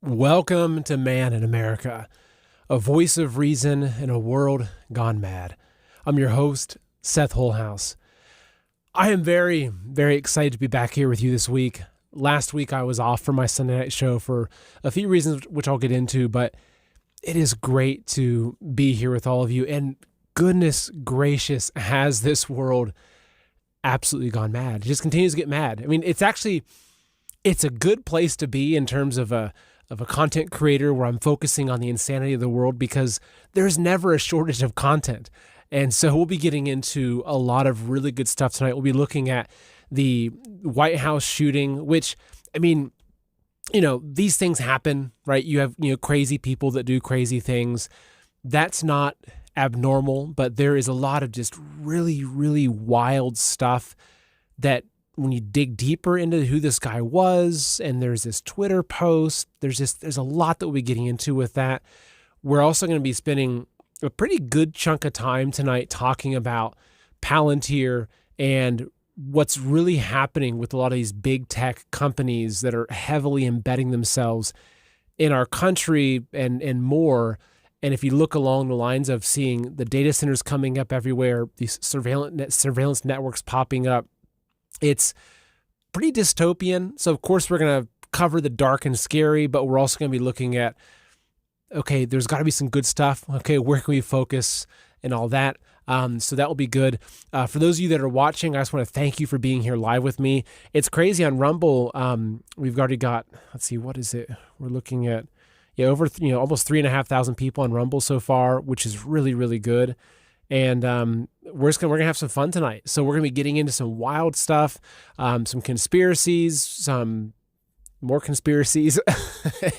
Welcome to Man in America, a voice of reason in a world gone mad. I'm your host, Seth Holhouse. I am very, very excited to be back here with you this week. Last week I was off for my Sunday night show for a few reasons, which I'll get into, but it is great to be here with all of you. And goodness gracious, has this world absolutely gone mad. It just continues to get mad. I mean, it's a good place to be in terms of a content creator where I'm focusing on the insanity of the world, because there's never a shortage of content. And so we'll be getting into a lot of really good stuff tonight. We'll be looking at the White House shooting, which, I mean, these things happen, right? You have, crazy people that do crazy things. That's not abnormal, but there is a lot of just really, really wild stuff that when you dig deeper into who this guy was, and there's this Twitter post, there's a lot that we'll be getting into with that. We're also going to be spending a pretty good chunk of time tonight talking about Palantir and what's really happening with a lot of these big tech companies that are heavily embedding themselves in our country and more. And if you look along the lines of seeing the data centers coming up everywhere, these surveillance networks popping up, it's pretty dystopian. So, of course, we're going to cover the dark and scary, but we're also going to be looking at, okay, there's got to be some good stuff. Okay, where can we focus and all that? So that will be good. For those of you that are watching, I just want to thank you for being here live with me. It's crazy on Rumble. We've already got, let's see, what is it? We're looking at, over almost 3,500 people on Rumble so far, which is really, really good. And we're gonna have some fun tonight. So we're gonna be getting into some wild stuff, some conspiracies, some more conspiracies,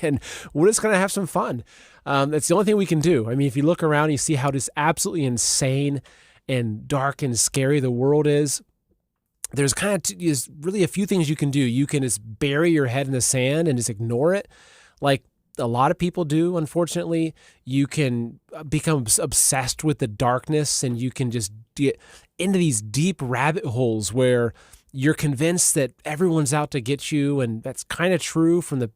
and we're just gonna have some fun. That's the only thing we can do. I mean, if you look around, you see how just absolutely insane and dark and scary the world is. There's there's really a few things you can do. You can just bury your head in the sand and just ignore it, like a lot of people do, unfortunately. You can become obsessed with the darkness, and you can just get into these deep rabbit holes where you're convinced that everyone's out to get you, and that's kind of true from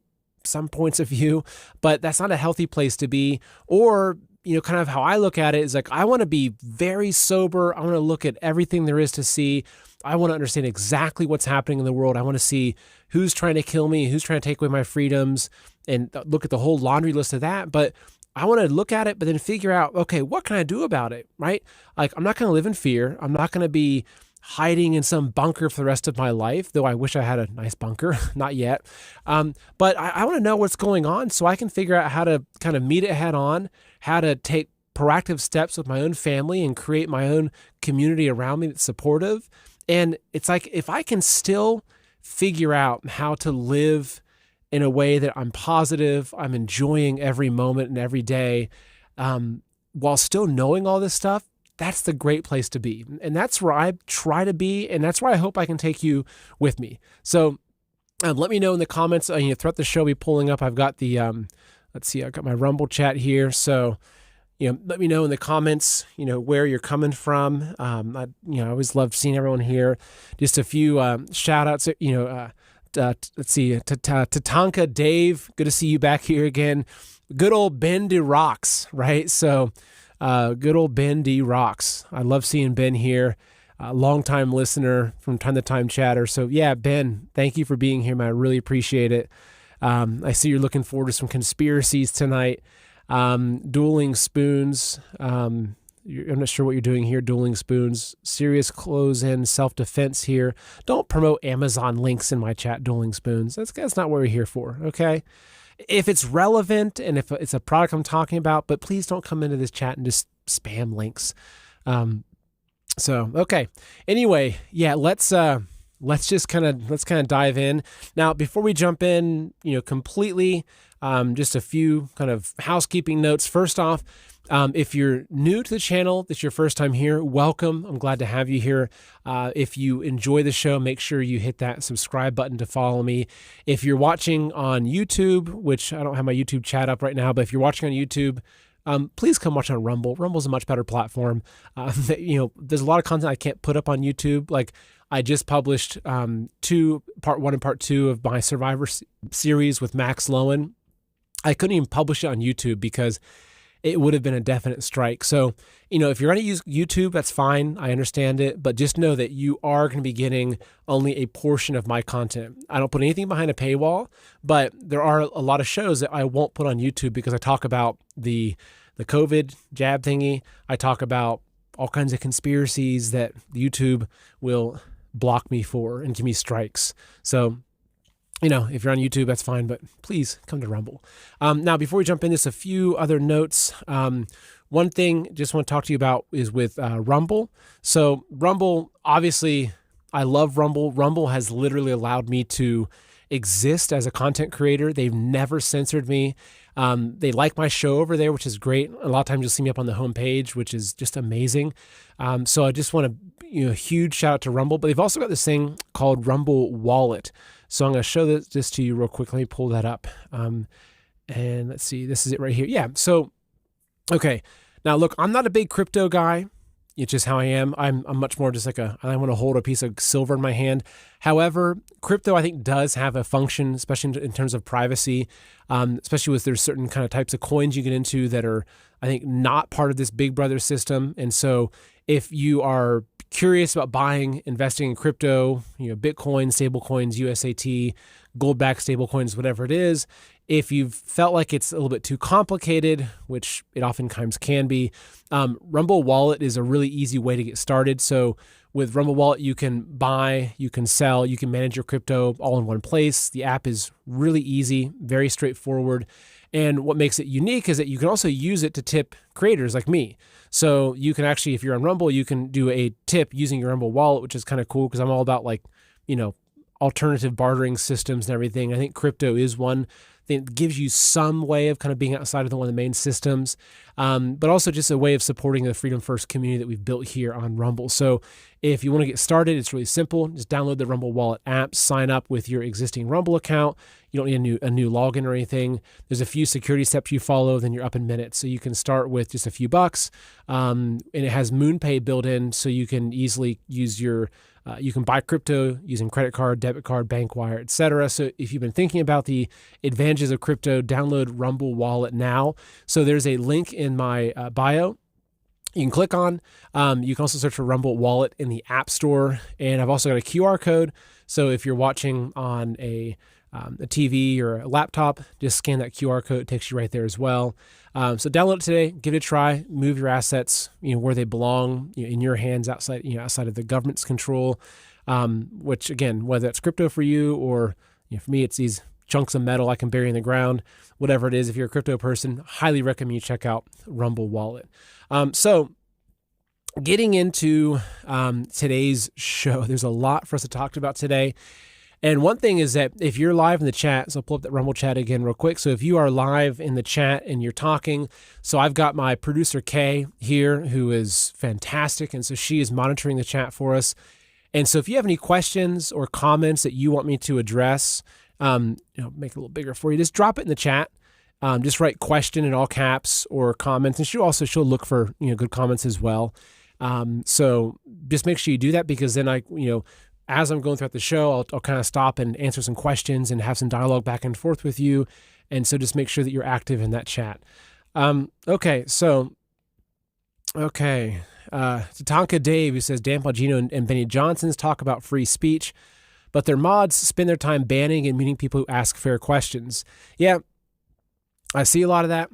some points of view, but that's not a healthy place to be. Or, kind of how I look at it is like, I want to be very sober. I want to look at everything there is to see. I want to understand exactly what's happening in the world. I want to see who's trying to kill me, who's trying to take away my freedoms, and look at the whole laundry list of that. But I want to look at it, but then figure out, okay, what can I do about it, right? Like, I'm not going to live in fear. I'm not going to be hiding in some bunker for the rest of my life, though I wish I had a nice bunker, not yet. But I want to know what's going on so I can figure out how to kind of meet it head on, how to take proactive steps with my own family and create my own community around me that's supportive. And it's like, if I can still figure out how to live in a way that I'm positive, I'm enjoying every moment and every day, while still knowing all this stuff, that's the great place to be. And that's where I try to be, and that's where I hope I can take you with me. So let me know in the comments. Throughout the show, I'll be pulling up. I've got the, let's see, I've got my Rumble chat here. So, let me know in the comments, where you're coming from. I always love seeing everyone here. Just a few shout outs, let's see, Tatanka Dave, good to see you back here again. Good old Ben D Rocks, right? So good old Ben D Rocks. I love seeing Ben here, longtime listener, from time to time chatter. So yeah, Ben, thank you for being here, man. I really appreciate it. I see you're looking forward to some conspiracies tonight. Dueling Spoons. I'm not sure what you're doing here. Dueling Spoons. Serious close-in self-defense here. Don't promote Amazon links in my chat, Dueling Spoons. That's not what we're here for, okay? If it's relevant and if it's a product I'm talking about, but please don't come into this chat and just spam links. Okay. Anyway, yeah, let's kind of dive in. Now, before we jump in, completely, just a few kind of housekeeping notes. First off, if you're new to the channel, this is your first time here, welcome. I'm glad to have you here. If you enjoy the show, make sure you hit that subscribe button to follow me. If you're watching on YouTube, which I don't have my YouTube chat up right now, but if you're watching on YouTube, please come watch on Rumble. Rumble's a much better platform. There's a lot of content I can't put up on YouTube. Like, I just published part 1 and part 2 of my Survivor series with Max Lowen. I couldn't even publish it on YouTube because it would have been a definite strike. So, if you're going to use YouTube, that's fine. I understand it. But just know that you are going to be getting only a portion of my content. I don't put anything behind a paywall, but there are a lot of shows that I won't put on YouTube because I talk about the COVID jab thingy. I talk about all kinds of conspiracies that YouTube will block me for and give me strikes. So, if you're on YouTube, that's fine, but please come to Rumble. Now, before we jump in, just a few other notes. One thing just want to talk to you about is with Rumble. So Rumble, obviously, I love Rumble. Rumble has literally allowed me to exist as a content creator. They've never censored me. They like my show over there, which is great. A lot of times you'll see me up on the homepage, which is just amazing. So I just want to, huge shout out to Rumble. But they've also got this thing called Rumble Wallet. So I'm going to show this to you real quick. Let me pull that up. And let's see, this is it right here. Yeah. So, okay. Now look, I'm not a big crypto guy. It's just how I am. I'm much more just like I want to hold a piece of silver in my hand. However, crypto I think does have a function, especially in terms of privacy, especially with there's certain kind of types of coins you get into that are, I think, not part of this big brother system. And so if you are curious about investing in crypto, Bitcoin, stable coins, USAT, gold-backed stable coins, whatever it is, if you've felt like it's a little bit too complicated, which it oftentimes can be, Rumble Wallet is a really easy way to get started. So with Rumble Wallet, you can buy, you can sell, you can manage your crypto all in one place. The app is really easy, very straightforward. And what makes it unique is that you can also use it to tip creators like me. So you can actually, if you're on Rumble, you can do a tip using your Rumble Wallet, which is kind of cool because I'm all about alternative bartering systems and everything. I think crypto is one thing that gives you some way of kind of being outside of one of the main systems, but also just a way of supporting the Freedom First community that we've built here on Rumble. So if you want to get started, it's really simple. Just download the Rumble Wallet app, sign up with your existing Rumble account. You don't need a new login or anything. There's a few security steps you follow, then you're up in minutes. So you can start with just a few bucks, and it has MoonPay built in, so you can easily use you can buy crypto using credit card, debit card, bank wire, etc. So if you've been thinking about the advantages of crypto, download Rumble Wallet now. So there's a link in my bio you can click on. You can also search for Rumble Wallet in the App Store. And I've also got a QR code. So if you're watching on a TV or a laptop, just scan that QR code. It takes you right there as well. So download it today, give it a try, move your assets, where they belong, in your hands, outside of the government's control. Which again, whether it's crypto for you or for me, it's these chunks of metal I can bury in the ground, whatever it is. If you're a crypto person, highly recommend you check out Rumble Wallet. So getting into today's show, there's a lot for us to talk about today. And one thing is that if you're live in the chat, so I'll pull up that Rumble chat again real quick. So if you are live in the chat and you're talking, so I've got my producer Kay here, who is fantastic. And so she is monitoring the chat for us. And so if you have any questions or comments that you want me to address, make it a little bigger for you, just drop it in the chat. Just write question in all caps or comments. And she'll look for, good comments as well. So just make sure you do that, because then as I'm going throughout the show, I'll kind of stop and answer some questions and have some dialogue back and forth with you. And so just make sure that you're active in that chat. Okay. Tatanka Dave, who says Dan Bongino and Benny Johnson's talk about free speech, but their mods spend their time banning and muting people who ask fair questions. Yeah, I see a lot of that.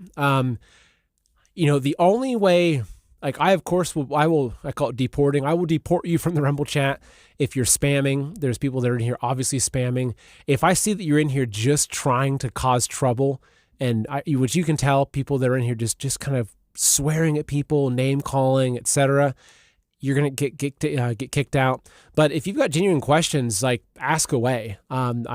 The only way, I call it deporting. I will deport you from the Rumble chat if you're spamming. There's people that are in here obviously spamming. If I see that you're in here just trying to cause trouble, and which you can tell, people that are in here just kind of swearing at people, name calling, etc., you're gonna get kicked out. But if you've got genuine questions, ask away. I'm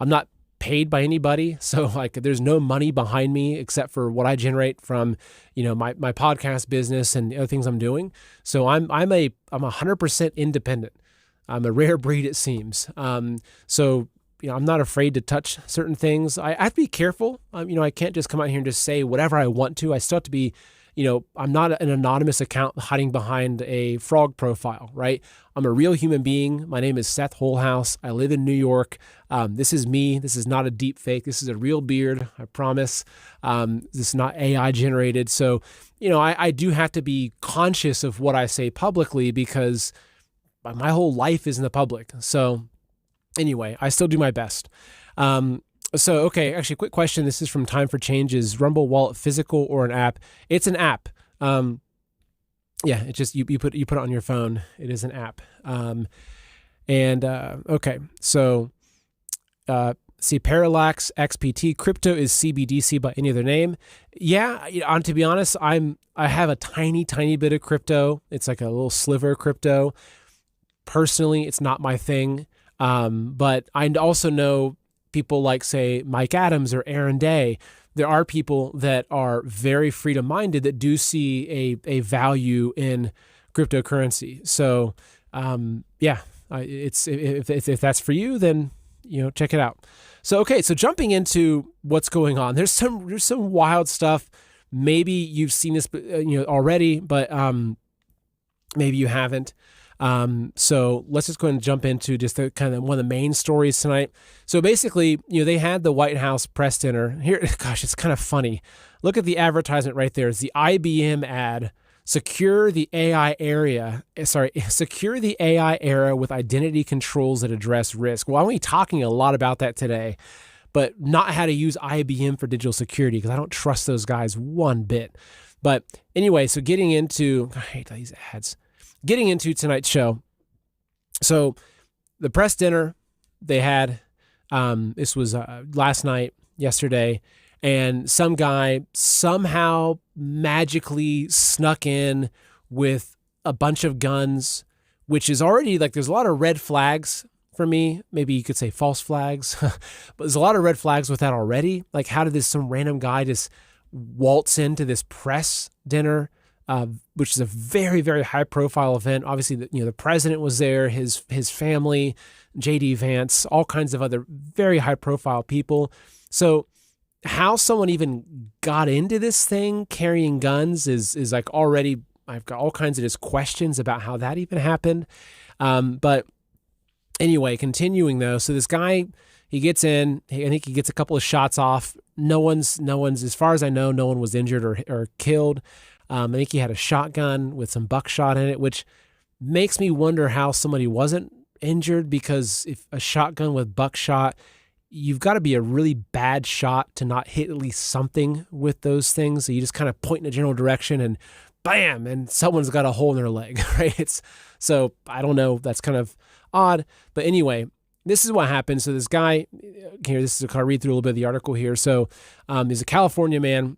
not paid by anybody, so there's no money behind me except for what I generate from my podcast business and the other things I'm doing. So I'm 100% independent. I'm a rare breed, it seems. So I'm not afraid to touch certain things. I have to be careful. I can't just come out here and just say whatever I want to. I still have to be I'm not an anonymous account hiding behind a frog profile, right? I'm a real human being. My name is Seth Holhouse. I live in New York. This is me. This is not a deep fake. This is a real beard, I promise. This is not AI generated. So, I do have to be conscious of what I say publicly because my whole life is in the public. So anyway, I still do my best. Okay, actually, quick question. This is from Time for Change. Is Rumble Wallet physical or an app? It's an app. It's just you put it on your phone. It is an app. Okay, so see, Parallax XPT crypto is CBDC by any other name. Yeah, to be honest, I have a tiny bit of crypto. It's like a little sliver of crypto. Personally, it's not my thing. But I also know people like, say, Mike Adams or Aaron Day. There are people that are very freedom-minded that do see a value in cryptocurrency. So, if that's for you, then check it out. So jumping into what's going on, there's some wild stuff. Maybe you've seen this, already, but maybe you haven't. So let's just go ahead and jump into just the kind of one of the main stories tonight. So basically, they had the White House press dinner here. Gosh, it's kind of funny. Look at the advertisement right there. It's the IBM ad. Secure the AI era with identity controls that address risk. Well, I'm going to be talking a lot about that today, but not how to use IBM for digital security because I don't trust those guys one bit. But anyway, so I hate these ads. Getting into tonight's show. So the press dinner they had, this was yesterday, and some guy somehow magically snuck in with a bunch of guns, which is already there's a lot of red flags for me. Maybe you could say false flags, but there's a lot of red flags with that already. How did some random guy just waltz into this press dinner? Which is a very, very high profile event. Obviously, the president was there, his family, J.D. Vance, all kinds of other very high profile people. So how someone even got into this thing carrying guns is already, I've got all kinds of just questions about how that even happened. But anyway, continuing though. So this guy, he gets in, I think he gets a couple of shots off. No one's, as far as I know, no one was injured or killed. I think he had a shotgun with some buckshot in it, which makes me wonder how somebody wasn't injured, because if a shotgun with buckshot, you've got to be a really bad shot to not hit at least something with those things. So you just kind of point in a general direction and bam, and someone's got a hole in their leg, right? So I don't know. That's kind of odd. But anyway, this is what happened. So this guy here, I'll read through a little bit of the article here. So he's a California man.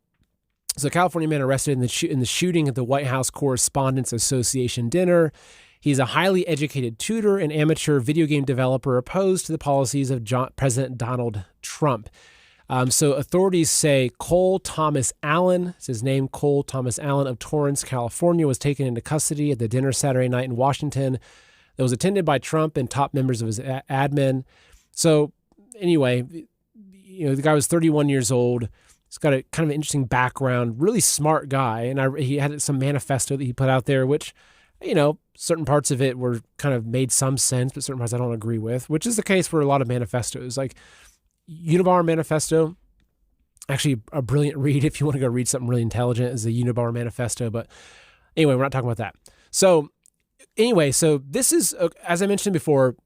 So a California man arrested in the shooting at the White House Correspondents Association dinner. He's a highly educated tutor and amateur video game developer opposed to the policies of President Donald Trump. So authorities say Cole Thomas Allen, it's his name, Cole Thomas Allen of Torrance, California, was taken into custody at the dinner Saturday night in Washington that was attended by Trump and top members of his admin. So anyway, the guy was 31 years old. He's got a kind of interesting background, really smart guy. And he had some manifesto that he put out there, which, certain parts of it were kind of made some sense, but certain parts I don't agree with, which is the case for a lot of manifestos. Like Unibauer Manifesto, actually a brilliant read if you want to go read something really intelligent, is the Unibauer Manifesto. But anyway, we're not talking about that. So anyway, so this is, as I mentioned before,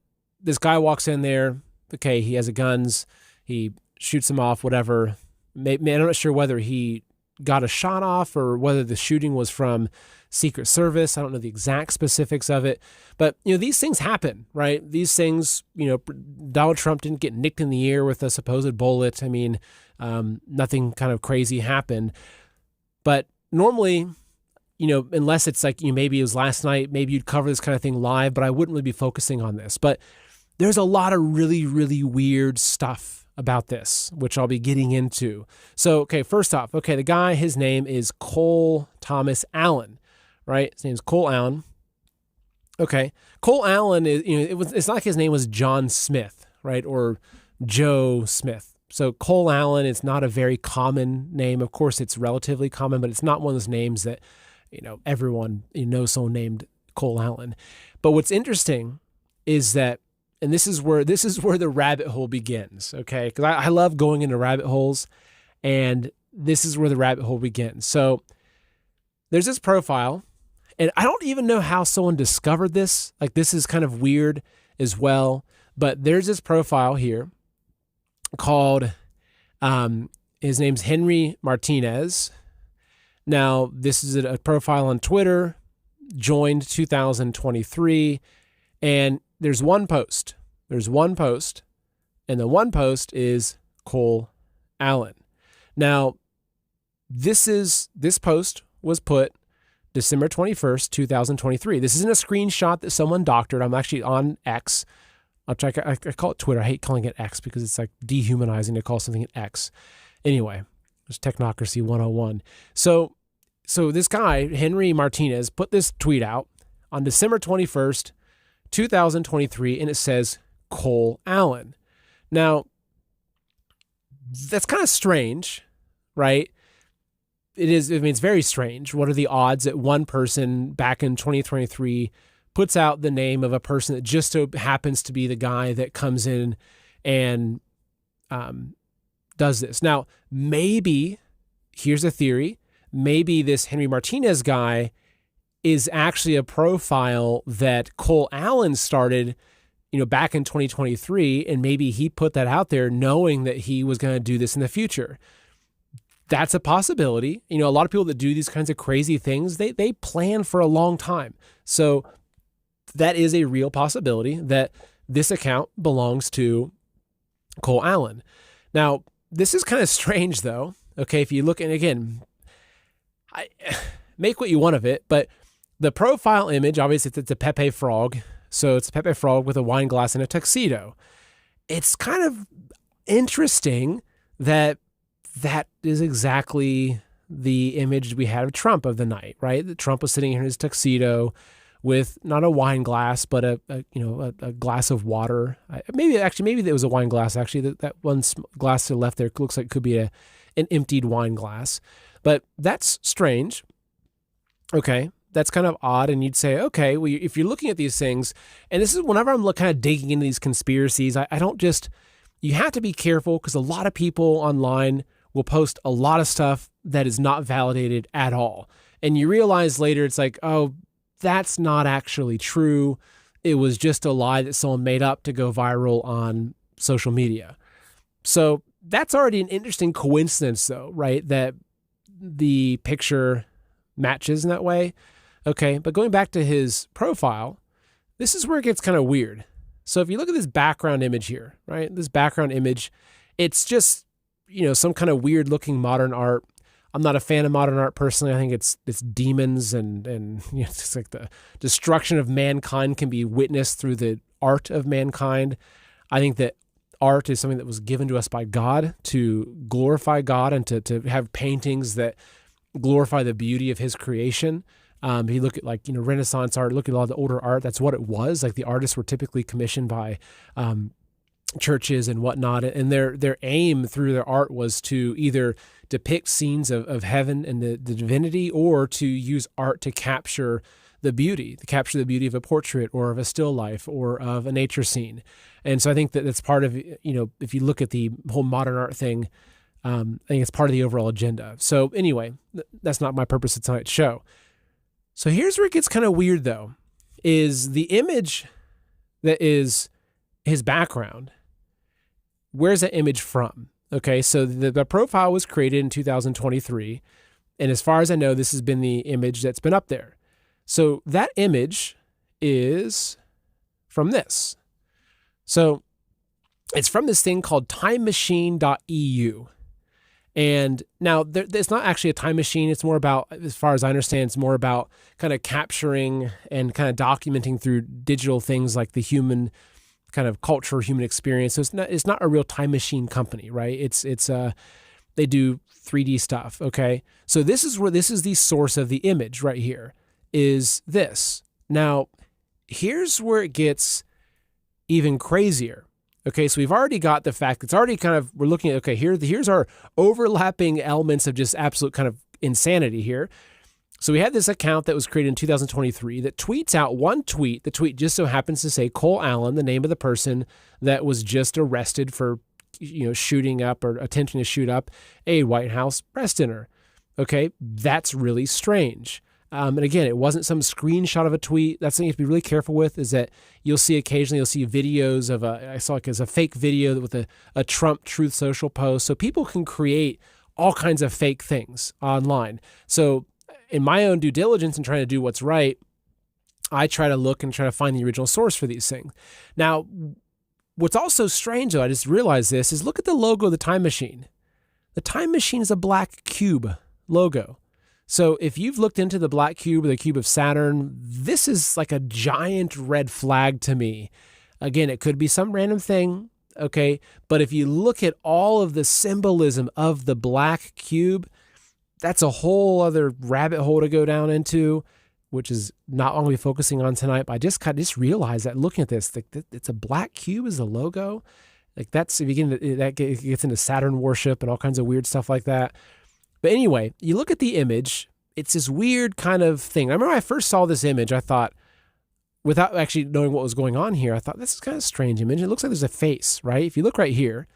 this guy walks in there. Okay, he has guns. He shoots them off, whatever. I'm not sure whether he got a shot off or whether the shooting was from Secret Service. I don't know the exact specifics of it. But, these things happen, right? These things, Donald Trump didn't get nicked in the ear with a supposed bullet. I mean, nothing kind of crazy happened. But normally, unless it's maybe it was last night, maybe you'd cover this kind of thing live, but I wouldn't really be focusing on this. But there's a lot of really, really weird stuff about this, which I'll be getting into. So, first off, the guy, his name is Cole Thomas Allen, right? His name's Cole Allen. Okay. Cole Allen is, it's not like his name was John Smith, right? Or Joe Smith. So Cole Allen is not a very common name. Of course, it's relatively common, but it's not one of those names that, everyone knows someone named Cole Allen. But what's interesting is that, and this is where the rabbit hole begins, okay? Because I love going into rabbit holes, and this is where the rabbit hole begins. So there's this profile, and I don't even know how someone discovered this. Like, this is kind of weird as well. But there's this profile here called, his name's Henry Martinez. Now, this is a profile on Twitter, joined 2023, and there's one post. And the one post is Cole Allen. Now, this post was put December 21st, 2023. This isn't a screenshot that someone doctored. I'm actually on X. I call it Twitter. I hate calling it X because it's like dehumanizing to call something an X. Anyway, it's Technocracy 101. So this guy, Henry Martinez, put this tweet out on December 21st, 2023, and it says Cole Allen. Now, that's kind of strange, right? It is. I mean, it's very strange. What are the odds that one person back in 2023 puts out the name of a person that just so happens to be the guy that comes in and does this? Now, maybe, here's a theory, maybe this Henry Martinez guy is actually a profile that Cole Allen started, back in 2023, and maybe he put that out there knowing that he was going to do this in the future. That's a possibility. A lot of people that do these kinds of crazy things, they plan for a long time. So that is a real possibility that this account belongs to Cole Allen. Now, this is kind of strange though. Okay, if you look, and again, make what you want of it, but the profile image, obviously it's a Pepe frog. So it's a Pepe frog with a wine glass and a tuxedo. It's kind of interesting that is exactly the image we had of Trump of the night, right? That Trump was sitting here in his tuxedo with not a wine glass, but a glass of water. Maybe it was a wine glass. Actually, that one glass to the left there looks like it could be an emptied wine glass. But that's strange. Okay, that's kind of odd. And you'd say, okay, well, if you're looking at these things, and this is whenever I'm kind of digging into these conspiracies, I don't just, you have to be careful because a lot of people online will post a lot of stuff that is not validated at all. And you realize later it's like, oh, that's not actually true. It was just a lie that someone made up to go viral on social media. So that's already an interesting coincidence though, right? That the picture matches in that way. Okay, but going back to his profile, this is where it gets kind of weird. So if you look at this background image here, right? This background image, it's just, some kind of weird looking modern art. I'm not a fan of modern art personally. I think it's demons and it's like the destruction of mankind can be witnessed through the art of mankind. I think that art is something that was given to us by God to glorify God and to have paintings that glorify the beauty of his creation. If you look at Renaissance art, look at a lot of the older art, that's what it was. Like the artists were typically commissioned by churches and whatnot. And their aim through their art was to either depict scenes of heaven and the divinity, or to use art to capture the beauty of a portrait or of a still life or of a nature scene. And so I think that that's part of, if you look at the whole modern art thing, I think it's part of the overall agenda. So anyway, that's not my purpose of tonight's show. So here's where it gets kind of weird though, is the image that is his background. Where's that image from? Okay, so the profile was created in 2023. And as far as I know, this has been the image that's been up there. So that image is from this. So it's from this thing called timemachine.eu. And now it's not actually a time machine. It's more about, as far as I understand, it's more about kind of capturing and kind of documenting through digital things like the human kind of culture, human experience. So it's not a real time machine company, right? It's they do 3D stuff. Okay. So this is the source of the image right here, is this. Now, here's where it gets even crazier. Okay, so we've already got the fact it's already kind of, we're looking at, okay, here's our overlapping elements of just absolute kind of insanity here. So we had this account that was created in 2023 that tweets out one tweet. The tweet just so happens to say Cole Allen, the name of the person that was just arrested for, shooting up or attempting to shoot up a White House press dinner. Okay, that's really strange. And again, it wasn't some screenshot of a tweet. That's something you have to be really careful with, is that you'll see videos of I saw like as a fake video with a Trump Truth Social post. So people can create all kinds of fake things online. So in my own due diligence and trying to do what's right, I try to look and try to find the original source for these things. Now, what's also strange, though, I just realized this, is look at the logo of the Time Machine. The Time Machine is a black cube logo. So if you've looked into the black cube or the cube of Saturn, this is like a giant red flag to me. Again, it could be some random thing, okay? But if you look at all of the symbolism of the black cube, that's a whole other rabbit hole to go down into, which is not what we're focusing on tonight. But I just realized that looking at this, it's a black cube as the logo. Like that's, if you get into, that gets into Saturn worship and all kinds of weird stuff like that. But anyway, you look at the image, it's this weird kind of thing. I remember when I first saw this image, I thought, without actually knowing what was going on here, I thought, this is kind of a strange image. It looks like there's a face, right? If you look right here,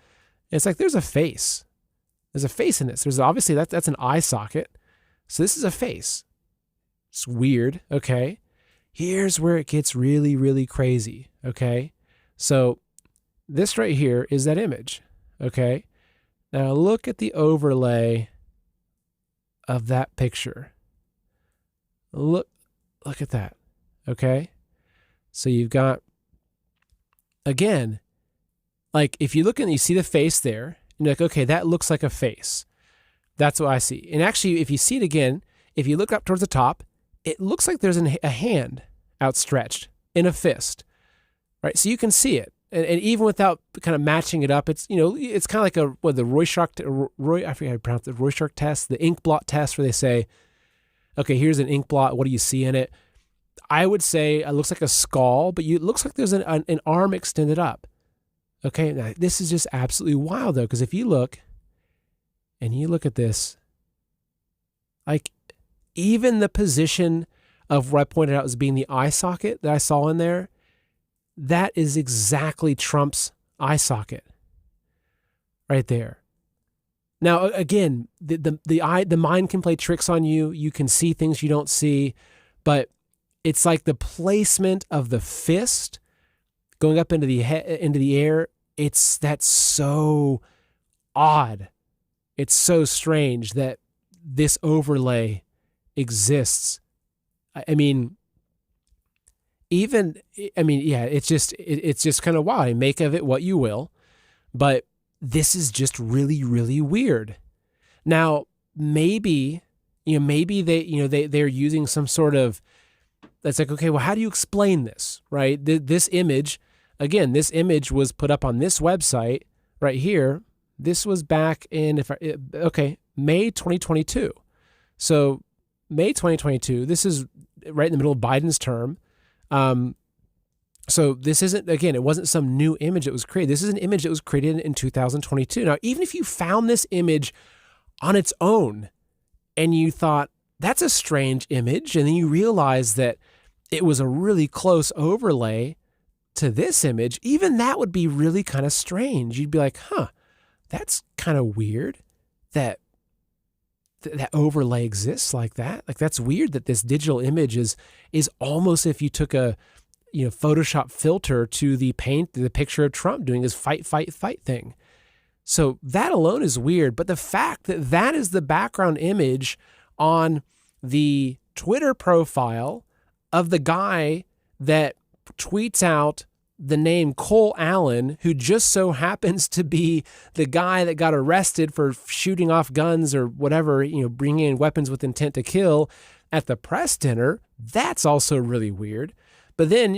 it's like there's a face. There's a face in this. There's obviously that's an eye socket. So this is a face. It's weird, okay? Here's where it gets really, really crazy, okay? So this right here is that image, okay? Now look at the overlay of that picture. Look at that, okay? So you've got, again, like if you look and you see the face there, and you're like, okay, that looks like a face. That's what I see. And actually, if you see it again, if you look up towards the top, it looks like there's a hand outstretched in a fist, right? So you can see it. And even without kind of matching it up, it's, it's kind of like the Rorschach test, the ink blot test, where they say, okay, here's an ink blot. What do you see in it? I would say it looks like a skull, but it looks like there's an arm extended up. Okay, now this is just absolutely wild, though, because if you look at this, like even the position of what I pointed out as being the eye socket that I saw in there, that is exactly Trump's eye socket right there. Now, again, the mind can play tricks on you. You can see things you don't see, but it's like the placement of the fist going up into the air. That's so odd. It's so strange that this overlay exists. It's just kind of wild. Make of it what you will, but this is just really, really weird. Now, maybe they're using some sort of, that's like, okay, well, how do you explain this, right? This image was put up on this website right here. This was back in, May 2022. So May 2022, this is right in the middle of Biden's term. So this isn't, again, it wasn't some new image that was created. This is an image that was created in 2022. Now, even if you found this image on its own and you thought, that's a strange image, and then you realize that it was a really close overlay to this image, even that would be really kind of strange. You'd be like, that's kind of weird that that overlay exists like that. Like, that's weird that this digital image is almost if you took a Photoshop filter to the picture of Trump doing his fight thing. So that alone is weird. But the fact that that is the background image on the Twitter profile of the guy that tweets out the name Cole Allen, who just so happens to be the guy that got arrested for shooting off guns or whatever, bringing in weapons with intent to kill at the press dinner, that's also really weird. But then,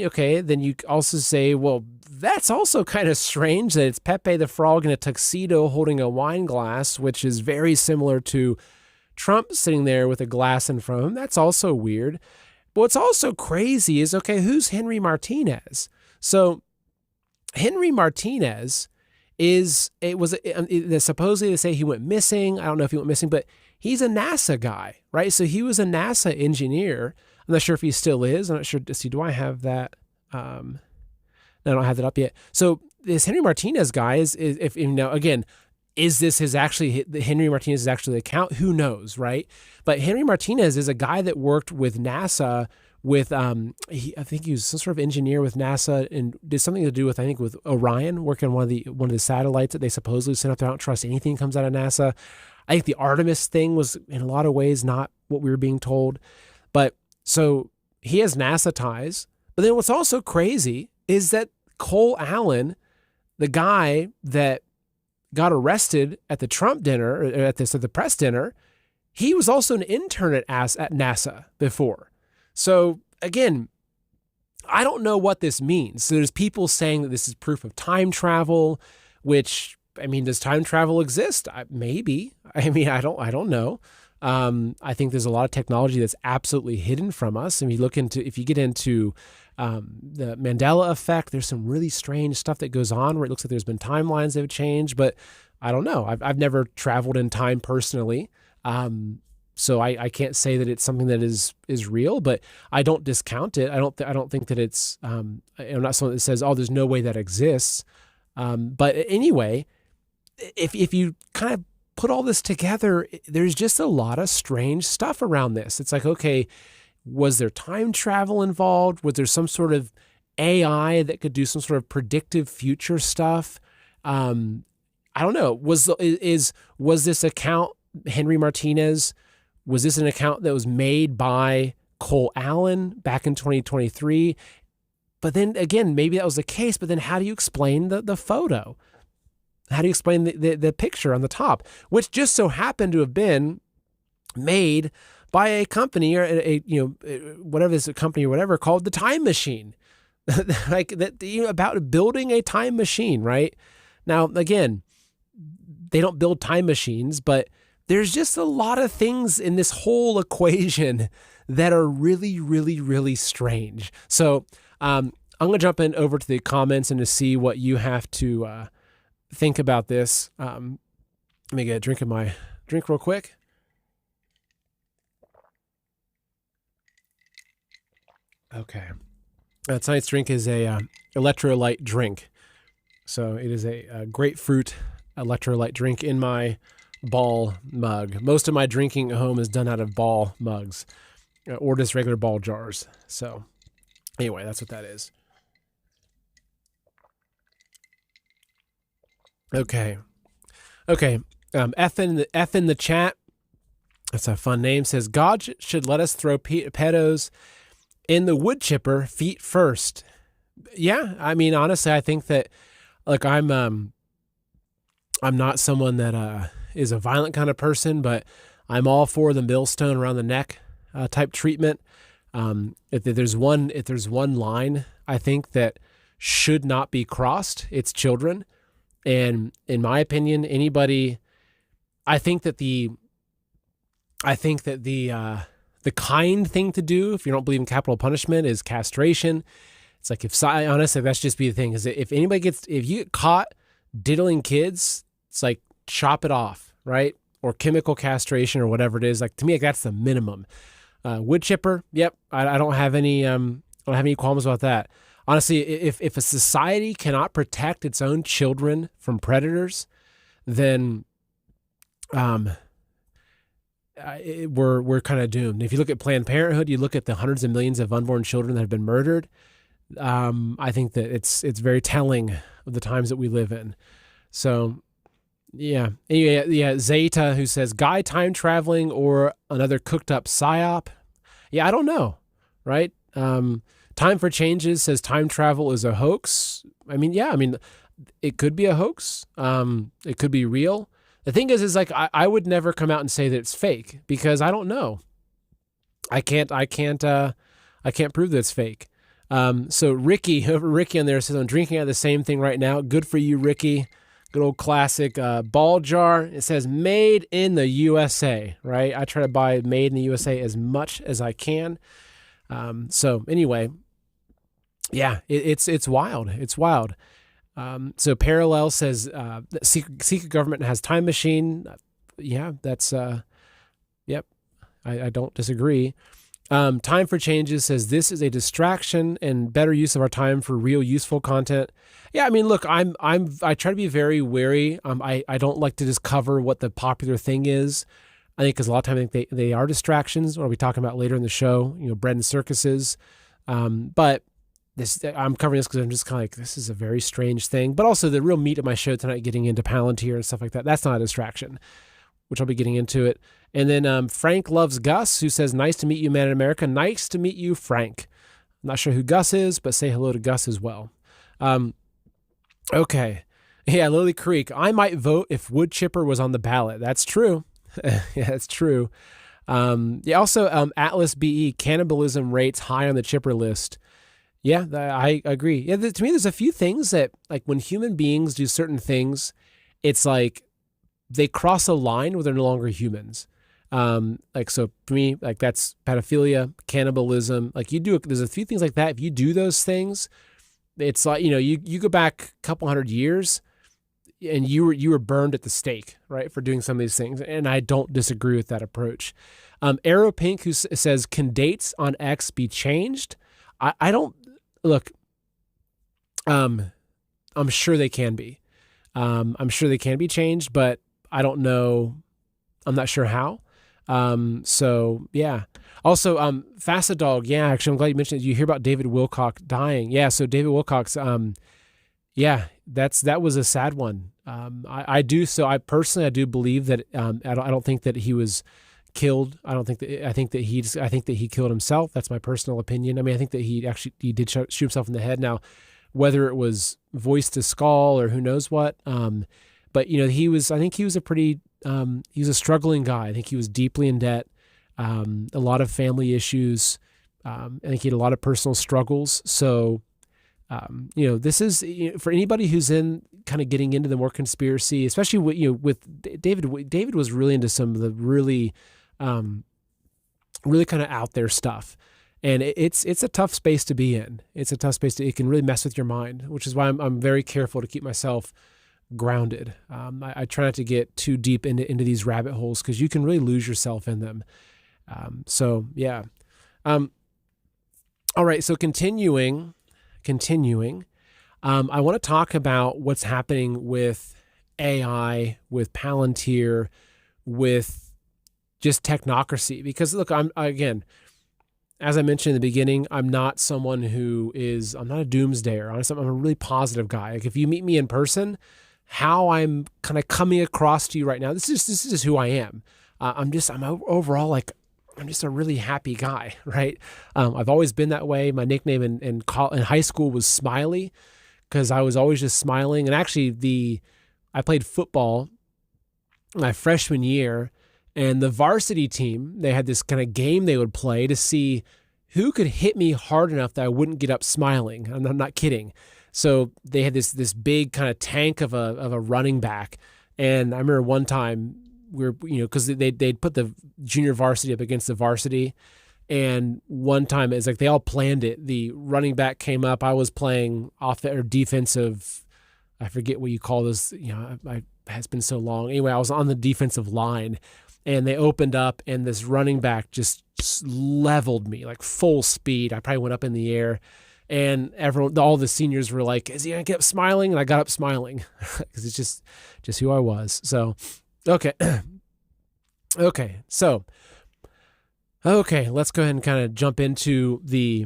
then you also say, well, that's also kind of strange that it's Pepe the Frog in a tuxedo holding a wine glass, which is very similar to Trump sitting there with a glass in front of him. That's also weird. But what's also crazy is, who's Henry Martinez? So Henry Martinez supposedly they say he went missing. I don't know if he went missing, but he's a NASA guy, right? So he was a NASA engineer. I'm not sure if he still is. I'm not sure. See, do I have that? No, I don't have that up yet. So this Henry Martinez guy is if you know, again, is this Henry Martinez's actually account? Who knows, right? But Henry Martinez is a guy that worked with NASA with I think he was some sort of engineer with NASA and did something to do with, I think, with Orion, working on one of the satellites that they supposedly sent up there. I don't trust anything that comes out of NASA. I think the Artemis thing was in a lot of ways not what we were being told. But so he has NASA ties. But then what's also crazy is that Cole Allen, the guy that got arrested at the Trump dinner, or at the press dinner, he was also an intern at NASA before. So again, I don't know what this means. So there's people saying that this is proof of time travel, which, I mean, does time travel exist? Maybe. I mean, I don't know. I think there's a lot of technology that's absolutely hidden from us. And if you get into the Mandela effect, there's some really strange stuff that goes on where it looks like there's been timelines that have changed, but I don't know. I've never traveled in time personally. So I can't say that it's something that is real, but I don't discount it. I don't think that it's, I'm not someone that says, oh, there's no way that exists. But anyway, if you kind of put all this together, there's just a lot of strange stuff around this. It's like, okay, was there time travel involved? Was there some sort of AI that could do some sort of predictive future stuff? I don't know. Was this account, Henry Martinez, was this an account that was made by Cole Allen back in 2023? But then again, maybe that was the case, but then how do you explain the photo? How do you explain the picture on the top, which just so happened to have been made by a company or whatever this company or whatever called the Time Machine, like that, about building a time machine, right? Now, again, they don't build time machines, but there's just a lot of things in this whole equation that are really, really, really strange. So I'm going to jump in over to the comments and to see what you have to think about this. Let me get a drink of my drink real quick. Okay. Tonight's drink is a electrolyte drink. So it is a grapefruit electrolyte drink in my ball mug. Most of my drinking at home is done out of ball mugs or just regular ball jars. So anyway, that's what that is. Okay. F in the chat. That's a fun name. Says God should let us throw pedos in the wood chipper feet first. Yeah, I mean, honestly, I think that, like, I'm not someone that is a violent kind of person, but I'm all for the millstone around the neck type treatment. If there's one line I think that should not be crossed, it's children. And in my opinion, anybody, I think that the kind thing to do, if you don't believe in capital punishment, is castration. It's like, honestly, that's just be the thing, is that if you get caught diddling kids, it's like, chop it off, right? Or chemical castration or whatever it is. Like, to me, like, that's the minimum. Wood chipper, yep. I don't have any qualms about that. Honestly, if a society cannot protect its own children from predators, then we're kind of doomed. If you look at Planned Parenthood, you look at the hundreds of millions of unborn children that have been murdered. I think that it's very telling of the times that we live in. So, yeah. Anyway, yeah. Zeta, who says guy time traveling or another cooked up psyop. Yeah, I don't know. Right. Time for Changes says time travel is a hoax. I mean, yeah. I mean, it could be a hoax. It could be real. The thing is like, I would never come out and say that it's fake because I don't know. I can't prove that it's fake. So Ricky on there says, I'm drinking out of the same thing right now. Good for you, Ricky. Good old classic ball jar. It says made in the USA, right? I try to buy made in the USA as much as I can. So anyway, yeah, it's wild. It's wild. So Parallel says that secret government has time machine. Yeah, that's yep. I don't disagree. Time for Changes says this is a distraction and better use of our time for real useful content. Yeah, I mean, look, I try to be very wary. I don't like to just cover what the popular thing is. I think because a lot of times I think they are distractions. What are we talking about later in the show? Bread and circuses. But I'm covering this because I'm just kind of like, this is a very strange thing. But also the real meat of my show tonight, getting into Palantir and stuff like that. That's not a distraction, which I'll be getting into it. And then Frank Loves Gus, who says, nice to meet you, man in America. Nice to meet you, Frank. I'm not sure who Gus is, but say hello to Gus as well. Okay. Yeah, Lily Creek. I might vote if wood chipper was on the ballot. That's true. Yeah, it's true. Yeah. Also, Atlas BE, cannibalism rates high on the chipper list. Yeah, I agree. Yeah, to me, there's a few things that, like, when human beings do certain things, it's like they cross a line where they're no longer humans. Like, so for me, like, that's pedophilia, cannibalism. Like, there's a few things like that. If you do those things, it's like, you go back a couple hundred years and you were burned at the stake, right, for doing some of these things. And I don't disagree with that approach. Arrow Pink, who says, can dates on X be changed? I don't, look, I'm sure they can be. I'm sure they can be changed, but I don't know. I'm not sure how. So yeah. Also, Fasadog. Yeah, actually, I'm glad you mentioned it. You hear about David Wilcock dying. Yeah. So David Wilcock's, yeah, that was a sad one. I do believe that, I don't think that he was killed. I think that he killed himself. That's my personal opinion. I mean, I think that he did shoot himself in the head. Now, whether it was voice to skull or who knows what, but I think he was he was a struggling guy. I think he was deeply in debt, a lot of family issues. I think he had a lot of personal struggles. So, this is, for anybody who's in kind of getting into the more conspiracy, especially with David. David was really into some of the really kind of out there stuff, and it's a tough space to be in. It's a tough space it can really mess with your mind, which is why I'm very careful to keep myself grounded. I try not to get too deep into these rabbit holes because you can really lose yourself in them. So yeah. All right. So continuing, I want to talk about what's happening with AI, with Palantir, with just technocracy. Because look, again, as I mentioned in the beginning, I'm not someone I'm not a doomsdayer. Honestly, I'm a really positive guy. Like, if you meet me in person, how I'm kind of coming across to you right now, this is who I am. I'm overall, like, I'm just a really happy guy, right? I've always been that way. My nickname in high school was Smiley because I was always just smiling. And actually, I played football my freshman year, and the varsity team, they had this kind of game they would play to see who could hit me hard enough that I wouldn't get up smiling. I'm not kidding. So they had this big kind of tank of a running back, and I remember one time because they'd put the junior varsity up against the varsity, and one time it's like they all planned it. The running back came up. I was playing defensive. I forget what you call this. It's been so long. Anyway, I was on the defensive line, and they opened up, and this running back just leveled me like full speed. I probably went up in the air. And all the seniors were like, is he going to get up smiling? And I got up smiling because it's just who I was. So, okay. So, let's go ahead and kind of jump into the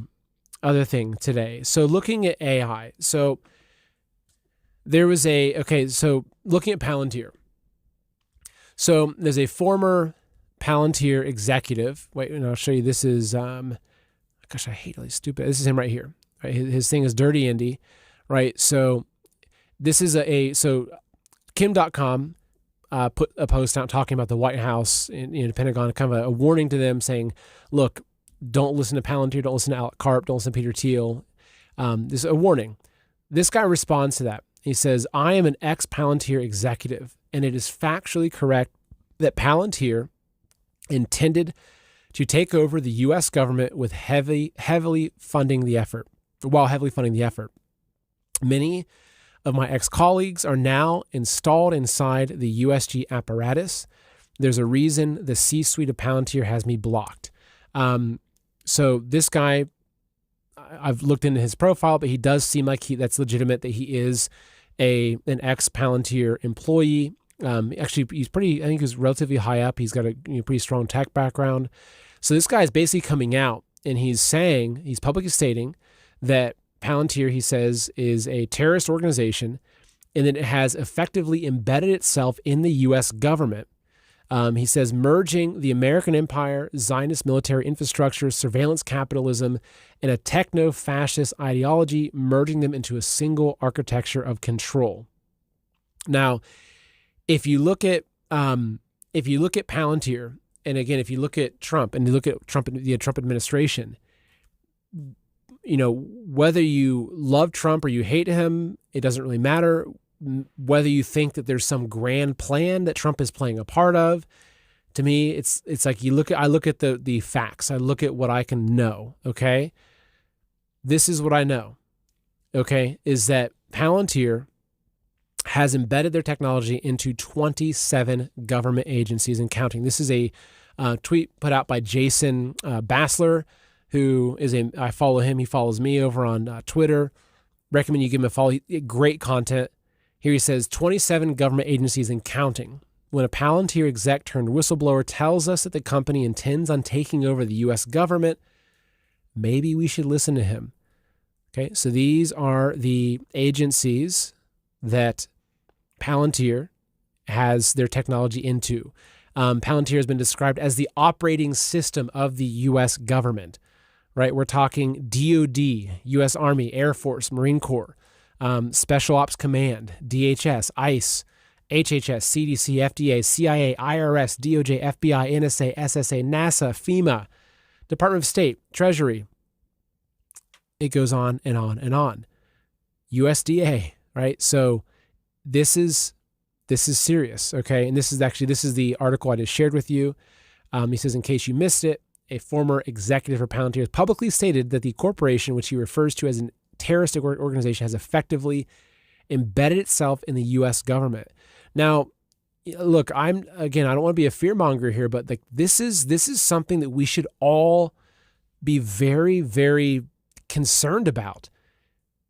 other thing today. So looking at AI. So there was looking at Palantir. So there's a former Palantir executive. Wait, I'll show you. This is, gosh, I hate all these stupid. This is him right here. Right? His thing is Dirty Indy, right? So this is so Kim.com put a post out talking about the White House and the Pentagon, kind of a warning to them saying, look, don't listen to Palantir, don't listen to Alec Karp, don't listen to Peter Thiel. This is a warning. This guy responds to that. He says, I am an ex-Palantir executive, and it is factually correct that Palantir intended to take over the U.S. government with heavily funding the effort. Many of my ex-colleagues are now installed inside the USG apparatus. There's a reason the C-suite of Palantir has me blocked. So this guy, I've looked into his profile, but he does seem like that's legitimate, that he is an ex-Palantir employee. Actually, he's pretty, I think he's relatively high up. He's got a pretty strong tech background. So this guy is basically coming out and he's publicly stating that Palantir, he says, is a terrorist organization and that it has effectively embedded itself in the U.S. government. He says merging the American empire, Zionist military infrastructure, surveillance capitalism, and a techno-fascist ideology, merging them into a single architecture of control. Now, if you look at Palantir, and again, if you look at Trump and you look at the Trump administration, whether you love Trump or you hate him, it doesn't really matter. Whether you think that there's some grand plan that Trump is playing a part of, to me, it's like I look at the facts. I look at what I can know. Okay, this is what I know. Okay, is that Palantir has embedded their technology into 27 government agencies and counting. This is a tweet put out by Jason Bassler, who is I follow him. He follows me over on Twitter. Recommend you give him a follow. Great content. Here he says 27 government agencies and counting. When a Palantir exec turned whistleblower tells us that the company intends on taking over the U.S. government, maybe we should listen to him. Okay, so these are the agencies that Palantir has their technology into. Palantir has been described as the operating system of the U.S. government, right? We're talking DOD, U.S. Army, Air Force, Marine Corps, Special Ops Command, DHS, ICE, HHS, CDC, FDA, CIA, IRS, DOJ, FBI, NSA, SSA, NASA, FEMA, Department of State, Treasury. It goes on and on and on. USDA, right? So this is serious, okay? And this is the article I just shared with you. He says, in case you missed it, a former executive for Palantir has publicly stated that the corporation, which he refers to as an terrorist organization, has effectively embedded itself in the U.S. government. Now, look, I don't want to be a fearmonger here, but this is something that we should all be very, very concerned about,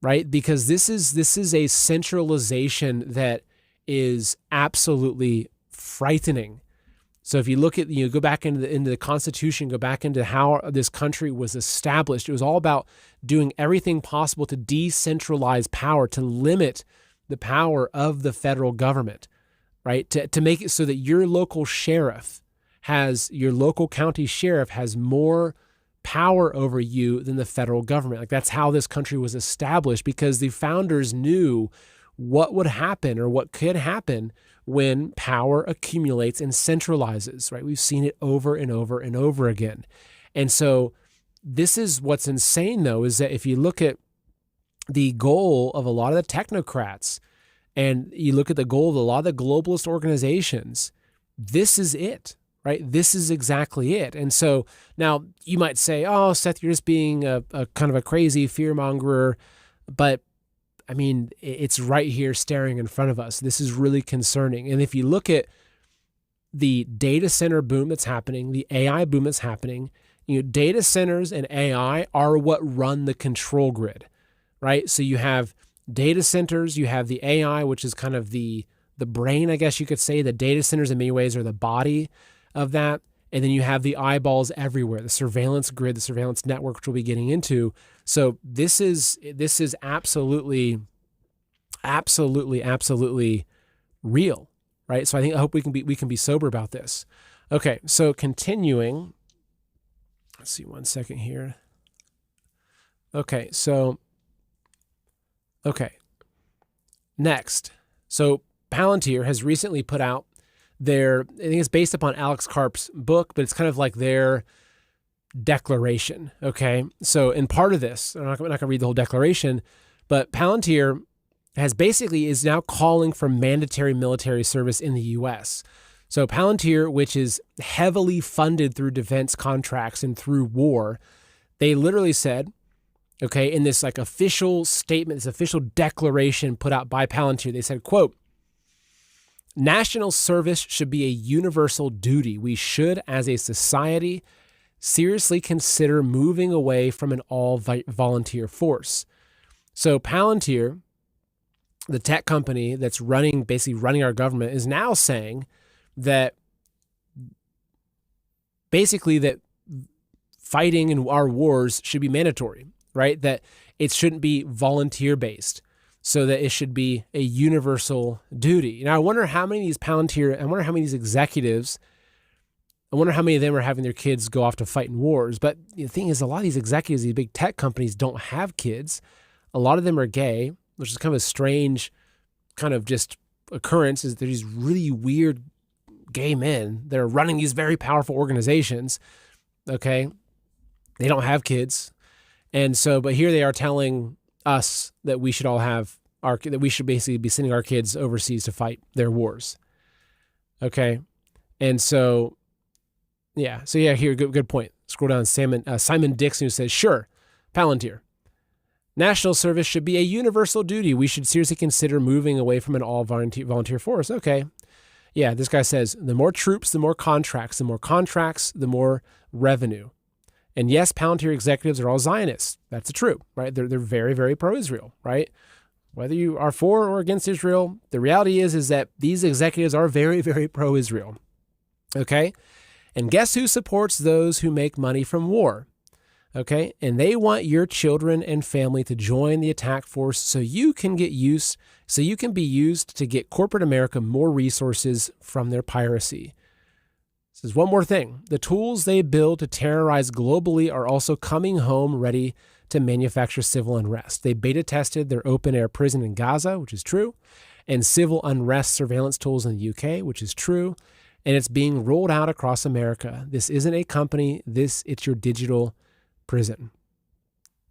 right? Because this is a centralization that is absolutely frightening. So if you look at, go back into the Constitution, go back into how this country was established, it was all about doing everything possible to decentralize power, to limit the power of the federal government, right? To make it so that your local county sheriff has more power over you than the federal government. Like, that's how this country was established, because the founders knew what would happen or what could happen when power accumulates and centralizes, right? We've seen it over and over and over again. And so this is what's insane, though, is that if you look at the goal of a lot of the technocrats and you look at the goal of a lot of the globalist organizations, this is it, right? This is exactly it. And so now you might say, oh, Seth, you're just being a kind of a crazy fearmonger, but I mean, it's right here staring in front of us. This is really concerning. And if you look at the data center boom that's happening, the AI boom that's happening, data centers and AI are what run the control grid, right? So you have data centers, you have the AI, which is kind of the brain, I guess you could say. The data centers in many ways are the body of that. And then you have the eyeballs everywhere, the surveillance grid, the surveillance network, which we'll be getting into. So this is absolutely real, right? So I hope we can be sober about this. Okay, so continuing. Let's see, 1 second here. Okay, next. So Palantir has recently put out I think it's based upon Alex Karp's book, but it's kind of like their declaration, okay? So in part of this, I'm not going to read the whole declaration, but Palantir is now calling for mandatory military service in the U.S. So Palantir, which is heavily funded through defense contracts and through war, they literally said Okay, in this like official statement, this official declaration put out by Palantir, they said, quote, national service should be a universal duty. We should, as a society, seriously consider moving away from an all-volunteer force. So Palantir, the tech company that's basically running our government, is now saying that basically that fighting in our wars should be mandatory, right? That it shouldn't be volunteer-based, so that it should be a universal duty. Now, I wonder how many of these executives, I wonder how many of them are having their kids go off to fight in wars. But the thing is, a lot of these executives, these big tech companies, don't have kids. A lot of them are gay, which is kind of a strange kind of just occurrence, is they're these really weird gay men that are running these very powerful organizations, okay? They don't have kids. And so, but here they are telling us that we should all have that we should basically be sending our kids overseas to fight their wars. Okay. And so, here, good point. Scroll down. Simon Dixon, who says, sure, Palantir. National service should be a universal duty. We should seriously consider moving away from an all-volunteer force. Okay. Yeah, this guy says, the more troops, the more contracts. The more contracts, the more revenue. And yes, Palantir executives are all Zionists. That's true, right? They're very, very pro-Israel, right? Whether you are for or against Israel, the reality is that these executives are very, very pro-Israel, okay? And guess who supports those who make money from war, okay? And they want your children and family to join the attack force so you can be used to get corporate America more resources from their piracy. This is one more thing. The tools they build to terrorize globally are also coming home ready to manufacture civil unrest. They beta tested their open-air prison in Gaza, which is true, and civil unrest surveillance tools in the UK, which is true, and it's being rolled out across America. This isn't a company. It's your digital prison.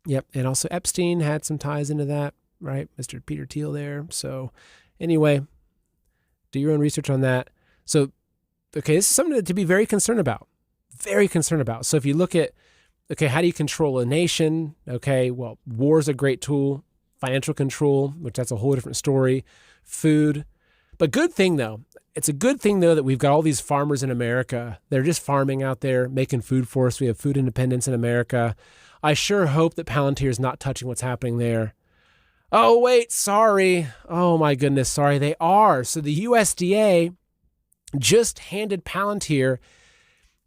Yep, and also Epstein had some ties into that, right? Mr. Peter Thiel there. So anyway, do your own research on that. So okay, this is something to be very concerned about. Very concerned about. So if you look at, okay, how do you control a nation? Okay, well, war is a great tool. Financial control, which that's a whole different story. Food. But good thing, though. It's a good thing, though, that we've got all these farmers in America. They're just farming out there, making food for us. We have food independence in America. I sure hope that Palantir is not touching what's happening there. Oh, wait, sorry. Oh, my goodness, sorry. They are. So the USDA just handed Palantir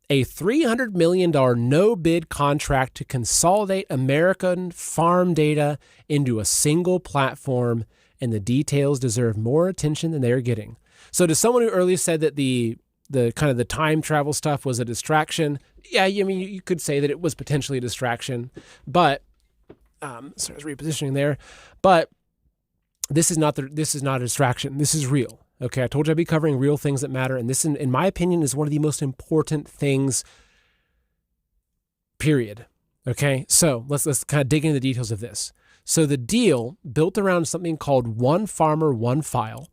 a $300 million no-bid contract to consolidate American farm data into a single platform, and the details deserve more attention than they're getting. So to someone who earlier said that the kind of the time travel stuff was a distraction, yeah, I mean, you could say that it was potentially a distraction, but sorry, I was repositioning there, but this is not a distraction. This is real. Okay, I told you I'd be covering real things that matter, and this, in my opinion, is one of the most important things, period. Okay, so let's kind of dig into the details of this. So the deal, built around something called One Farmer, One File,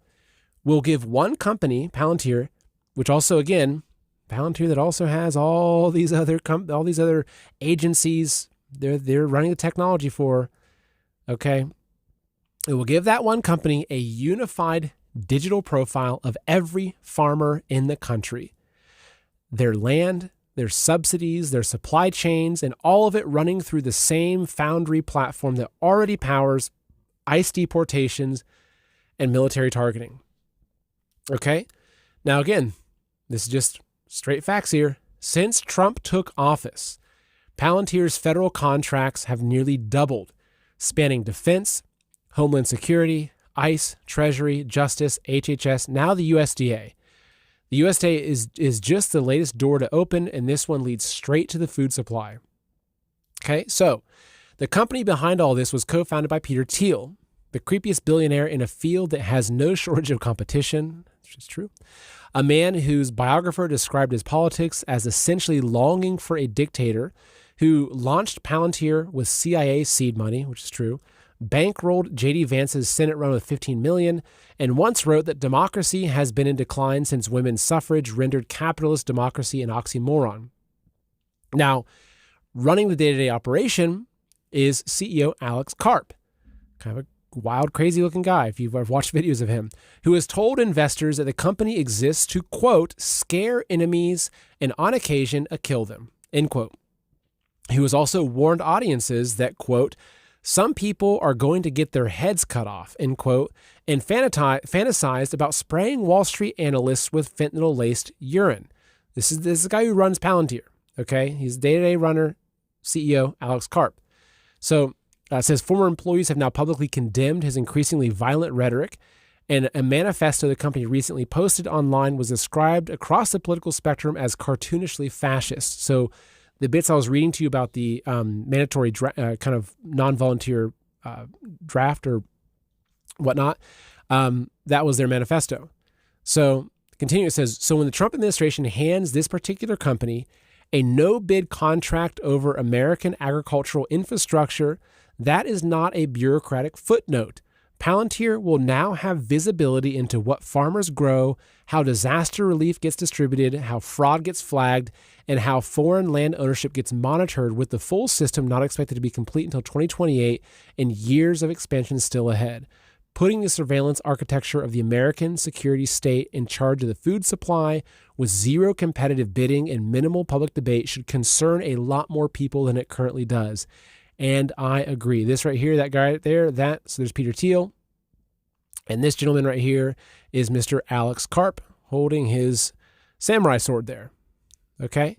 will give one company, Palantir, which also, again, Palantir that also has all these other agencies they're running the technology for, okay? It will give that one company a unified digital profile of every farmer in the country, their land, their subsidies, their supply chains, and all of it running through the same Foundry platform that already powers ICE deportations and military targeting. Okay? Now, again, this is just straight facts here. Since Trump took office, Palantir's federal contracts have nearly doubled, spanning defense, homeland security, ICE, Treasury, Justice, HHS, now the USDA. The USDA is just the latest door to open, and this one leads straight to the food supply. Okay, so the company behind all this was co-founded by Peter Thiel, the creepiest billionaire in a field that has no shortage of competition, which is true. A man whose biographer described his politics as essentially longing for a dictator, who launched Palantir with CIA seed money, which is true, bankrolled J.D. Vance's Senate run with $15 million, and once wrote that democracy has been in decline since women's suffrage rendered capitalist democracy an oxymoron. Now, running the day-to-day operation is CEO Alex Karp, kind of a wild, crazy looking guy, if you've ever watched videos of him, who has told investors that the company exists to, quote, scare enemies and on occasion, kill them, end quote. He was also warned audiences that, quote, some people are going to get their heads cut off, end quote, and fantasized about spraying Wall Street analysts with fentanyl-laced urine. This is the guy who runs Palantir, okay? He's a day-to-day runner, CEO, Alex Karp. So it says former employees have now publicly condemned his increasingly violent rhetoric, and a manifesto the company recently posted online was described across the political spectrum as cartoonishly fascist. So the bits I was reading to you about the mandatory kind of non-volunteer draft or whatnot, that was their manifesto. So continue, it says, so when the Trump administration hands this particular company a no-bid contract over American agricultural infrastructure, that is not a bureaucratic footnote. Palantir will now have visibility into what farmers grow, how disaster relief gets distributed, how fraud gets flagged, and how foreign land ownership gets monitored, with the full system not expected to be complete until 2028 and years of expansion still ahead. Putting the surveillance architecture of the American security state in charge of the food supply with zero competitive bidding and minimal public debate should concern a lot more people than it currently does. And I agree. This right here, that guy right there, so there's Peter Thiel. And this gentleman right here is Mr. Alex Karp holding his samurai sword there. Okay?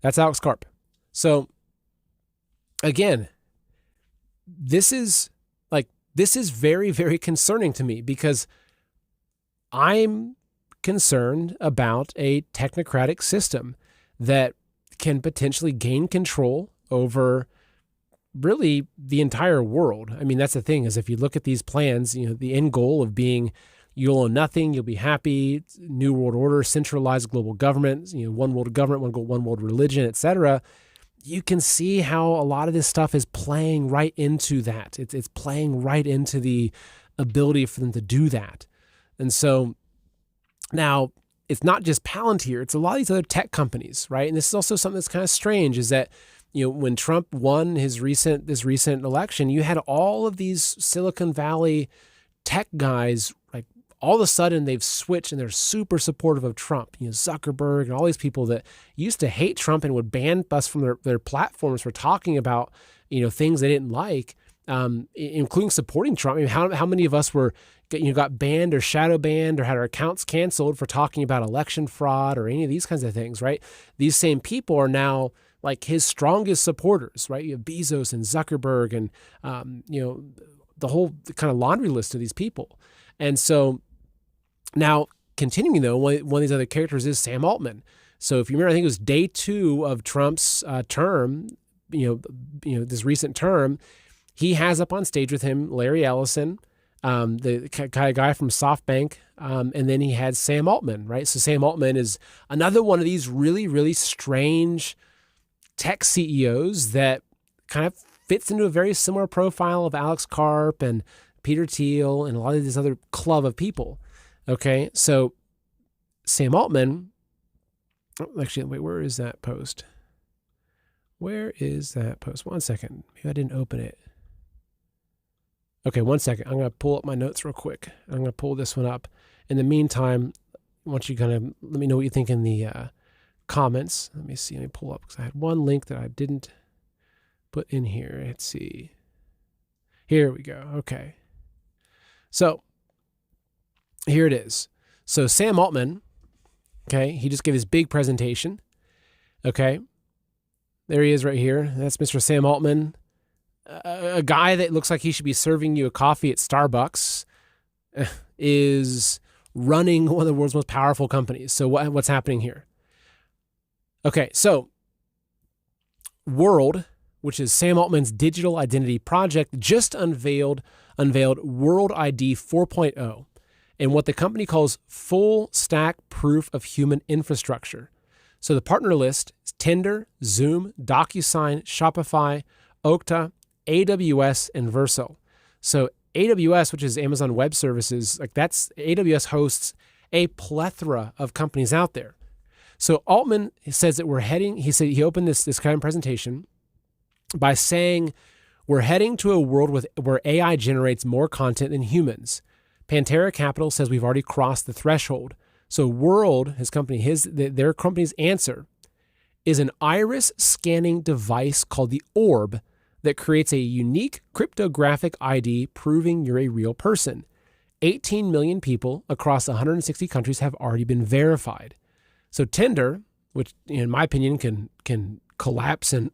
That's Alex Karp. So, again, this is very, very concerning to me because I'm concerned about a technocratic system that can potentially gain control over really the entire world. I mean, that's the thing, is if you look at these plans, the end goal of being you'll own nothing, you'll be happy, new world order, centralized global government, one world government, one world religion, etc. You can see how a lot of this stuff is playing right into that. It's playing right into the ability for them to do that. And so now it's not just Palantir, it's a lot of these other tech companies, right? And this is also something that's kind of strange, is that when Trump won this recent election, you had all of these Silicon Valley tech guys, like all of a sudden they've switched and they're super supportive of Trump. Zuckerberg and all these people that used to hate Trump and would ban us from their platforms for talking about, things they didn't like, including supporting Trump. I mean, how many of us got banned or shadow banned or had our accounts canceled for talking about election fraud or any of these kinds of things, right? These same people are now like his strongest supporters, right? You have Bezos and Zuckerberg and, the whole kind of laundry list of these people. And so now continuing though, one of these other characters is Sam Altman. So if you remember, I think it was day 2 of Trump's term, this recent term, he has up on stage with him Larry Ellison, the kind of guy from SoftBank, and then he had Sam Altman, right? So Sam Altman is another one of these really, really strange tech CEOs that kind of fits into a very similar profile of Alex Karp and Peter Thiel and a lot of this other club of people. Okay, so Sam Altman, actually, wait, where is that post? Where is that post? One second. Maybe I didn't open it. Okay, one second. I'm going to pull up my notes real quick. I'm going to pull this one up. In the meantime, I want you to kind of let me know what you think in the comments. Let me see. Let me pull up because I had one link that I didn't put in here. Let's see. Here we go. Okay. So here it is. So Sam Altman, okay, he just gave his big presentation. Okay. There he is right here. That's Mr. Sam Altman, a guy that looks like he should be serving you a coffee at Starbucks, is running one of the world's most powerful companies. So what's happening here? Okay, so World, which is Sam Altman's digital identity project, just unveiled World ID 4.0 and what the company calls full stack proof of human infrastructure. So the partner list is Tinder, Zoom, DocuSign, Shopify, Okta, AWS, and Verso. So AWS, which is Amazon Web Services, AWS hosts a plethora of companies out there. So Altman says that he opened this kind of presentation by saying We're heading to a world where AI generates more content than humans. Pantera Capital says we've already crossed the threshold. So World, their company's answer is an iris scanning device called the Orb that creates a unique cryptographic ID proving you're a real person. 18 million people across 160 countries have already been verified. So Tinder, which in my opinion can collapse and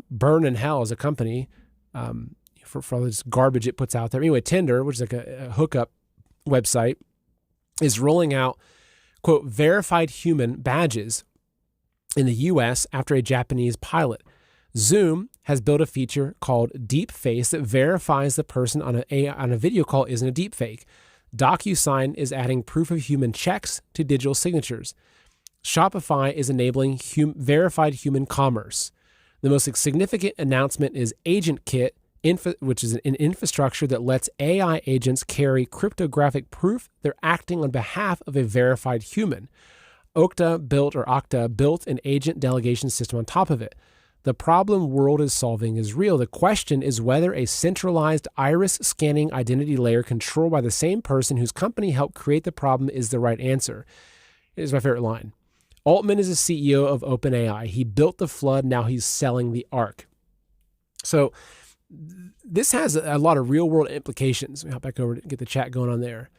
burn in hell as a company for all this garbage it puts out there. Anyway, Tinder, which is like a hookup website, is rolling out, quote, verified human badges in the U.S. after a Japanese pilot. Zoom has built a feature called Deep Face that verifies the person on a video call isn't a deep fake. DocuSign is adding proof of human checks to digital signatures. Shopify is enabling verified human commerce. The most significant announcement is AgentKit, which is an infrastructure that lets AI agents carry cryptographic proof they're acting on behalf of a verified human. Okta built an agent delegation system on top of it. The problem World is solving is real. The question is whether a centralized iris scanning identity layer controlled by the same person whose company helped create the problem is the right answer. Here's my favorite line. Altman is the CEO of OpenAI. He built the flood. Now he's selling the ark. So this has a lot of real world implications. Let me hop back over to get the chat going on there.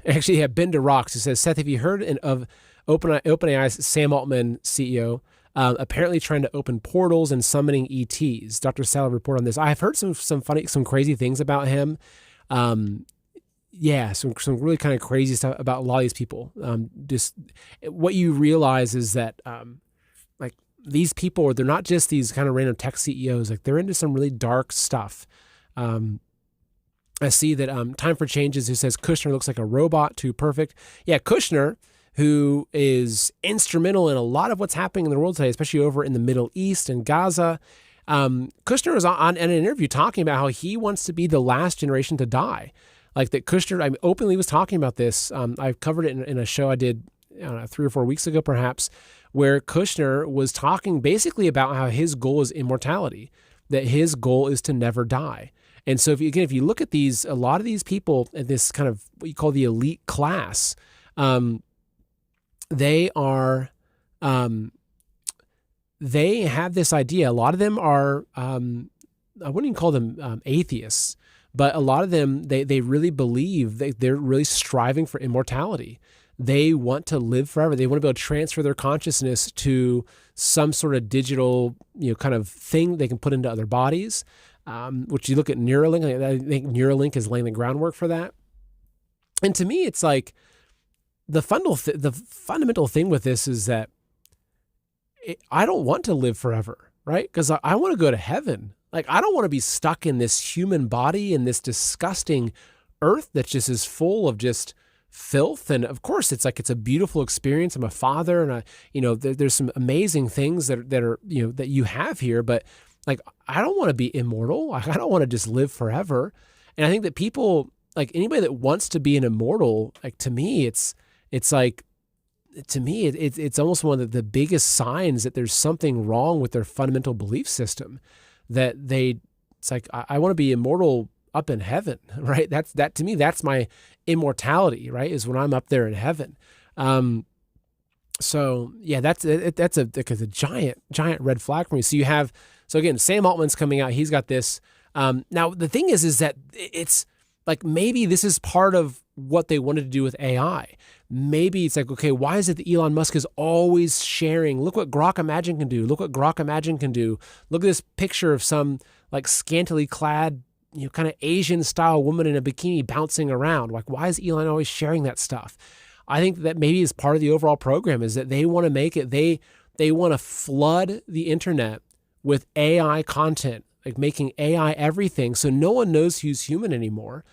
Actually, Bender Rocks, who says, Seth, have you heard of OpenAI's Sam Altman, CEO, apparently trying to open portals and summoning ETs? Dr. Sal report on this. I've heard some crazy things about him. Some really kind of crazy stuff about a lot of these people. Just what you realize is that like these people, they're not just these kind of random tech CEOs. Like they're into some really dark stuff. I see that Time for Changes, who says Kushner looks like a robot, too perfect. Yeah, Kushner, who is instrumental in a lot of what's happening in the world today, especially over in the Middle East and Gaza. Kushner was on an interview talking about how he wants to be the last generation to die. Like that Kushner, openly was talking about this. I've covered it in a show I did 3 or 4 weeks ago, perhaps, where Kushner was talking basically about how his goal is immortality, that his goal is to never die. And so if you look at a lot of these people in this kind of what you call the elite class, they have this idea. A lot of them are, I wouldn't even call them atheists, but a lot of them, they really believe they're really striving for immortality. They want to live forever. They want to be able to transfer their consciousness to some sort of digital, kind of thing they can put into other bodies. Which you look at Neuralink, I think Neuralink is laying the groundwork for that. And to me, it's like the fundamental thing with this is that I don't want to live forever, right? Because I want to go to heaven. Like, I don't want to be stuck in this human body in this disgusting earth that just is full of just filth. And of course, it's a beautiful experience. I'm a father, and there's some amazing things that are that you have here, but like, I don't want to be immortal. I don't want to just live forever. And I think that people, like anybody that wants to be an immortal, like to me, it's almost one of the biggest signs that there's something wrong with their fundamental belief system. It's like, I want to be immortal up in heaven, right? That to me, that's my immortality, right? Is when I'm up there in heaven. So yeah, that's a giant red flag for me. So again, Sam Altman's coming out. He's got this. Now the thing is that it's like, maybe this is part of what they wanted to do with AI. Maybe it's like, okay, why is it that Elon Musk is always sharing? Look what Grok Imagine can do. Look what Grok Imagine can do. Look at this picture of some like scantily clad, kind of Asian style woman in a bikini bouncing around. Like, why is Elon always sharing that stuff? I think that maybe is part of the overall program, is that they want to make it, they want to flood the internet with AI content, like making AI everything, so no one knows who's human anymore.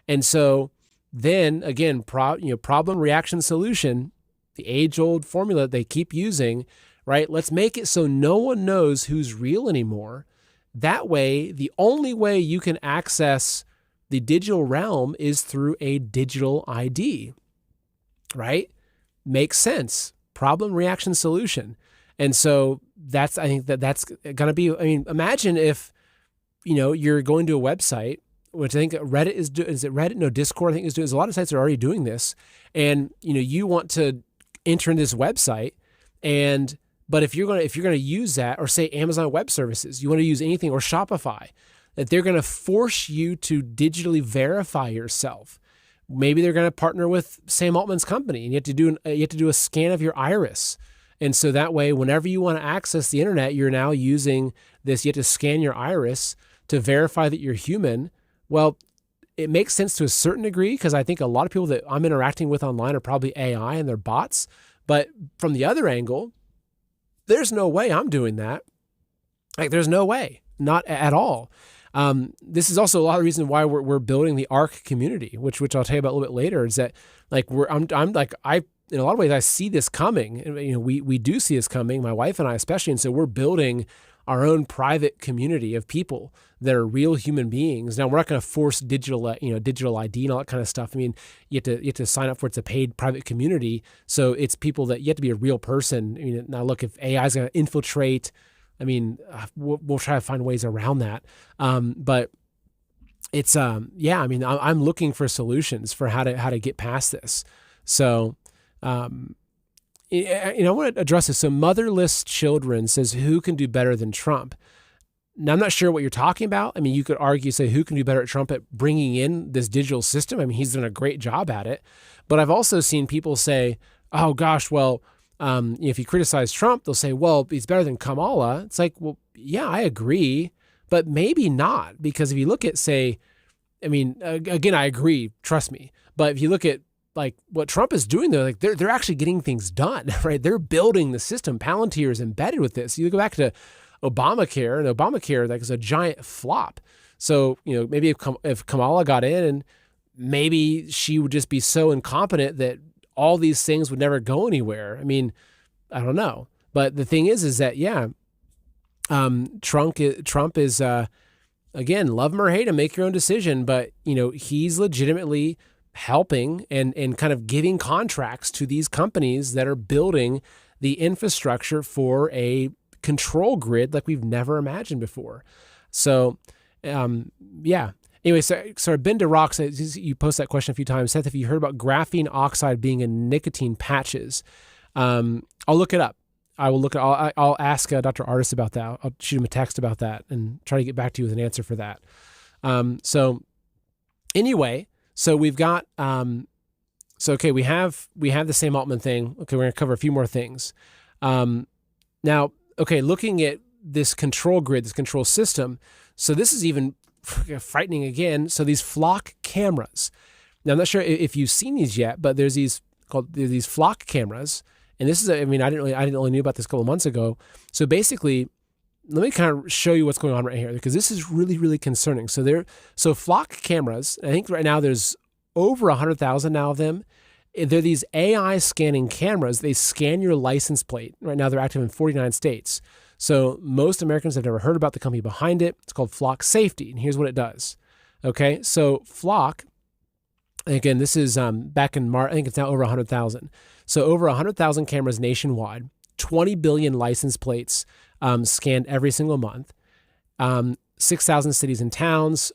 And so then again, problem, reaction, solution, the age-old formula they keep using, right? Let's make it so no one knows who's real anymore. That way, the only way you can access the digital realm is through a digital ID, right? Makes sense. Problem, reaction, solution. And so I think that's going to be, I mean, imagine if, you're going to a website, which I think Reddit is it Reddit? No, Discord I think is doing. There's a lot of sites that are already doing this. And, you want to enter in this website but if you're going to use that, or say Amazon Web Services, you want to use anything, or Shopify, that they're going to force you to digitally verify yourself. Maybe they're going to partner with Sam Altman's company, and you have to do a scan of your iris. And so that way, whenever you want to access the internet, you're now using this. You have to scan your iris to verify that you're human. Well, it makes sense to a certain degree, because I think a lot of people that I'm interacting with online are probably AI and they're bots. But from the other angle, there's no way I'm doing that. Like, there's no way, not at all. This is also a lot of reason why we're building the ARC community, which I'll tell you about a little bit later. Is that like I'm in a lot of ways I see this coming. And, we do see this coming, my wife and I especially, and so we're building our own private community of people that are real human beings. Now, we're not going to force digital ID and all that kind of stuff. I mean, you have to sign up for it's a paid private community. So it's people that you have to be a real person. I mean, now look, if AI is going to infiltrate, I mean, we'll try to find ways around that. But it's, I mean, I'm looking for solutions for how to get past this. So, I want to address this. So Motherless Children says, who can do better than Trump? Now, I'm not sure what you're talking about. I mean, you could argue, say, who can do better at Trump at bringing in this digital system? I mean, he's done a great job at it. But I've also seen people say, oh, gosh, well, if you criticize Trump, they'll say, well, he's better than Kamala. It's like, well, yeah, I agree, but maybe not. Because if you look at, say, I mean, again, I agree, trust me. But if you look at like what Trump is doing, though, like they're actually getting things done, right? They're building the system. Palantir is embedded with this. You go back to Obamacare, and Obamacare like is a giant flop. So, maybe if Kamala got in, and maybe she would just be so incompetent that all these things would never go anywhere. I mean, I don't know. But the thing is that, Trump is, again, love him or hate him, make your own decision. But, he's legitimately helping and kind of giving contracts to these companies that are building the infrastructure for a control grid like we've never imagined before. So, Anyway, so Ben DeRock says, you post that question a few times. Seth, if you heard about graphene oxide being in nicotine patches, I'll look it up. I'll ask Dr. Artis about that. I'll shoot him a text about that and try to get back to you with an answer for that. Anyway, so we've got, we have the Sam Altman thing. Okay, we're going to cover a few more things. Now, looking at this control grid, this control system. So this is even frightening again. So these flock cameras. Now, I'm not sure if you've seen these yet, but there's these flock cameras. And this is, I didn't really knew about this a couple of months ago. So basically, let me kind of show you what's going on right here, because this is really, really concerning. So flock cameras, I think right now there's over 100,000 now of them. They're these AI scanning cameras. They scan your license plate. Right now they're active in 49 states. So most Americans have never heard about the company behind it. It's called Flock Safety. And here's what it does. Okay, so Flock, again, this is back in March, I think it's now over 100,000. So over 100,000 cameras nationwide, 20 billion license plates scanned every single month, 6,000 cities and towns,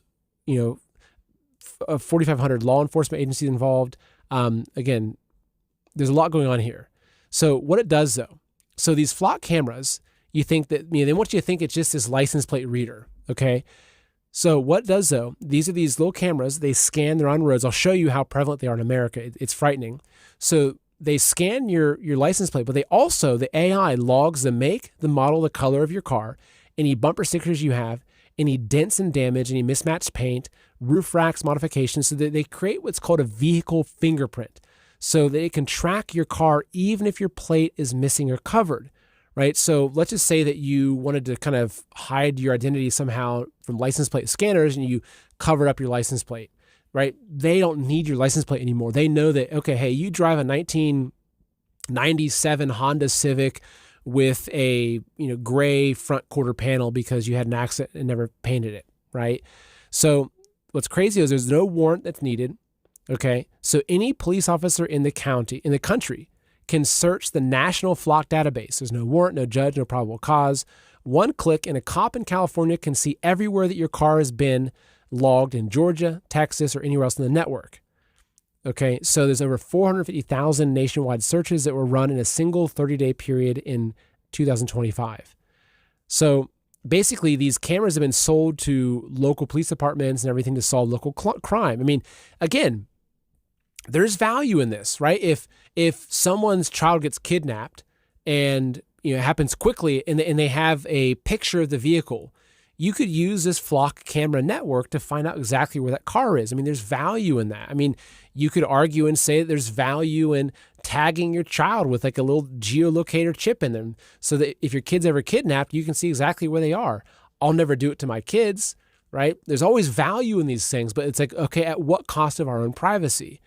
4,500 law enforcement agencies involved. Again, there's a lot going on here. So what it does though, so these Flock cameras, you think that, they want you to think it's just this license plate reader. Okay. So what it does though, these are these little cameras, they scan, they're on roads. I'll show you how prevalent they are in America. It's frightening. So they scan your license plate, but the AI logs the make, the model, the color of your car, any bumper stickers you have, any dents and damage, any mismatched paint, roof racks, modifications, so that they create what's called a vehicle fingerprint, so that it can track your car even if your plate is missing or covered, right? So let's just say that you wanted to kind of hide your identity somehow from license plate scanners and you covered up your license plate, right? They don't need your license plate anymore. They know that, okay, hey, you drive a 1997 Honda Civic with a gray front quarter panel because you had an accident and never painted it, right? So what's crazy is there's no warrant that's needed. Okay, so any police officer in the country can search the national flock database. There's no warrant, no judge, no probable cause. One click, and a cop in California can see everywhere that your car has been logged in Georgia, Texas, or anywhere else in the network. Okay, so there's over 450,000 nationwide searches that were run in a single 30-day period in 2025. So basically, these cameras have been sold to local police departments and everything to solve local crime. I mean, again, there's value in this, right? If someone's child gets kidnapped and it happens quickly and they have a picture of the vehicle, you could use this flock camera network to find out exactly where that car is. I mean, there's value in that. I mean, you could argue and say that there's value in tagging your child with like a little geolocator chip in them so that if your kid's ever kidnapped, you can see exactly where they are. I'll never do it to my kids, right? There's always value in these things, but it's like, okay, at what cost of our own privacy?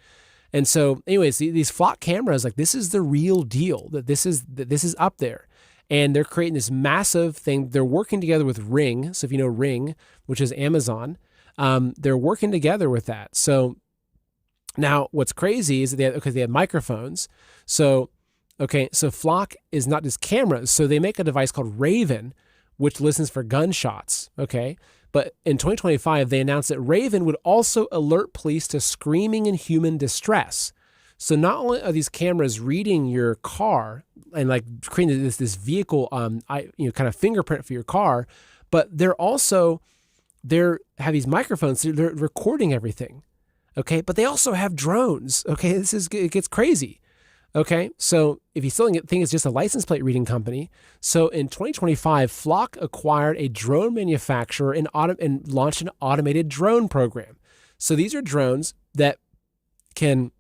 And so anyways, these flock cameras, like this is the real deal, that this is up there. And they're creating this massive thing. They're working together with Ring. So if you know Ring, which is Amazon, they're working together with that. So now what's crazy is that they have microphones. So Flock is not just cameras. So they make a device called Raven, which listens for gunshots. Okay. But in 2025, they announced that Raven would also alert police to screaming and human distress. So not only are these cameras reading your car and like creating this vehicle, kind of fingerprint for your car, but they're have these microphones. They're recording everything. Okay, but they also have drones. Okay, it gets crazy. Okay, so if you still think it's just a license plate reading company, so in 2025, Flock acquired a drone manufacturer and launched an automated drone program. So these are drones that can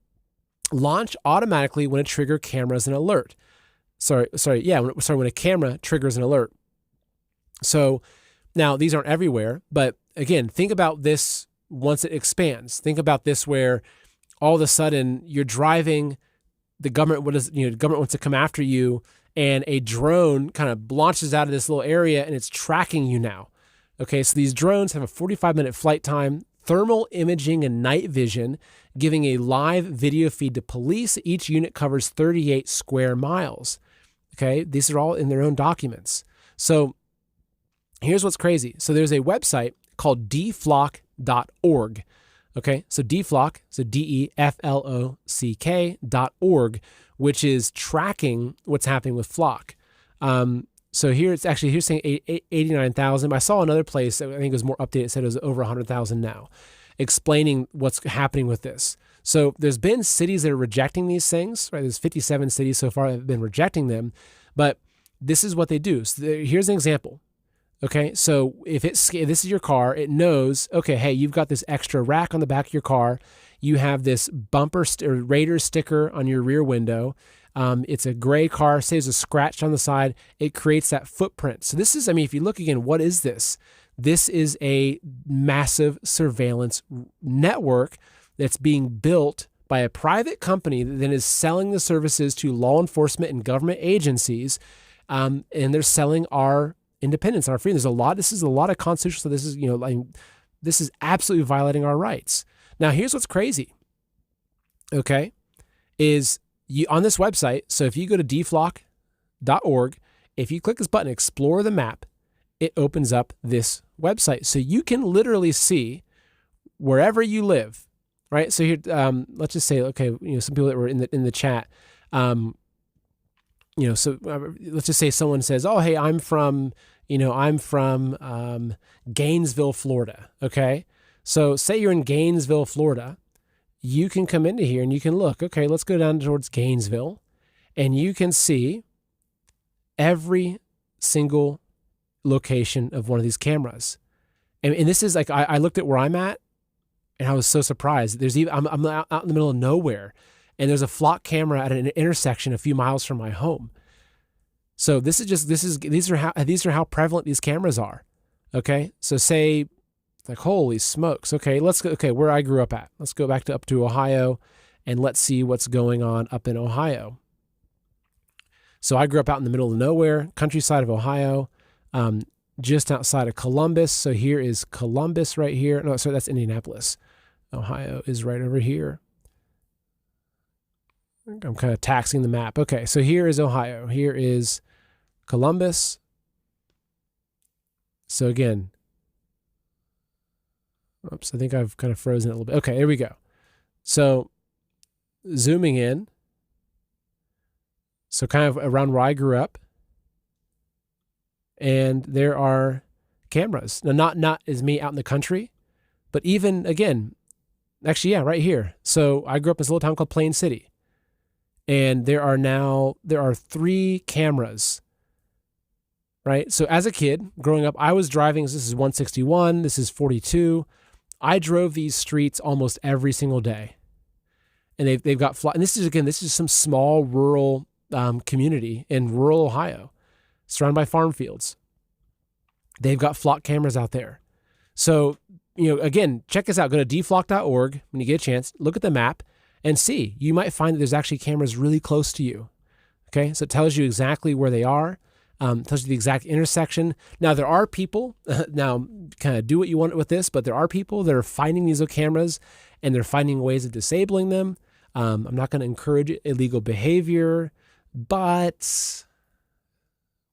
launch automatically when a trigger cameras an alert. When a camera triggers an alert. So now these aren't everywhere, but again, think about this once it expands. Think about this where all of a sudden you're driving, the government wants to come after you, and a drone kind of launches out of this little area and it's tracking you now. Okay, so these drones have a 45-minute flight time, thermal imaging and night vision, giving a live video feed to police. Each unit covers 38 square miles. Okay, these are all in their own documents. So here's what's crazy. So there's a website called deflock.org. Okay, so deflock, so DEFLOCK.org, which is tracking what's happening with Flock. So here's saying 89,000. I saw another place, I think it was more updated, it said it was over 100,000 now, explaining what's happening with this. So there's been cities that are rejecting these things, right? There's 57 cities so far that have been rejecting them, but this is what they do. So here's an example. Okay, so if this is your car, it knows, okay, hey, you've got this extra rack on the back of your car. You have this bumper Raiders sticker on your rear window. It's a gray car, say there's a scratch on the side. It creates that footprint. So this is, if you look again, what is this? This is a massive surveillance network that's being built by a private company that then is selling the services to law enforcement and government agencies, and they're selling our independence and our freedom. This is a lot of constitutional. So this is, this is absolutely violating our rights. Now, here's what's crazy. Okay, is you on this website. So if you go to deflock.org, if you click this button, explore the map, it opens up this website. So you can literally see wherever you live, right? So here, let's just say, okay, some people that were in the chat, let's just say someone says, oh, hey, I'm from Gainesville, Florida. Okay. So say you're in Gainesville, Florida, you can come into here and you can look, okay, let's go down towards Gainesville, and you can see every single location of one of these cameras. And this is like, I looked at where I'm at and I was so surprised. I'm out in the middle of nowhere, and there's a Flock camera at an intersection a few miles from my home. So these are how prevalent these cameras are. Okay. So say, like, holy smokes. Okay. Where I grew up at, let's go back up to Ohio, and let's see what's going on up in Ohio. So I grew up out in the middle of nowhere, countryside of Ohio, just outside of Columbus. So here is Columbus right here. No, sorry, that's Indianapolis. Ohio is right over here. I'm kind of taxing the map. Okay, so here is Ohio. Here is Columbus. So again, oops, I think I've kind of frozen it a little bit. Okay, here we go. So zooming in. So kind of around where I grew up. And there are cameras. Now, not as me out in the country, but even, again, actually, yeah, right here. So I grew up in this little town called Plain City. And there are 3 cameras, right? So as a kid growing up, I was driving, this is 161, this is 42. I drove these streets almost every single day. And they've got, and this is some small rural community in rural Ohio, surrounded by farm fields. They've got flock cameras out there. So, again, check this out. Go to dflock.org when you get a chance. Look at the map and see. You might find that there's actually cameras really close to you. Okay, so it tells you exactly where they are. Tells you the exact intersection. Now, there are people, now kind of do what you want with this, but there are people that are finding these cameras and they're finding ways of disabling them. I'm not going to encourage illegal behavior, but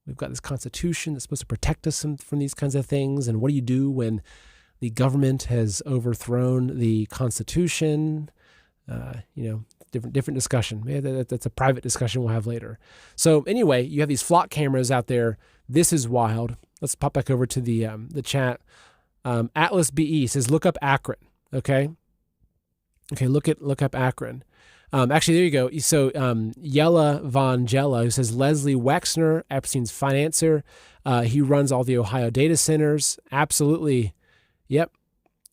we've got this Constitution that's supposed to protect us from these kinds of things. And what do you do when the government has overthrown the Constitution? Different discussion. Maybe that's a private discussion we'll have later. So anyway, you have these flock cameras out there. This is wild. Let's pop back over to the chat. Atlas BE says, look up Akron. Okay. Look up Akron. Actually, there you go. So Yella Von Jella, who says Leslie Wexner, Epstein's financier. He runs all the Ohio data centers. Absolutely. Yep.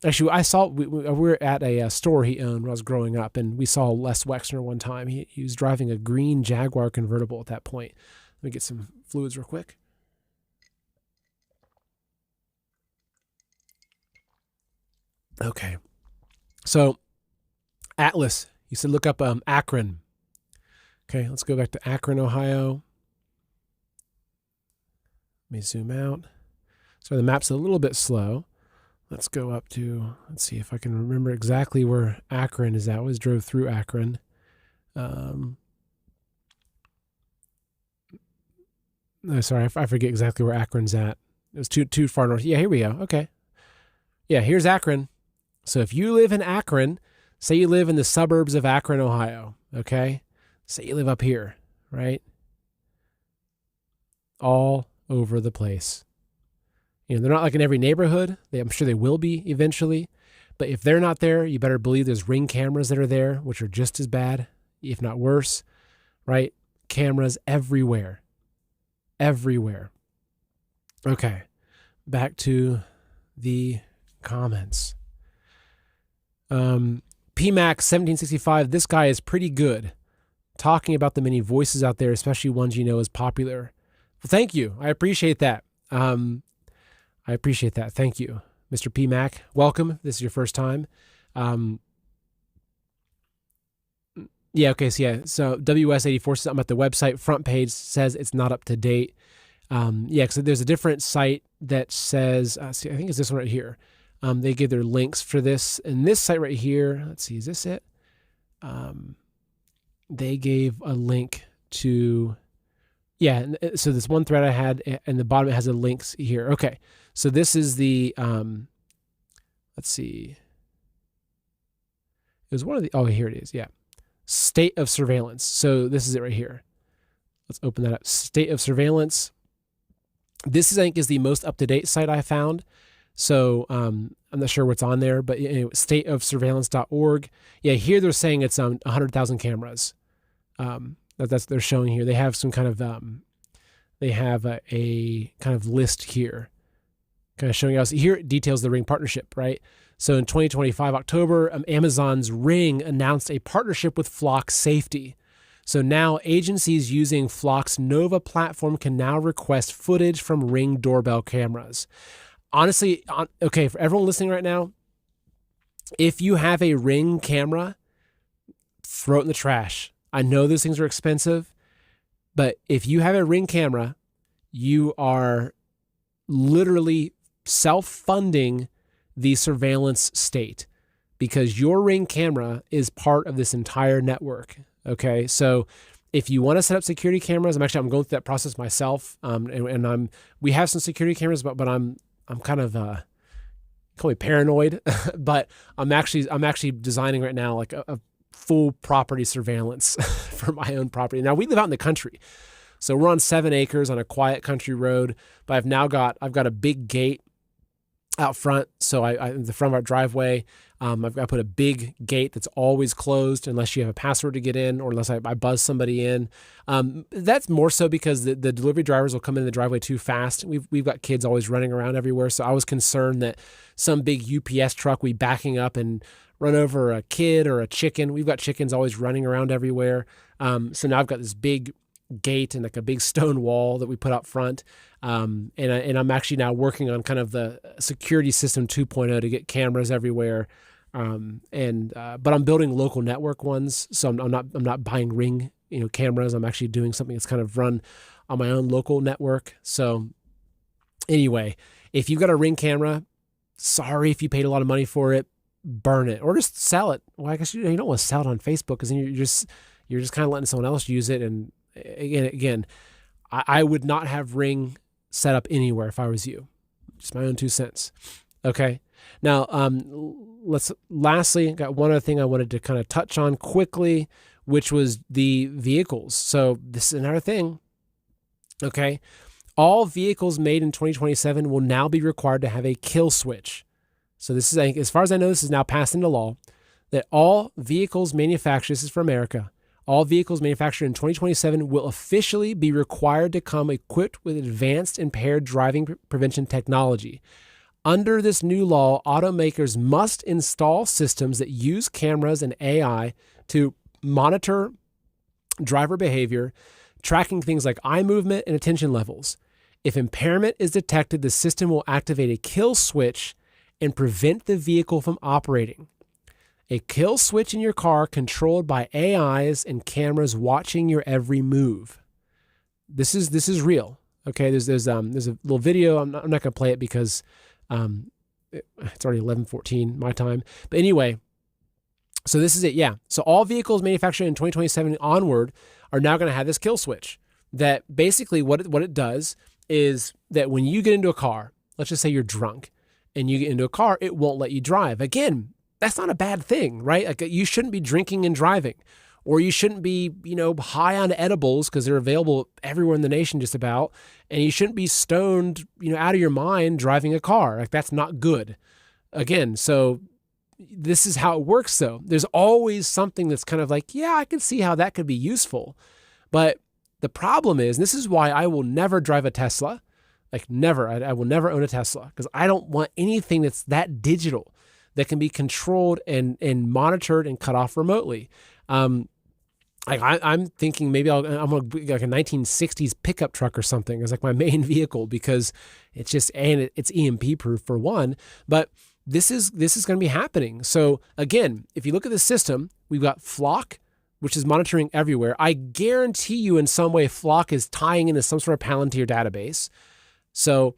Actually, I saw, we were at a store he owned when I was growing up, and we saw Les Wexner one time. He was driving a green Jaguar convertible at that point. Let me get some fluids real quick. Okay. So, Atlas, you said look up Akron. Okay, let's go back to Akron, Ohio. Let me zoom out. So the map's a little bit slow. Let's go up to, let's see if I can remember exactly where Akron is at. I always drove through Akron. No, sorry, I forget exactly where Akron's at. It was too far north. Yeah, here we go. Okay. Yeah, here's Akron. So if you live in Akron, say you live in the suburbs of Akron, Ohio, okay? Say you live up here, right? All over the place. They're not like in every neighborhood. I'm sure they will be eventually. But if they're not there, you better believe there's Ring cameras that are there, which are just as bad, if not worse, right? Cameras everywhere. Everywhere. Okay. Back to the comments. PMax1765, this guy is pretty good talking about the many voices out there, especially ones is popular. Well, thank you. I appreciate that. Thank you, Mr. PMac. Welcome. This is your first time. Yeah, okay, so WS84 says I'm at the website. Front page says it's not up to date. So there's a different site that says, I think it's this one right here. They give their links for this. And this site right here, let's see, is this it? They gave a link to, so this one thread I had, and the bottom it has the links here. Okay, so this is the, let's see. It was one of the, here it is, yeah. State of surveillance. So this is it right here. Let's open that up. State of surveillance. This is, I think, is the most up-to-date site I found. So I'm not sure what's on there, but stateofsurveillance.org. Yeah, here they're saying it's 100,000 cameras. That's they're showing here. They have some kind of they have a kind of list here, kind of showing us here. It details the Ring partnership, right? So in 2025 October, Amazon's Ring announced a partnership with Flock Safety. So now agencies using Flock's Nova platform can now request footage from Ring doorbell cameras. Honestly, okay, for everyone listening right now, if you have a Ring camera, throw it in the trash. I know those things are expensive, but if you have a Ring camera, you are literally self-funding the surveillance state because your Ring camera is part of this entire network. Okay, so if you want to set up security cameras, I'm going through that process myself, we have some security cameras, but I'm kind of call me paranoid, but I'm actually designing right now like a full property surveillance for my own property. Now we live out in the country, so we're on 7 acres on a quiet country road, but I've got a big gate out front. So in the front of our driveway, I put a big gate that's always closed unless you have a password to get in, or unless I buzz somebody in. That's more so because the delivery drivers will come in the driveway too fast. We've got kids always running around everywhere. So I was concerned that some big UPS truck will be backing up and run over a kid or a chicken. We've got chickens always running around everywhere. So now I've got this big gate and like a big stone wall that we put out front. And I'm actually now working on kind of the security system 2.0 to get cameras everywhere. But I'm building local network ones. So I'm not buying Ring, cameras. I'm actually doing something that's kind of run on my own local network. So anyway, if you've got a Ring camera, sorry if you paid a lot of money for it, burn it or just sell it. Well, I guess you don't want to sell it on Facebook because then you're just kind of letting someone else use it. And again, I would not have Ring set up anywhere if I was you. Just my own 2 cents. Okay. Now, lastly, got one other thing I wanted to kind of touch on quickly, which was the vehicles. So this is another thing. Okay. All vehicles made in 2027 will now be required to have a kill switch. So this is, as far as I know, this is now passed into law that all vehicles manufactured, this is for America, all vehicles manufactured in 2027 will officially be required to come equipped with advanced impaired driving prevention technology. Under this new law, automakers must install systems that use cameras and AI to monitor driver behavior, tracking things like eye movement and attention levels. If impairment is detected, the system will activate a kill switch and prevent the vehicle from operating. A kill switch in your car controlled by AIs and cameras watching your every move. This is real. Okay, there's a little video. I'm not going to play it because it's already 11:14 my time. But anyway, so this is it. Yeah. So all vehicles manufactured in 2027 onward are now going to have this kill switch. That basically what it does is that when you get into a car, let's just say you're drunk and you get into a car, it won't let you drive. Again, that's not a bad thing, right? Like you shouldn't be drinking and driving, or you shouldn't be, high on edibles because they're available everywhere in the nation just about. And you shouldn't be stoned, out of your mind driving a car. Like that's not good. Again, so this is how it works though. There's always something that's kind of like, yeah, I can see how that could be useful. But the problem is, and this is why I will never drive a Tesla, like never, I will never own a Tesla because I don't want anything that's that digital that can be controlled and monitored and cut off remotely. I'm thinking maybe I'm going to like a 1960s pickup truck or something as like my main vehicle because it's EMP proof for one, but this is going to be happening. So again, if you look at the system, we've got Flock, which is monitoring everywhere. I guarantee you in some way Flock is tying into some sort of Palantir database. So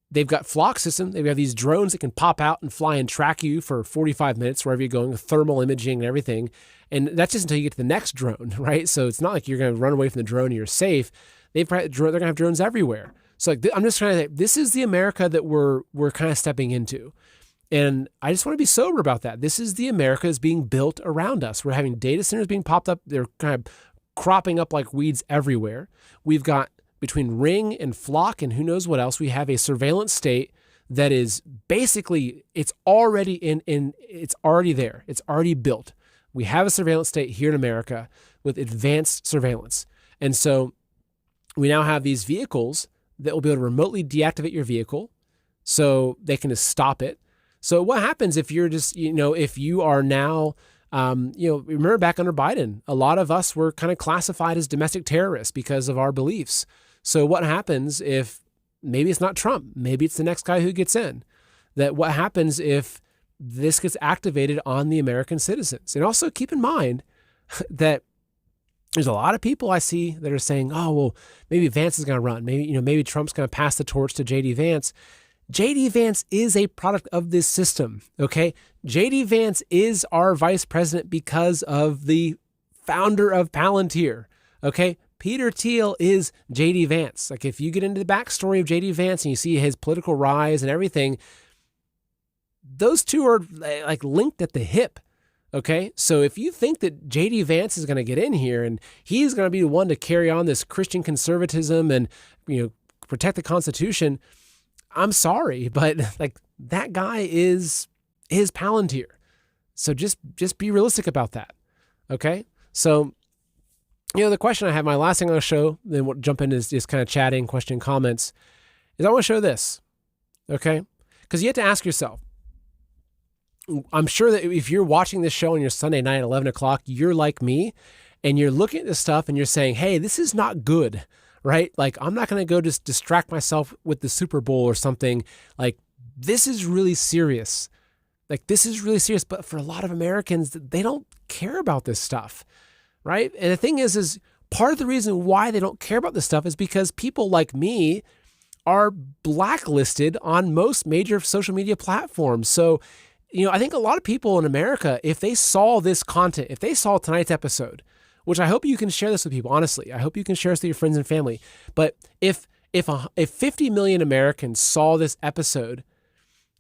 they've got Flock system. They have these drones that can pop out and fly and track you for 45 minutes wherever you're going with thermal imaging and everything. And that's just until you get to the next drone, right? So it's not like you're going to run away from the drone and you're safe. They're going to have drones everywhere. So like, I'm just trying to say, this is the America that we're kind of stepping into. And I just want to be sober about that. This is the America that's being built around us. We're having data centers being popped up. They're kind of cropping up like weeds everywhere. We've got between Ring and Flock and who knows what else, we have a surveillance state that is basically, it's already it's already there. It's already built. We have a surveillance state here in America with advanced surveillance. And so we now have these vehicles that will be able to remotely deactivate your vehicle so they can just stop it. So what happens if you're just, if you are now, remember back under Biden, a lot of us were kind of classified as domestic terrorists because of our beliefs. So what happens if maybe it's not Trump, maybe it's the next guy who gets in? That what happens if this gets activated on the American citizens? And also keep in mind that there's a lot of people I see that are saying, oh, well, maybe Vance is going to run. Maybe Trump's going to pass the torch to JD Vance. JD Vance is a product of this system, okay? JD Vance is our vice president because of the founder of Palantir. Okay. Peter Thiel is J.D. Vance. Like if you get into the backstory of J.D. Vance and you see his political rise and everything, those two are like linked at the hip. Okay. So if you think that J.D. Vance is going to get in here and he's going to be the one to carry on this Christian conservatism and, protect the Constitution, I'm sorry, but like that guy is Palantir. So just be realistic about that. Okay. So, the question I have, my last thing on the show, then we'll jump into is just kind of chatting, question, comments, is I want to show this. Okay. Because you have to ask yourself, I'm sure that if you're watching this show on your Sunday night at 11 o'clock, you're like me and you're looking at this stuff and you're saying, hey, this is not good, right? Like, I'm not going to go just distract myself with the Super Bowl or something. Like, this is really serious. But for a lot of Americans, they don't care about this stuff, right? And the thing is part of the reason why they don't care about this stuff is because people like me are blacklisted on most major social media platforms. So, I think a lot of people in America, if they saw this content, if they saw tonight's episode, which I hope you can share this with people, honestly, I hope you can share this with your friends and family. But if 50 million Americans saw this episode,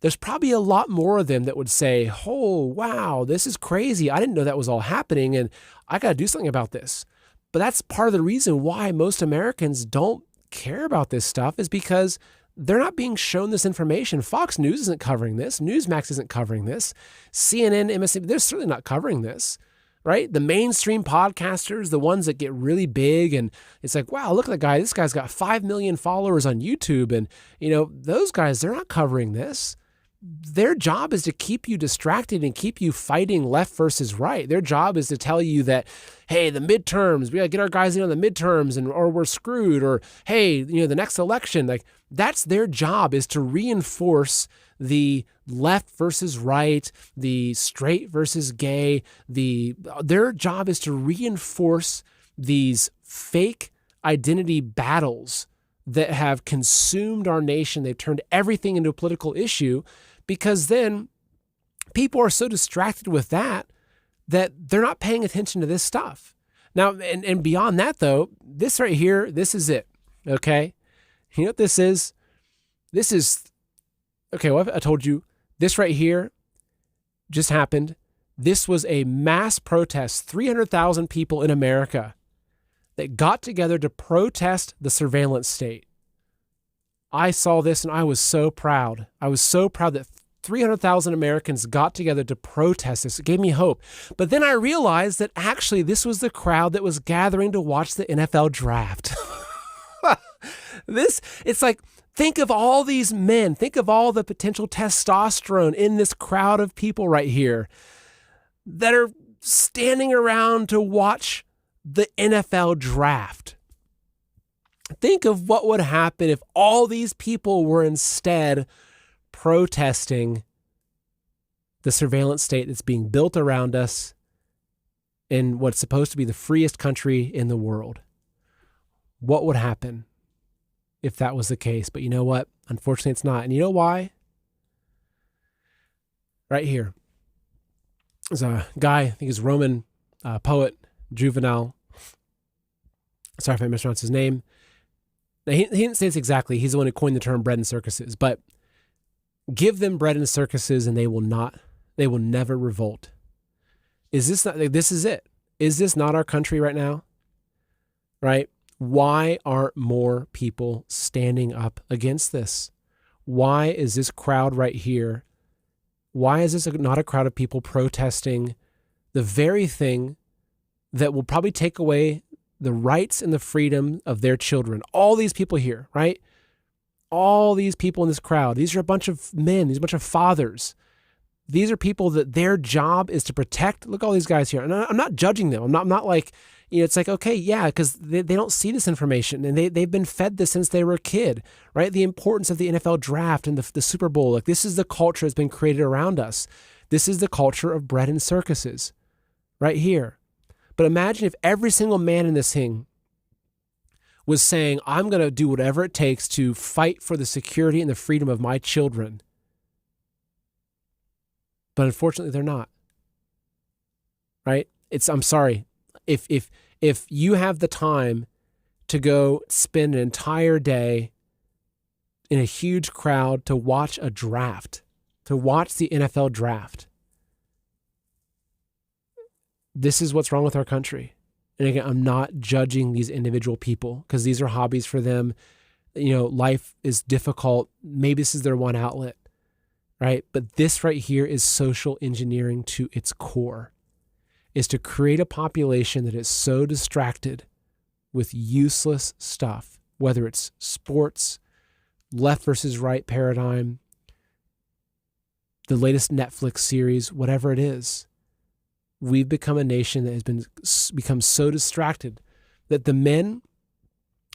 there's probably a lot more of them that would say, oh, wow, this is crazy. I didn't know that was all happening and I got to do something about this. But that's part of the reason why most Americans don't care about this stuff is because they're not being shown this information. Fox News isn't covering this. Newsmax isn't covering this. CNN, MSNBC, they're certainly not covering this, right? The mainstream podcasters, the ones that get really big and it's like, wow, look at that guy. This guy's got 5 million followers on YouTube. And, those guys, they're not covering this. Their job is to keep you distracted and keep you fighting left versus right. Their job is to tell you that, hey, the midterms, we got to get our guys in on the midterms or we're screwed, or, hey, the next election, like that's their job, is to reinforce the left versus right, the straight versus gay. Their job is to reinforce these fake identity battles that have consumed our nation. They've turned everything into a political issue because then people are so distracted with that they're not paying attention to this stuff. Now, and beyond that though, this right here, this is it. Okay. You know what this is? This is, okay, well, I told you this right here just happened. This was a mass protest, 300,000 people in America that got together to protest the surveillance state. I saw this and I was so proud. I was so proud that 300,000 Americans got together to protest this. It gave me hope. But then I realized that actually this was the crowd that was gathering to watch the NFL draft. It's like, think of all these men. Think of all the potential testosterone in this crowd of people right here that are standing around to watch the NFL draft. Think of what would happen if all these people were instead protesting the surveillance state that's being built around us in what's supposed to be the freest country in the world. What would happen if that was the case? But you know what? Unfortunately, it's not. And you know why? Right here. There's a guy, I think he's Roman poet, Juvenal. Sorry if I mispronounced his name. Now, he didn't say this exactly. He's the one who coined the term bread and circuses. But give them bread and circuses and they will never revolt. Is this not, this is it. Is this not our country right now? Right? Why aren't more people standing up against this? Why is this crowd right here? Why is this not a crowd of people protesting the very thing that will probably take away the rights and the freedom of their children? All these people here, right? All these people in this crowd, these are a bunch of men, these are a bunch of fathers. These are people that their job is to protect. Look at all these guys here. And I'm not judging them. I'm not like, it's like, okay, yeah, because they don't see this information and they've been fed this since they were a kid, right? The importance of the NFL draft and the Super Bowl. Like, this is the culture that's been created around us. This is the culture of bread and circuses right here. But imagine if every single man in this thing was saying, I'm going to do whatever it takes to fight for the security and the freedom of my children. But unfortunately, they're not. Right? I'm sorry. If you have the time to go spend an entire day in a huge crowd to watch a draft, to watch the NFL draft, this is what's wrong with our country. And again, I'm not judging these individual people because these are hobbies for them. Life is difficult. Maybe this is their one outlet, right? But this right here is social engineering to its core, is to create a population that is so distracted with useless stuff, whether it's sports, left versus right paradigm, the latest Netflix series, whatever it is. We've become a nation that has become so distracted that the men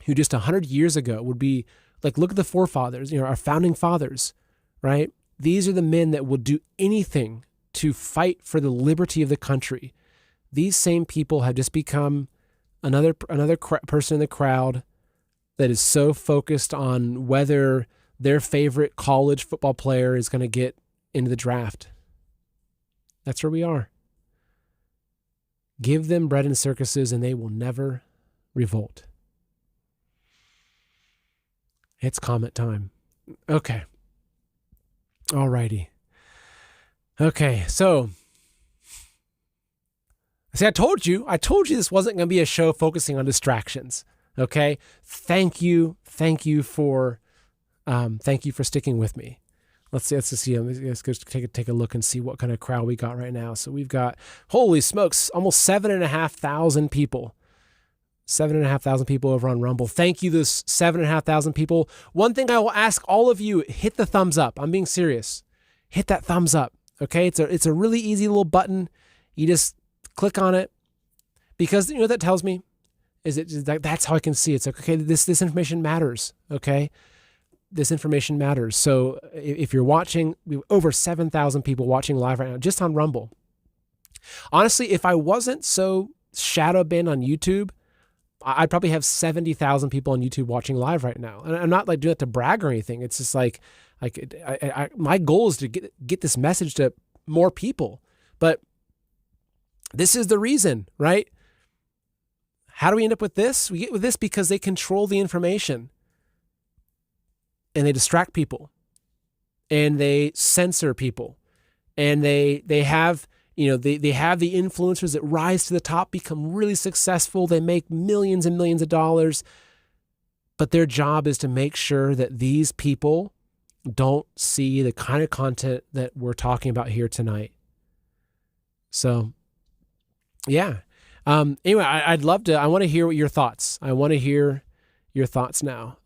who just 100 years ago would be like, look at the forefathers, our founding fathers, right? These are the men that will do anything to fight for the liberty of the country. These same people have just become another person in the crowd that is so focused on whether their favorite college football player is going to get into the draft. That's where we are. Give them bread and circuses and they will never revolt. It's comment time. Okay. Alrighty. Okay, so see, I told you this wasn't going to be a show focusing on distractions. Okay, thank you for sticking with me. Let's see. Let's go take a look and see what kind of crowd we got right now. So we've got, holy smokes, almost 7,500 people. 7,500 people over on Rumble. Thank you, those 7,500 people. One thing I will ask all of you: hit the thumbs up. I'm being serious. Hit that thumbs up. Okay, it's a really easy little button. You just click on it, because you know what that tells me is that's how I can see it. It's like, okay, this information matters. Okay, this information matters. So if you're watching, we have over 7,000 people watching live right now just on Rumble. Honestly, if I wasn't so shadow banned on YouTube, I'd probably have 70,000 people on YouTube watching live right now. And I'm not like doing it to brag or anything. It's just like my goal is to get this message to more people. But this is the reason, right? How do we end up with this? We get with this because they control the information and they distract people and they censor people and they have, they have the influencers that rise to the top, become really successful. They make millions and millions of dollars, but their job is to make sure that these people don't see the kind of content that we're talking about here tonight. So, yeah. Anyway, I'd love to, I want to hear what your thoughts. I want to hear your thoughts now.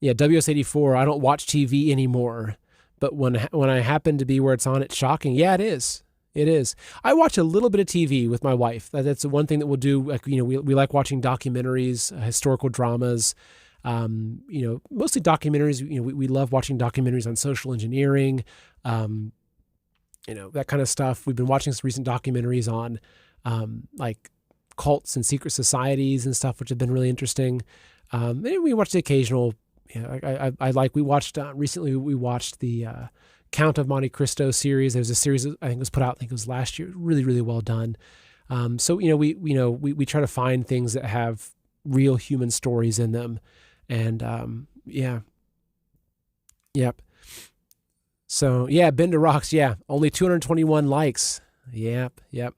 WS84, I don't watch TV anymore, but when I happen to be where it's on, it's shocking. Yeah, it is. It is. I watch a little bit of TV with my wife. That's the one thing that we'll do. Like, we like watching documentaries, historical dramas, mostly documentaries. We love watching documentaries on social engineering, that kind of stuff. We've been watching some recent documentaries on like cults and secret societies and stuff, which have been really interesting. And we watched the occasional, we watched recently, we watched the Count of Monte Cristo series. There was a series that I think was put out, I think it was last year, really, really well done. So, we try to find things that have real human stories in them. And yep. So yeah, Bender rocks. Yeah, only 221 likes. Yep. Yep.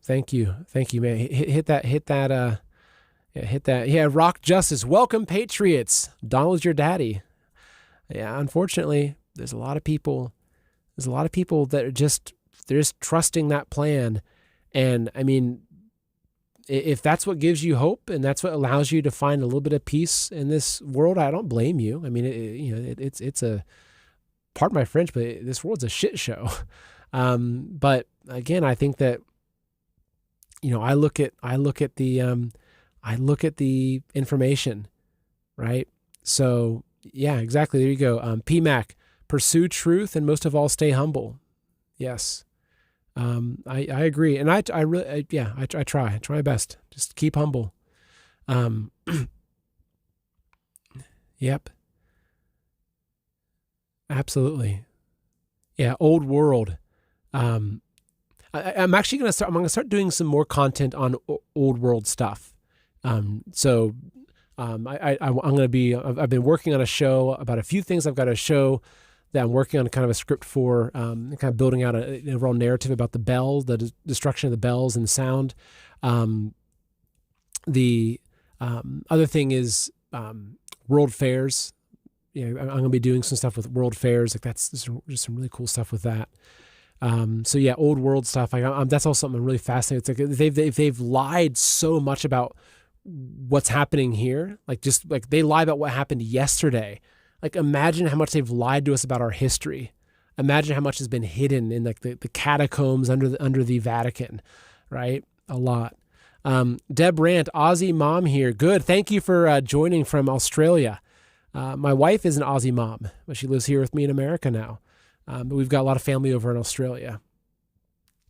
Thank you, man. Hit that. Yeah, Rock Justice. Welcome, Patriots. Donald's your daddy. Yeah, unfortunately, there's a lot of people that are they're just trusting that plan. And I mean, if that's what gives you hope and that's what allows you to find a little bit of peace in this world, I don't blame you. I mean, it's a, pardon my French, but this world's a shit show. But again, I think that, I look at the information, right? So yeah, exactly. There you go. PMAC, pursue truth and most of all, stay humble. Yes. I agree. And I try my best. Just keep humble. Yep. Absolutely. Yeah. Old world. Um, I'm actually going to start. I'm going to start doing some more content on old world stuff. I'm going to be. I've been working on a show about a few things. I've got a show that I'm working on kind of a script for, kind of building out an overall narrative about the bells, the destruction of the bells and sound. The other thing is world fairs. I'm going to be doing some stuff with world fairs. Like that's just some really cool stuff with that. So yeah, old world stuff. That's also something I'm really fascinated. It's like they've lied so much about what's happening here. Like just like they lie about what happened yesterday. Like imagine how much they've lied to us about our history. Imagine how much has been hidden in like the catacombs under the Vatican, right? A lot. Deb Rant, Aussie mom here. Good. Thank you for joining from Australia. My wife is an Aussie mom, but she lives here with me in America now. But we've got a lot of family over in Australia.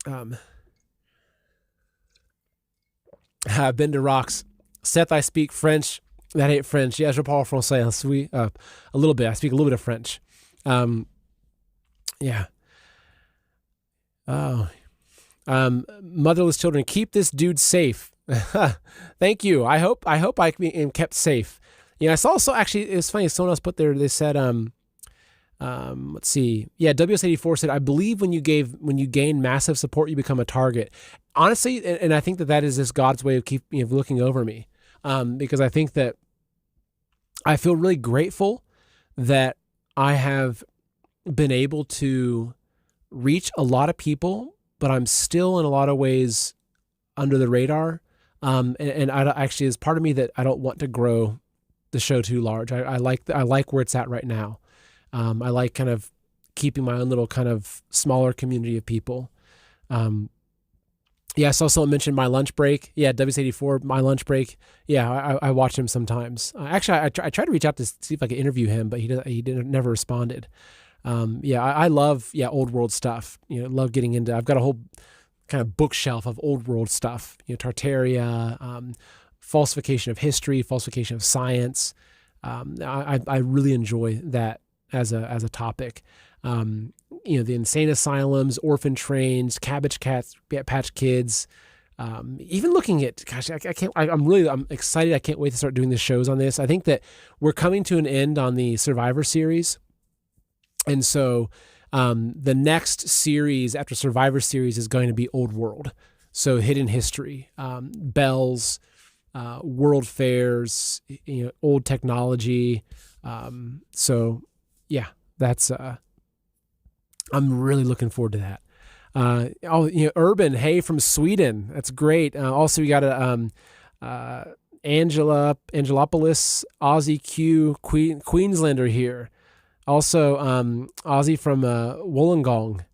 Been to rocks. Seth, I speak French. That ain't French. Yeah, je parle français. A little bit. I speak a little bit of French. Yeah. Oh. Motherless children, keep this dude safe. Thank you. I hope I am kept safe. I saw also actually it's funny. Someone else put there. They said, let's see. Yeah, WS84 said, I believe when you gain massive support, you become a target. Honestly, and I think that is just God's way of looking over me. Because I think that I feel really grateful that I have been able to reach a lot of people, but I'm still in a lot of ways under the radar. And I actually, is part of me that I don't want to grow the show too large. I like where it's at right now. I like kind of keeping my own little kind of smaller community of people. Yeah, I saw someone mention My Lunch Break. Yeah, WS84, My Lunch Break. Yeah, I watch him sometimes. Actually, I tried to reach out to see if I could interview him, but he never responded. Yeah, I love old world stuff. Love getting into. I've got a whole kind of bookshelf of old world stuff. Tartaria, falsification of history, falsification of science. I really enjoy that as a topic. The insane asylums, orphan trains, Cabbage Patch Kids, even looking at, I'm excited. I can't wait to start doing the shows on this. I think that we're coming to an end on the Survivor series. And so, the next series after Survivor series is going to be Old World. So hidden history, bells, world fairs, old technology. So yeah, that's, I'm really looking forward to that. Urban, hey, from Sweden. That's great. Also, we got Angelopolis, Aussie Q, Queenslander here. Also, Aussie from Wollongong.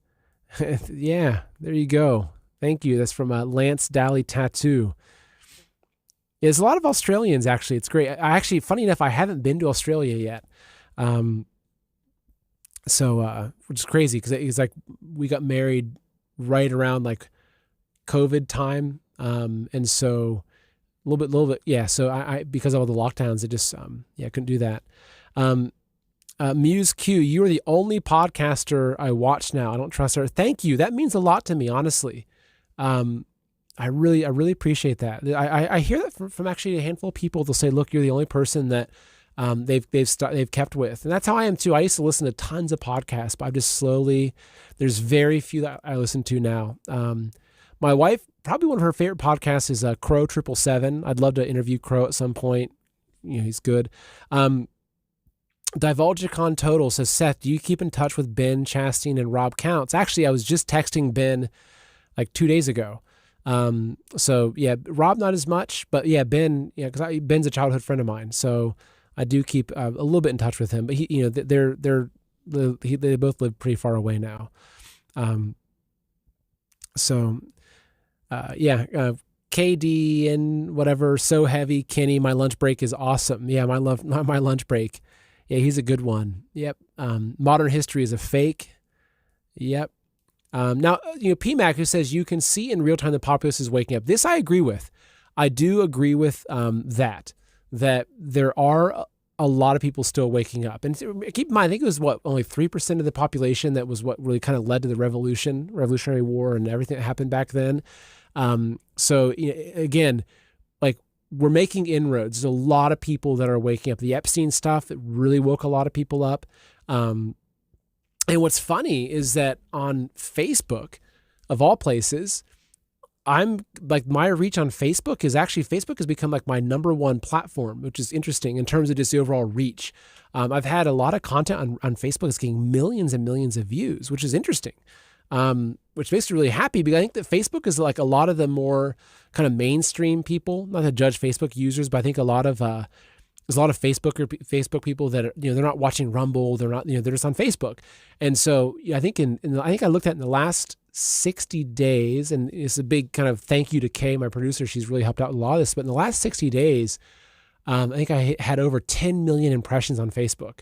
Yeah, there you go. Thank you. That's from Lance Daly Tattoo. There's a lot of Australians, actually. It's great. Funny enough, I haven't been to Australia yet. So, which is crazy because it's like we got married right around like COVID time. And so a little bit. Yeah. So I because of all the lockdowns, it just, I couldn't do that. Muse Q, you are the only podcaster I watch now. I don't trust her. Thank you. That means a lot to me, honestly. I really appreciate that. I hear that from actually a handful of people. They'll say, look, you're the only person that, they've kept with. And that's how I am too. I used to listen to tons of podcasts, but I've just slowly, there's very few that I listen to now. My wife, probably one of her favorite podcasts is Crow 777. I'd love to interview Crow at some point. He's good. Divulgicon Total says, Seth, do you keep in touch with Ben Chastain and Rob Counts? Actually, I was just texting Ben like 2 days ago. So yeah, Rob, not as much, but yeah, Ben, because Ben's a childhood friend of mine. So I do keep a little bit in touch with him, but he, they both live pretty far away now. KD and whatever, So Heavy, Kenny, My Lunch Break is awesome. Yeah, My Lunch Break. Yeah, he's a good one. Yep. Modern History is a fake. Yep. Now, PMAC, who says you can see in real time the populace is waking up. This I agree with. I do agree with that there are a lot of people still waking up. And keep in mind, I think it was only 3% of the population that was what really kind of led to the Revolutionary War and everything that happened back then. So again, like, we're making inroads. There's a lot of people that are waking up. The Epstein stuff that really woke a lot of people up. And what's funny is that on Facebook, of all places, I'm like, my reach on Facebook has become like my number one platform, which is interesting in terms of just the overall reach. I've had a lot of content on Facebook that's getting millions and millions of views, which is interesting. Which makes me really happy, because I think that Facebook is like a lot of the more kind of mainstream people, not to judge Facebook users, but I think there's a lot of Facebook people that are, they're not watching Rumble. They're not, they're just on Facebook. And so I think I think I looked at in the last 60 days, and it's a big kind of thank you to Kay, my producer. She's really helped out with a lot of this, but in the last 60 days, I think I had over 10 million impressions on Facebook,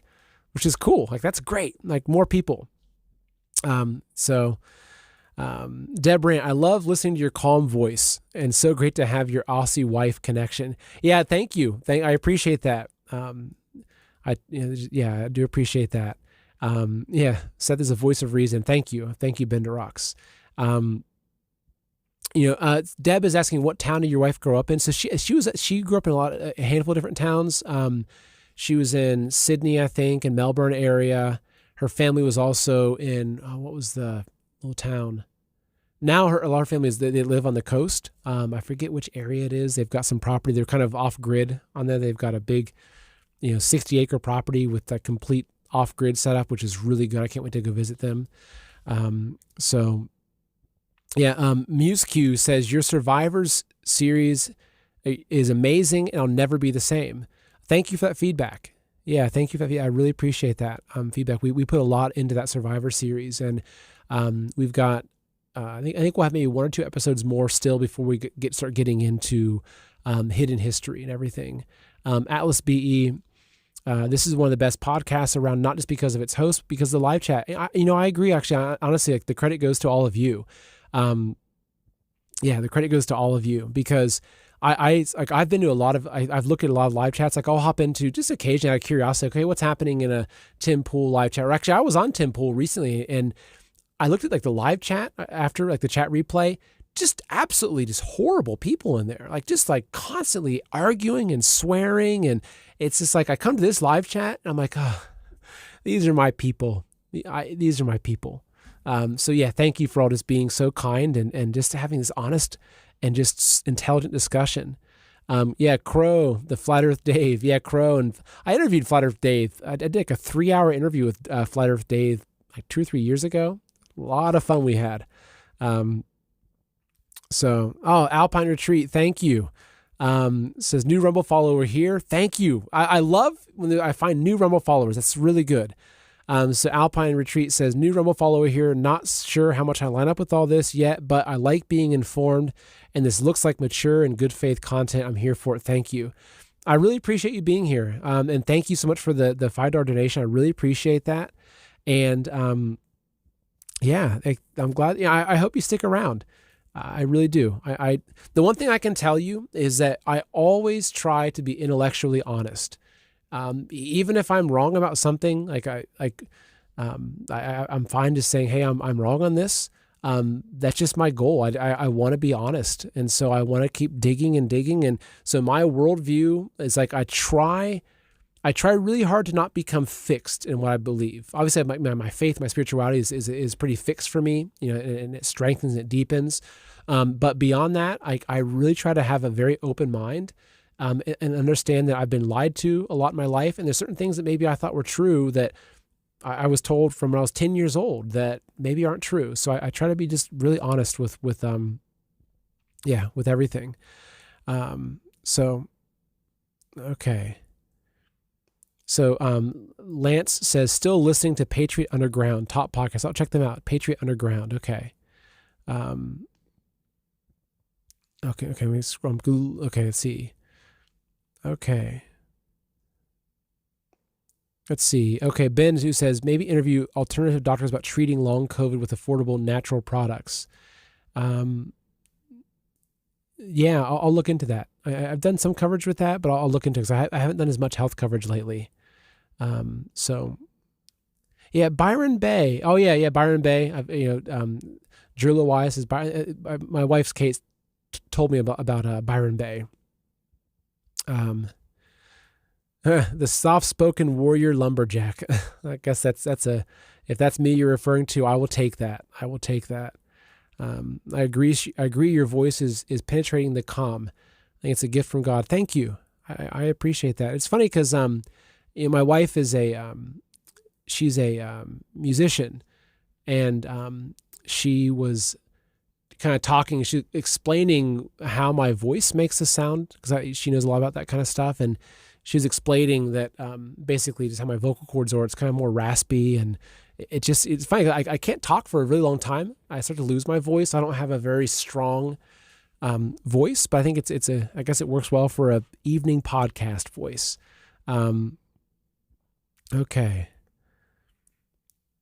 which is cool. Like, that's great. Like, more people. Deborah, I love listening to your calm voice, and so great to have your Aussie wife connection. Yeah, thank you. I appreciate that. I do appreciate that. Seth is a voice of reason. Thank you, Bender Rocks. Deb is asking, what town did your wife grow up in? So she grew up in a handful of different towns. She was in Sydney, I think, and Melbourne area. Her family was also in, what was the little town? Now a lot of families, they live on the coast. I forget which area it is. They've got some property. They're kind of off grid on there. They've got a big, 60-acre property with a complete off grid setup, which is really good. I can't wait to go visit them. MuseQ says, your Survivors series is amazing and I'll never be the same. Thank you for that feedback. Yeah, thank you for that. I really appreciate that feedback. We put a lot into that Survivor series, and we've got I think we'll have maybe 1 or 2 episodes more still before we start getting into hidden history and everything. Atlas BE, this is one of the best podcasts around, not just because of its host, because of the live chat. I agree. Actually, honestly, like, the credit goes to all of you. The credit goes to all of you, because I've been to I've looked at a lot of live chats. Like, I'll hop into just occasionally out of curiosity. Okay, what's happening in a Tim Pool live chat? Or actually, I was on Tim Pool recently, and I looked at like the live chat after, like, the chat replay. Just absolutely just horrible people in there, like, just like constantly arguing and swearing, and it's just like, I come to this live chat and I'm like, oh, these are my people. These are my people. So yeah, thank you for all just being so kind and just having this honest and just intelligent discussion. Crow, the Flat Earth Dave. Yeah, Crow. And I interviewed Flat Earth Dave. I did like a 3-hour interview with Flat Earth Dave like 2 or 3 years ago. A lot of fun we had. Alpine Retreat, thank you. Says, new Rumble follower here. Thank you. I love when I find new Rumble followers. That's really good. So Alpine Retreat says, new Rumble follower here. Not sure how much I line up with all this yet, but I like being informed, and this looks like mature and good faith content. I'm here for it. Thank you. I really appreciate you being here. And thank you so much for the $5 donation. I really appreciate that. And I'm glad. I hope you stick around. I really do. The one thing I can tell you is that I always try to be intellectually honest. Even if I'm wrong about something, I'm fine just saying, hey, I'm wrong on this. That's just my goal. I want to be honest. And so I want to keep digging and digging. And so my worldview is like, I try really hard to not become fixed in what I believe. Obviously, my faith, my spirituality is pretty fixed for me, and it strengthens and it deepens. But beyond that, I really try to have a very open mind, and understand that I've been lied to a lot in my life. And there's certain things that maybe I thought were true that I was told from when I was 10 years old that maybe aren't true. So I try to be just really honest with everything. Okay. So Lance says, still listening to Patriot Underground, top podcast. I'll check them out. Patriot Underground. Okay. Okay. Let me scroll. Okay. Let's see. Okay. Let's see. Okay. Ben, who says, maybe interview alternative doctors about treating long COVID with affordable natural products. Yeah, I'll look into that. I've done some coverage with that, but I'll look into it because I haven't done as much health coverage lately. So yeah, Byron Bay. Oh yeah, Byron Bay. Drew Lewis is my wife's Kate told me about Byron Bay. The soft-spoken warrior lumberjack. I guess that's if that's me you're referring to, I will take that. I will take that. I agree. Your voice is penetrating the calm. I think it's a gift from God. Thank you. I appreciate that. It's funny because my wife is she's a musician, and she was kind of talking. She explaining how my voice makes a sound because she knows a lot about that kind of stuff, and she was explaining that basically just how my vocal cords are. It's kind of more raspy, and it's funny. I can't talk for a really long time. I start to lose my voice. I don't have a very strong voice, but I think I guess it works well for a evening podcast voice. Okay.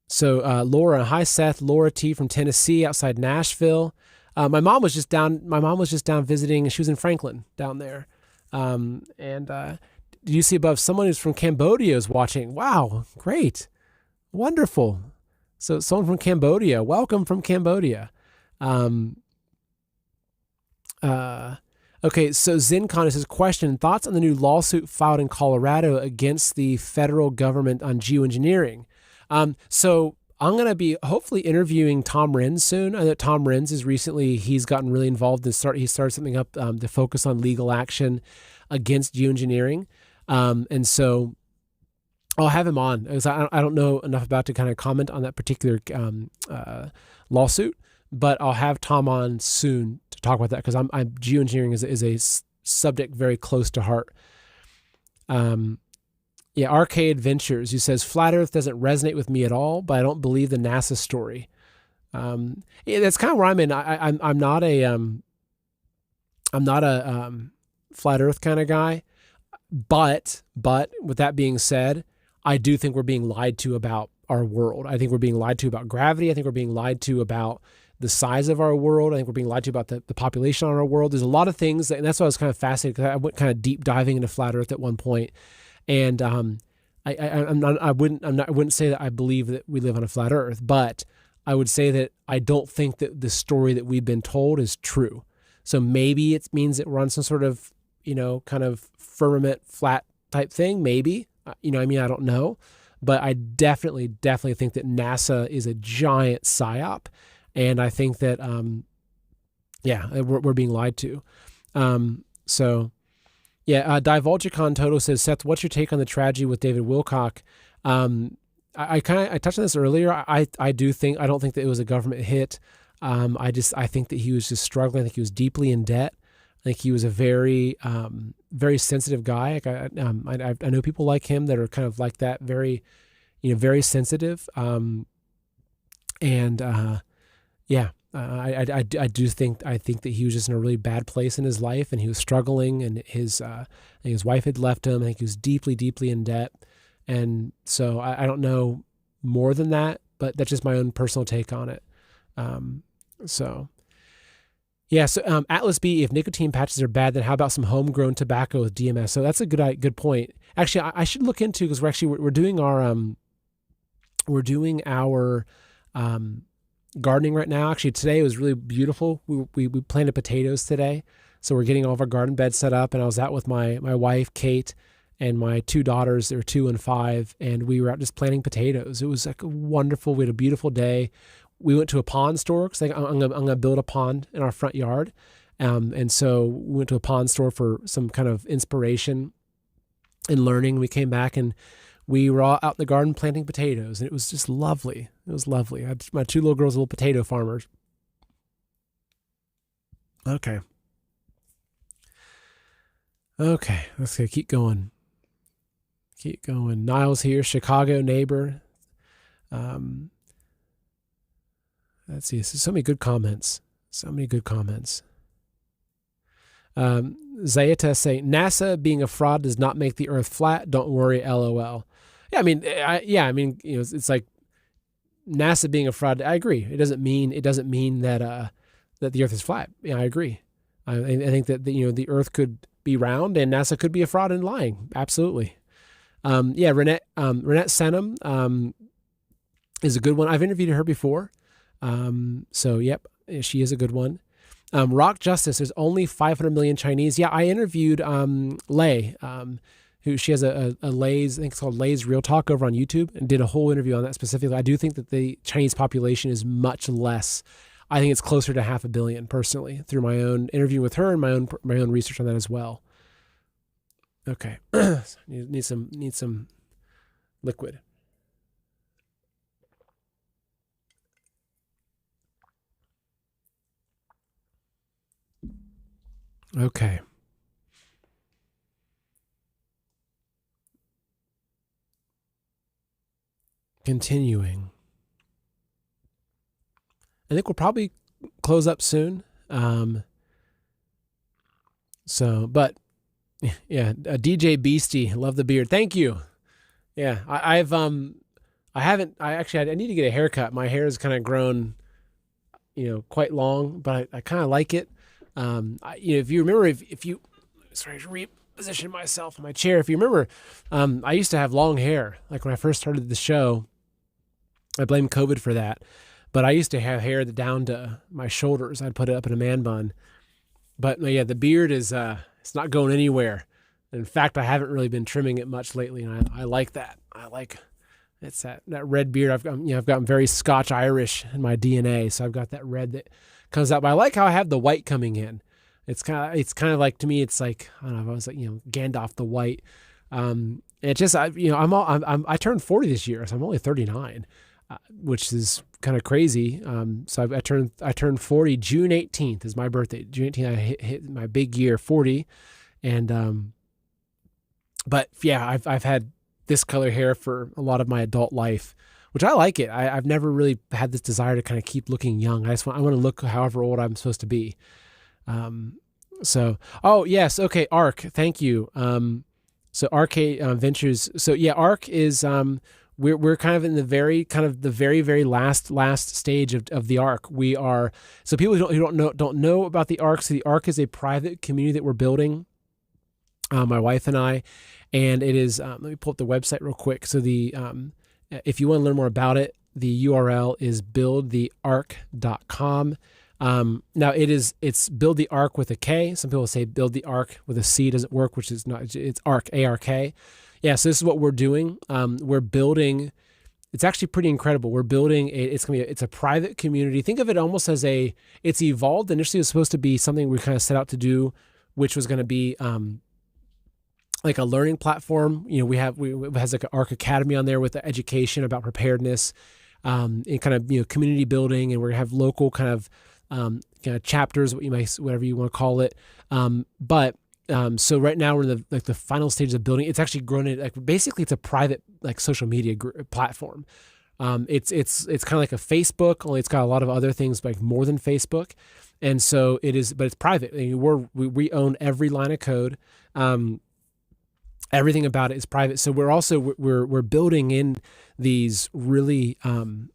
So Laura, hi Seth, Laura T from Tennessee, outside Nashville. My mom was just down visiting. She was in Franklin down there. Did you see above someone who's from Cambodia is watching? Wow, great. Wonderful. So someone from Cambodia. Welcome from Cambodia. Okay, so ZinCon is his question. Thoughts on the new lawsuit filed in Colorado against the federal government on geoengineering? So I'm going to be hopefully interviewing Tom Renz soon. I know Tom Renz he's gotten really involved and he started something up to focus on legal action against geoengineering. And so I'll have him on because I don't know enough about to kind of comment on that particular lawsuit, but I'll have Tom on soon to talk about that because geoengineering is a subject very close to heart. Yeah, Arcade Adventures, who says flat Earth doesn't resonate with me at all, but I don't believe the NASA story. Yeah, that's kind of where I'm in. I'm not a flat Earth kind of guy, but with that being said, I do think we're being lied to about our world. I think we're being lied to about gravity. I think we're being lied to about the size of our world. I think we're being lied to about the population on our world. There's a lot of things, and that's why I was kind of fascinated because I went kind of deep diving into flat Earth at one point. And I wouldn't say that I believe that we live on a flat Earth, but I would say that I don't think that the story that we've been told is true. So maybe it means that we're on some sort of, kind of firmament flat type thing. Maybe, I don't know, but I definitely think that NASA is a giant psyop. And I think that, we're being lied to. Divulgicon Toto says, Seth, what's your take on the tragedy with David Wilcock? I touched on this earlier. I don't think that it was a government hit. I think that he was just struggling. I think he was deeply in debt. I think he was a very, very sensitive guy. I know people like him that are kind of like that, very, very sensitive. I think that he was just in a really bad place in his life, and he was struggling, and I think his wife had left him. I think he was deeply, deeply in debt. And so I don't know more than that, but that's just my own personal take on it. Atlas B, if nicotine patches are bad, then how about some homegrown tobacco with DMS? So that's a good point. Actually, I should look into, because we're doing our gardening right now. Actually, today was really beautiful. We planted potatoes today, so we're getting all of our garden beds set up. And I was out with my wife Kate and my two daughters. They're 2 and 5, and we were out just planting potatoes. It was like wonderful. We had a beautiful day. We went to a pond store because I'm gonna build a pond in our front yard, and so we went to a pond store for some kind of inspiration and learning. We came back and we were all out in the garden planting potatoes, and it was just lovely. It was lovely. I had my 2 little girls, little potato farmers. Okay, let's keep going. Niles here, Chicago neighbor. Let's see. So many good comments. Zayeta saying, NASA being a fraud does not make the Earth flat. Don't worry, LOL. Yeah, it's like NASA being a fraud. I agree. It doesn't mean that that the Earth is flat. Yeah, I agree. I think that the Earth could be round and NASA could be a fraud and lying. Absolutely. Renette Senum is a good one. I've interviewed her before. So yep, she is a good one. Rock Justice, there's only 500 million Chinese. Yeah, I interviewed Lei, who she has a Lei's, I think it's called Lei's Real Talk over on YouTube, and did a whole interview on that specifically. I do think that the Chinese population is much less. I think it's closer to 500 million personally, through my own interview with her and my own research on that as well. Okay, need some liquid. Okay. Continuing. I think we'll probably close up soon. But yeah, DJ Beastie, love the beard. Thank you. Yeah, I need to get a haircut. My hair has kind of grown, quite long, but I kind of like it. If you remember, sorry to reposition myself in my chair. If you remember, I used to have long hair. Like when I first started the show, I blame COVID for that. But I used to have hair down to my shoulders. I'd put it up in a man bun. But yeah, the beard is it's not going anywhere. In fact, I haven't really been trimming it much lately, and I like that. It's that red beard. I've gotten very Scotch Irish in my DNA, so I've got that red that comes out. But I like how I have the white coming in. It's kind of like, to me, it's like, I don't know, if I was like, Gandalf the white. It just, I turned 40 this year, so I'm only 39, which is kind of crazy. So I turned 40. June 18th is my birthday. June 18th, I hit my big year, 40, and but yeah, I've had this color hair for a lot of my adult life, which I like it. I've never really had this desire to kind of keep looking young. I want to look however old I'm supposed to be. Oh yes. Okay. ARC. Thank you. So RK Ventures. So yeah, ARC is, we're kind of in the very last stage of the ARC. We are, so people who don't know about the ARC. So the ARC is a private community that we're building, my wife and I, and it is, let me pull up the website real quick. So if you want to learn more about it, the URL is buildthearc.com. Now it's build the arc with a K. Some people say build the arc with a C doesn't work, which is not, it's ARC, ARK. Yeah. So this is what we're doing. We're building, it's actually pretty incredible. We're building it's a private community. Think of it almost as it's evolved. Initially it was supposed to be something we kind of set out to do, which was going to be, like a learning platform. We has like an ARC Academy on there with the education about preparedness, and kind of, community building. And we're gonna have local kind of chapters, whatever you want to call it. So right now we're in the final stages of building. It's actually grown it, like basically it's a private like social media platform. It's kind of like a Facebook, only it's got a lot of other things like more than Facebook. And so it is, but it's private. We own every line of code. Everything about it is private. So we're building in these really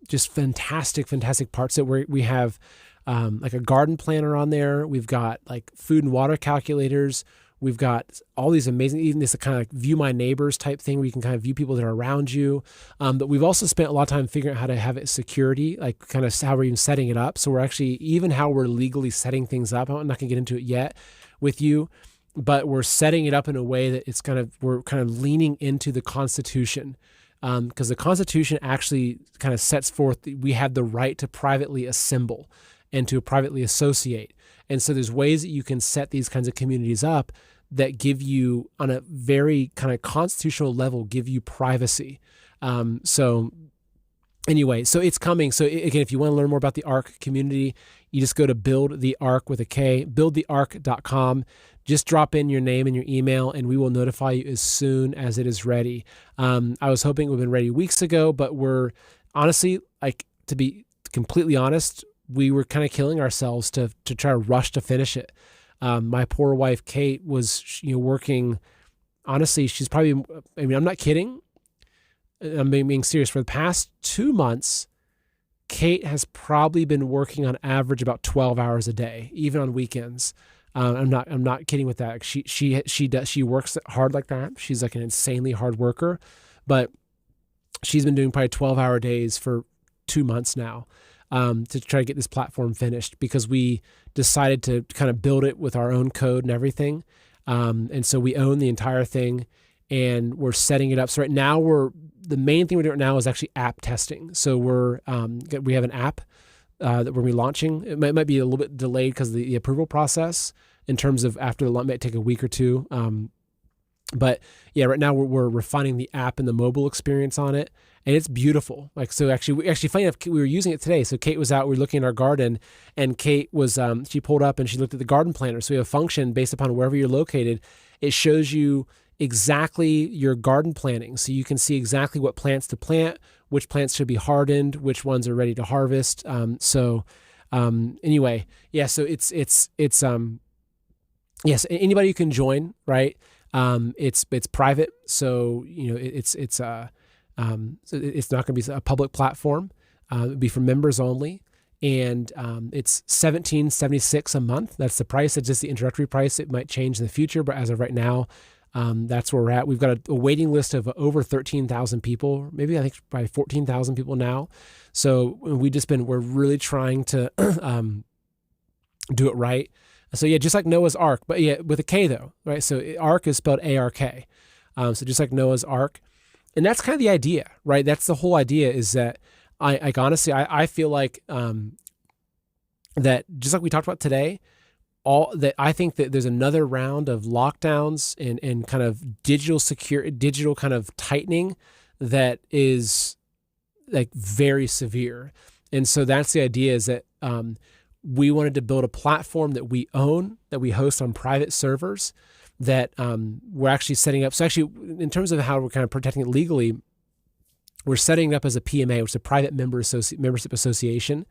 just fantastic parts that we have, like a garden planner on there. We've got like food and water calculators. We've got all these amazing, even this kind of like view my neighbors type thing where you can kind of view people that are around you. But we've also spent a lot of time figuring out how to have it security, like kind of how we're even setting it up. So we're actually, even how we're legally setting things up, I'm not gonna get into it yet with you, but we're setting it up in a way that we're kind of leaning into the Constitution, because the Constitution actually kind of sets forth that we have the right to privately assemble and to privately associate. And so there's ways that you can set these kinds of communities up that give you, on a very kind of constitutional level, give you privacy. So anyway, so it's coming. So again, if you want to learn more about the ARC community, you just go to build the ARC with a K, buildthearc.com. Just drop in your name and your email, and we will notify you as soon as it is ready. I was hoping it would have been ready weeks ago, but we're honestly, like, to be completely honest, we were kind of killing ourselves to try to rush to finish it. My poor wife, Kate, was working. Honestly, she's probably, I'm not kidding. I'm being serious. For the past 2 months, Kate has probably been working on average about 12 hours a day, even on weekends. I'm not kidding with that. She works hard like that. She's like an insanely hard worker, but she's been doing probably 12-hour days for 2 months now, to try to get this platform finished, because we decided to kind of build it with our own code and everything. And so we own the entire thing, and we're setting it up. So right now the main thing we're doing right now is actually app testing. So we have an app that we're going to be launching. It might be a little bit delayed because of the approval process, in terms of after the launch, might take a week or two. But yeah, right now we're refining the app and the mobile experience on it, and it's beautiful. Like, so actually funny enough, we were using it today. So Kate was out, we were looking at our garden, and Kate was, she pulled up and she looked at the garden planner. So we have a function based upon wherever you're located. It shows you exactly your garden planting. So you can see exactly what plants to plant, which plants should be hardened, which ones are ready to harvest. Anyway, yeah, so it's yes, anybody can join, right? It's private. So, it's not going to be a public platform. It'll be for members only. And it's $17.76 a month. That's the price. It's just the introductory price. It might change in the future, but as of right now, that's where we're at. We've got a waiting list of over 13,000 people, maybe I think probably 14,000 people now. So we're really trying to do it right. So yeah, just like Noah's Ark, but yeah, with a K though, right? So Ark is spelled A-R-K. So just like Noah's Ark. And that's kind of the idea, right? That's the whole idea, is that honestly, I feel like that, just like we talked about today, I think that there's another round of lockdowns and kind of digital kind of tightening that is like very severe. And so that's the idea, is that we wanted to build a platform that we own, that we host on private servers, that we're actually setting up. So actually, in terms of how we're kind of protecting it legally, we're setting it up as a PMA, which is a private membership association.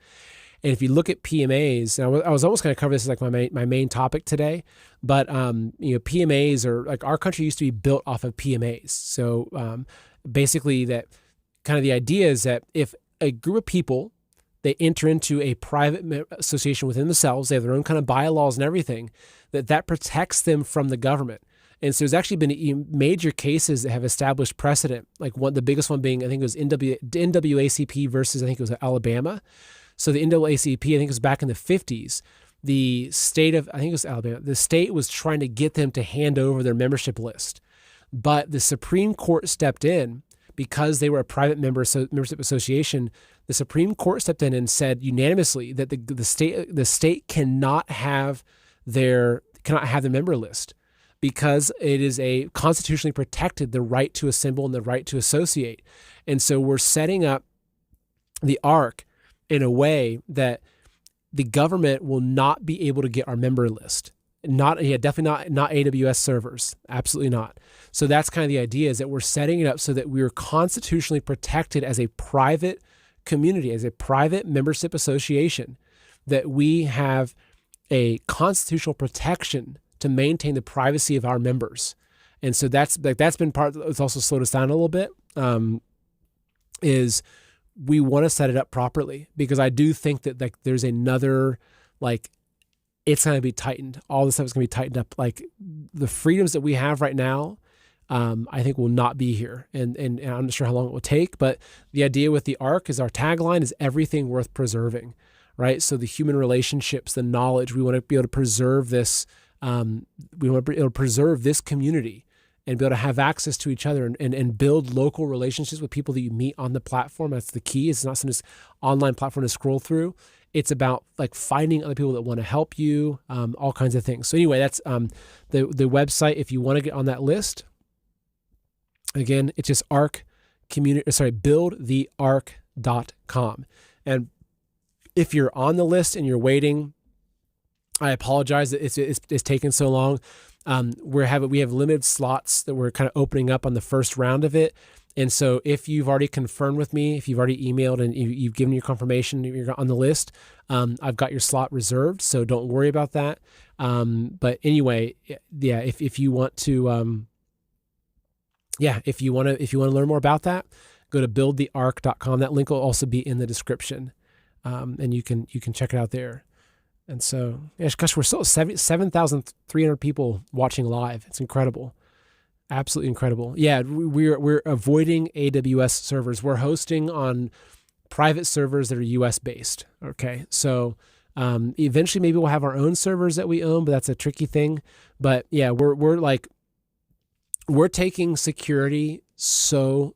And if you look at PMAs, and I was almost going to cover this as like my main topic today, but PMAs are like, our country used to be built off of PMAs. So basically, that kind of the idea is that if a group of people, they enter into a private association within themselves, they have their own kind of bylaws and everything, that protects them from the government. And so there's actually been major cases that have established precedent. Like the biggest one being, I think it was NAACP versus, I think it was Alabama. So the NAACP, I think it was back in the 50s, the state of, I think it was Alabama, the state was trying to get them to hand over their membership list. But the Supreme Court stepped in, because they were a private membership association. The Supreme Court stepped in and said unanimously that the state cannot have their member list, because it is a constitutionally protected, the right to assemble and the right to associate. And so we're setting up the Ark in a way that the government will not be able to get our member list. Definitely not AWS servers. Absolutely not. So that's kind of the idea, is that we're setting it up so that we're constitutionally protected as a private community, as a private membership association, that we have a constitutional protection to maintain the privacy of our members. And so that's been part, it's also slowed us down a little bit, is we want to set it up properly, because I do think that like there's another, like, it's going to be tightened. All this stuff is going to be tightened up. Like the freedoms that we have right now, I think will not be here. And I'm not sure how long it will take, but the idea with the Ark is, our tagline is everything worth preserving, right? So the human relationships, the knowledge, we want to be able to preserve this. We want to be able to preserve this community and be able to have access to each other and build local relationships with people that you meet on the platform. That's the key. It's not some just online platform to scroll through. It's about like finding other people that want to help you, all kinds of things. So anyway, that's the website. If you want to get on that list, again, it's just buildtheark.com. And if you're on the list and you're waiting, I apologize that it's taken so long. We have limited slots that we're kind of opening up on the first round of it. And so if you've already confirmed with me, if you've already emailed and you've given your confirmation, you're on the list, I've got your slot reserved. So don't worry about that. But anyway, yeah, if you want to, if you want to learn more about that, go to buildtheark.com. That link will also be in the description. And you can check it out there. And so, gosh, we're still 7,300 people watching live. It's incredible. Absolutely incredible. Yeah, we're avoiding AWS servers. We're hosting on private servers that are US based. Okay. So eventually maybe we'll have our own servers that we own, but that's a tricky thing. But yeah, we're taking security so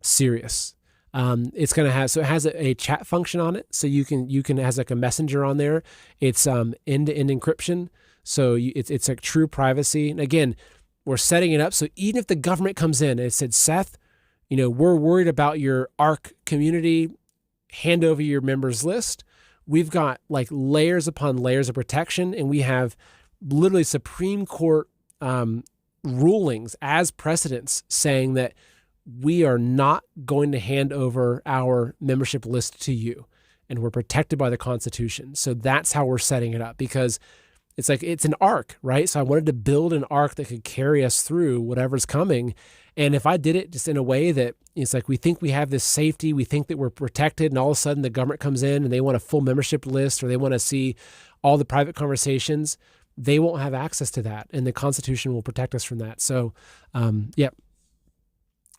serious. It's going to have, so it has a chat function on it. So you can, it has like a messenger on there. It's end-to-end encryption. So it's like true privacy. And again, we're setting it up. So even if the government comes in and it said, Seth, we're worried about your ARC community, hand over your members list. We've got like layers upon layers of protection, and we have literally Supreme Court rulings as precedents saying that we are not going to hand over our membership list to you, and we're protected by the Constitution. So that's how we're setting it up, because it's like, it's an arc, right? So I wanted to build an arc that could carry us through whatever's coming. And if I did it just in a way that it's like, we think we have this safety, we think that we're protected, and all of a sudden the government comes in and they want a full membership list, or they want to see all the private conversations, they won't have access to that. And the Constitution will protect us from that. So,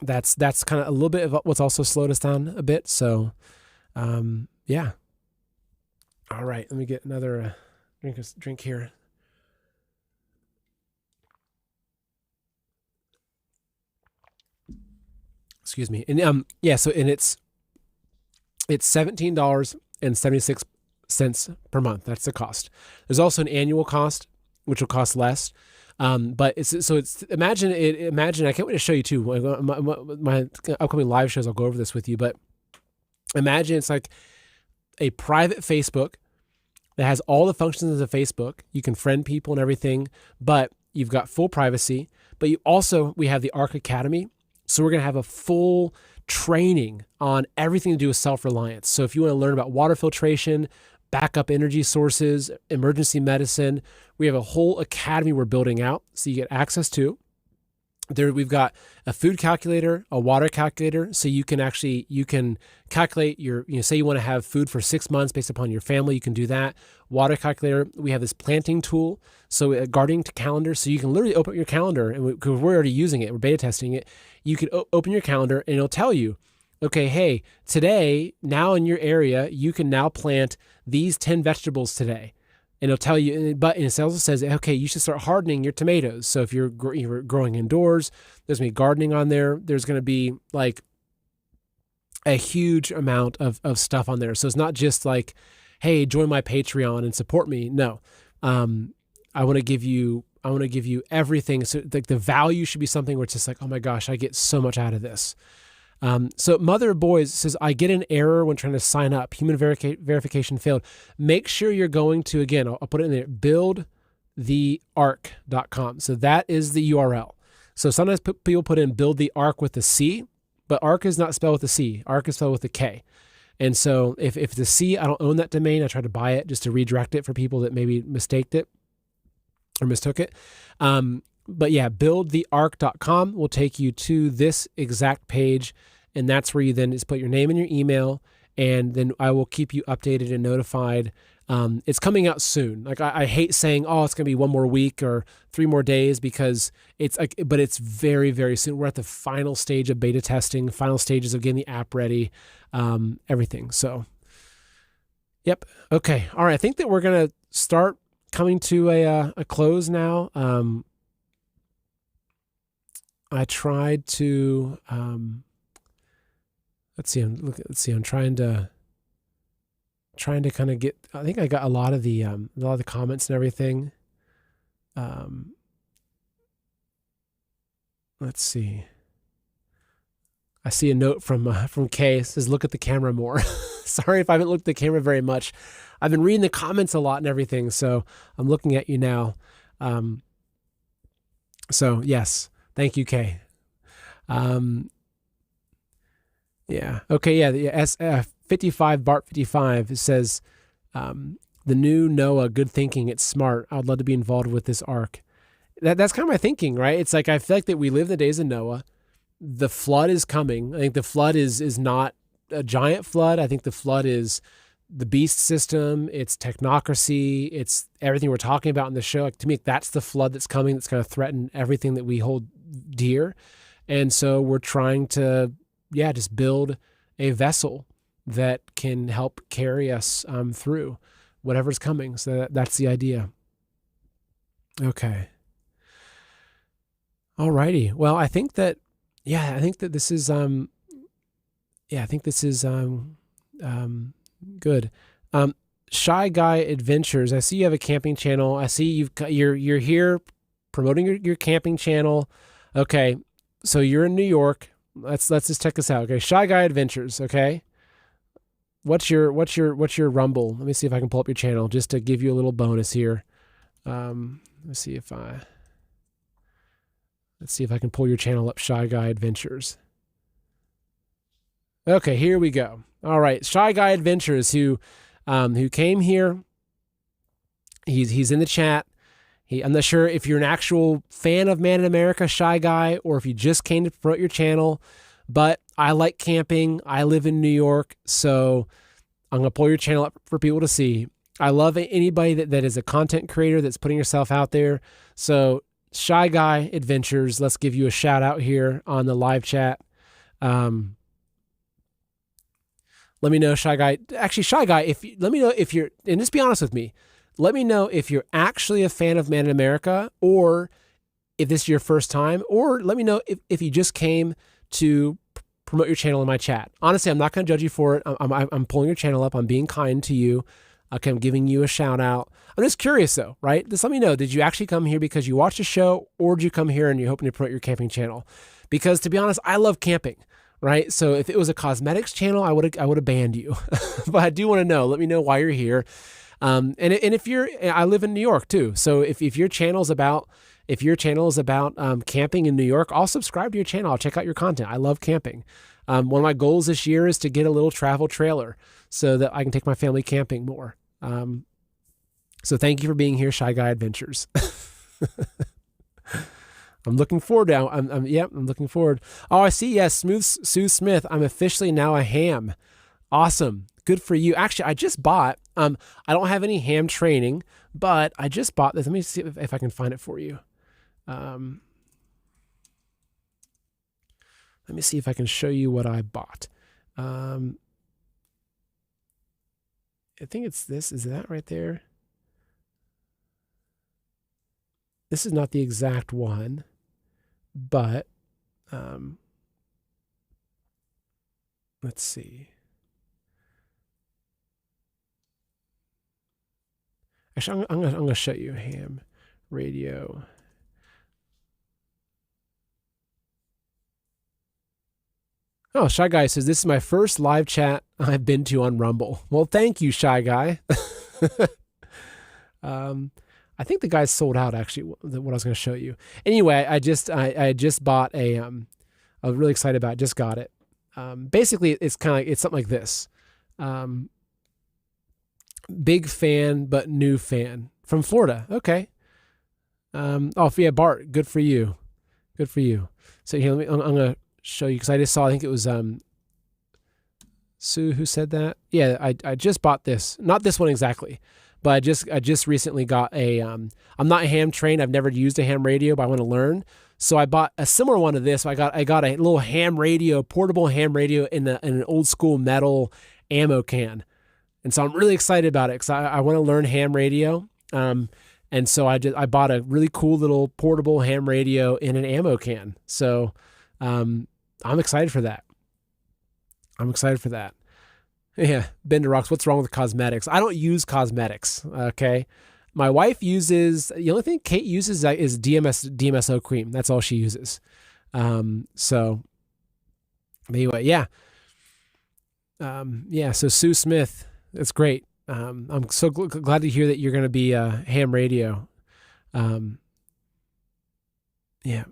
that's kind of a little bit of what's also slowed us down a bit. So, yeah. All right, let me get another drink here. Excuse me. And so it's $17.76 per month. That's the cost. There's also an annual cost, which will cost less. But imagine I can't wait to show you too. My upcoming live shows, I'll go over this with you, but imagine it's like a private Facebook that has all the functions of Facebook. You can friend people and everything, but you've got full privacy. But we have the ARC Academy. So we're going to have a full training on everything to do with self-reliance. So if you want to learn about water filtration, backup energy sources, emergency medicine, we have a whole academy we're building out, so you get access to. There, we've got a food calculator, a water calculator, so you can calculate your, say you want to have food for 6 months based upon your family, you can do that. Water calculator. We have this planting tool, so a gardening calendar, so you can literally open up your calendar, and because we're already using it, we're beta testing it. You can open your calendar, and it'll tell you, okay, hey, today, now in your area, you can now plant these 10 vegetables today. And it'll tell you, but it also says, okay, you should start hardening your tomatoes. So if you're growing indoors, there's going to be gardening on there. There's going to be like a huge amount of stuff on there. So it's not just like, hey, join my Patreon and support me. No, I want to give you everything. So like the value should be something where it's just like, oh my gosh, I get so much out of this. So Mother Boys says, I get an error when trying to sign up. Human verification failed. Make sure you're going to, again, I'll put it in there, buildthearc.com. So that is the URL. So sometimes people put in build the arc with the C, but arc is not spelled with a C. Arc is spelled with a K. And so if it's a C, I don't own that domain. I try to buy it just to redirect it for people that maybe mistook it. But yeah, buildthearc.com will take you to this exact page, and that's where you then just put your name and your email, and then I will keep you updated and notified. It's coming out soon. Like I hate saying, oh, it's going to be 1 more week or 3 more days, because it's like, but it's very, very soon. We're at the final stage of beta testing, final stages of getting the app ready, everything. So, yep. Okay. All right. I think that we're going to start coming to a close now. I tried to, let's see. I'm trying to kind of get, I think I got a lot of the comments and everything. Let's see. I see a note from Kay. It says, look at the camera more. Sorry if I haven't looked at the camera very much. I've been reading the comments a lot and everything, so I'm looking at you now. So yes. Thank you, Kay. Yeah. Okay. Yeah. The 55 Bart 55 says, the new Noah, good thinking. It's smart. I'd love to be involved with this arc. That's kind of my thinking, right? It's like, I feel like that we live in the days of Noah. The flood is coming. I think the flood is not a giant flood. I think the flood is the beast system, it's technocracy, it's everything we're talking about in the show. Like, to me, that's the flood that's coming, that's going to threaten everything that we hold dear. And so we're trying to, just build a vessel that can help carry us through whatever's coming. So that's the idea. Okay. Alrighty. Well, I think that this is, good. Shy Guy Adventures. I see you have a camping channel. I see you're here promoting your camping channel. Okay. So you're in New York. Let's just check this out. Okay. Shy Guy Adventures. Okay. What's your Rumble? Let me see if I can pull up your channel just to give you a little bonus here. Let's see if I can pull your channel up. Shy Guy Adventures. Okay, here we go. All right, Shy Guy Adventures, who came here. He's in the chat. I'm not sure if you're an actual fan of Man in America, Shy Guy, or if you just came to promote your channel. But I like camping. I live in New York, so I'm gonna pull your channel up for people to see. I love anybody that is a content creator that's putting yourself out there. So Shy Guy Adventures, let's give you a shout out here on the live chat. Let me know, Shy Guy. Actually, Shy Guy, let me know if you're, and just be honest with me. Let me know if you're actually a fan of Man in America, or if this is your first time, or let me know if you just came to promote your channel in my chat. Honestly, I'm not going to judge you for it. I'm pulling your channel up. I'm being kind to you. Okay, I'm giving you a shout out. I'm just curious though, right? Just let me know. Did you actually come here because you watched the show, or did you come here and you're hoping to promote your camping channel? Because to be honest, I love camping, right? So if it was a cosmetics channel, I would have banned you. But I do want to know. Let me know why you're here. And if I live in New York too. So if your channel is about camping in New York, I'll subscribe to your channel. I'll check out your content. I love camping. One of my goals this year is to get a little travel trailer so that I can take my family camping more. So thank you for being here, Shy Guy Adventures. I'm looking forward now. I'm looking forward. Oh, I see. Yes. Smooth Sue Smith. I'm officially now a ham. Awesome. Good for you. Actually, I just bought, I don't have any ham training, but I just bought this. Let me see if I can find it for you. Let me see if I can show you what I bought. I think it's this. Is that right there? This is not the exact one, but let's see. Actually, I'm gonna show you ham radio. Oh, Shy Guy says, this is my first live chat I've been to on Rumble. Well, thank you, Shy Guy. I think the guy sold out, actually, what I was going to show you. Anyway, I just bought I was really excited about it. Just got it. Basically, it's something like this. Big fan, but new fan. From Florida. Okay. Bart, good for you. Good for you. So here, I'm going to show you, because I just saw, I think it was Sue who said that. Yeah, I just bought this. Not this one exactly, but I just recently got I'm not ham trained. I've never used a ham radio, but I want to learn. So I bought a similar one to this. I got a little ham radio, portable ham radio in an old school metal ammo can. And so I'm really excited about it, because I want to learn ham radio. And so I bought a really cool little portable ham radio in an ammo can. So I'm excited for that. Yeah, Bender Rocks, what's wrong with cosmetics? I don't use cosmetics, okay? My wife uses, the only thing Kate uses is DMSO cream. That's all she uses. So anyway, yeah. So Sue Smith, that's great. I'm so glad to hear that you're going to be a ham radio. Yeah.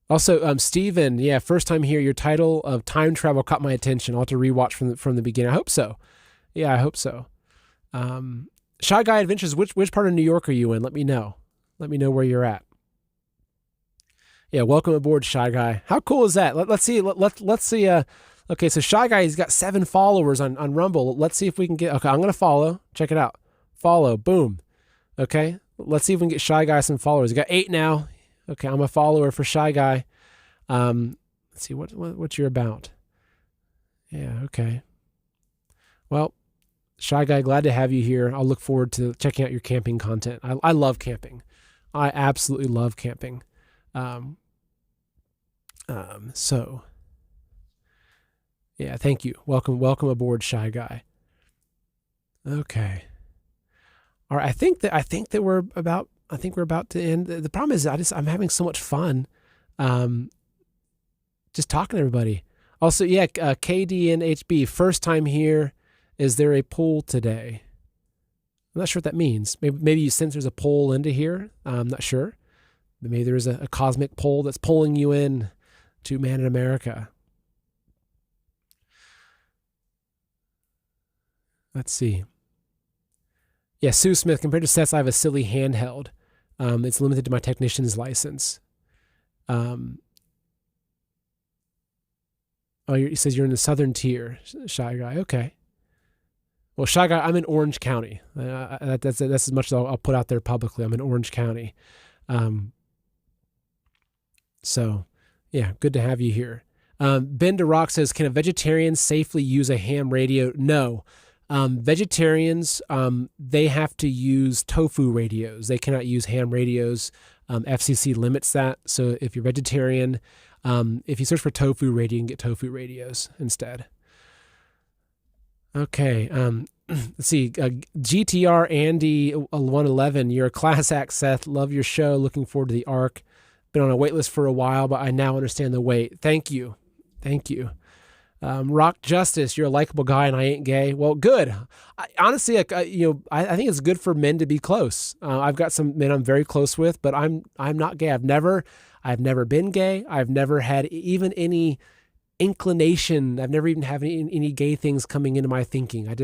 Also, Steven, yeah, first time here. Your title of time travel caught my attention. I'll have to rewatch from the beginning. I hope so. Yeah, I hope so. Shy Guy Adventures, which part of New York are you in? Let me know. Let me know where you're at. Yeah, welcome aboard, Shy Guy. How cool is that? Let's see. Let's Okay, so Shy Guy, he's got 7 followers on Rumble. Let's see if we can get, okay, I'm going to follow. Check it out. Follow, boom. Okay, let's see if we can get Shy Guy some followers. He got 8 now. Okay, I'm a follower for Shy Guy. Let's see what you're about. Yeah, okay. Well, Shy Guy, glad to have you here. I'll look forward to checking out your camping content. I love camping. I absolutely love camping. So yeah, thank you. Welcome aboard, Shy Guy. Okay. All right. I think that we're about to end. The problem is I'm having so much fun, just talking to everybody. Also, yeah, KD and HB, first time here. Is there a poll today? I'm not sure what that means. Maybe you sense there's a poll into here. I'm not sure. Maybe there's a cosmic poll that's pulling you in to Man in America. Let's see. Yeah, Sue Smith, compared to Seth's, I have a silly handheld. It's limited to my technician's license. He says you're in the southern tier, Shy Guy. Okay. Well, Shy Guy, I'm in Orange County. That's as much as I'll put out there publicly. I'm in Orange County. So, yeah, good to have you here. Ben DeRock says, can a vegetarian safely use a ham radio? No. Vegetarians, they have to use tofu radios. They cannot use ham radios. FCC limits that. So if you're vegetarian, if you search for tofu radio, you can get tofu radios instead. Okay. Let's see. GTR Andy 111. You're a class act, Seth. Love your show. Looking forward to the ARC. Been on a wait list for a while, but I now understand the wait. Thank you. Rock Justice. You're a likable guy, and I ain't gay. Well, good. Honestly, I think it's good for men to be close. I've got some men I'm very close with, but I'm not gay. I've never been gay. I've never had even any inclination. I've never even had any gay things coming into my thinking. I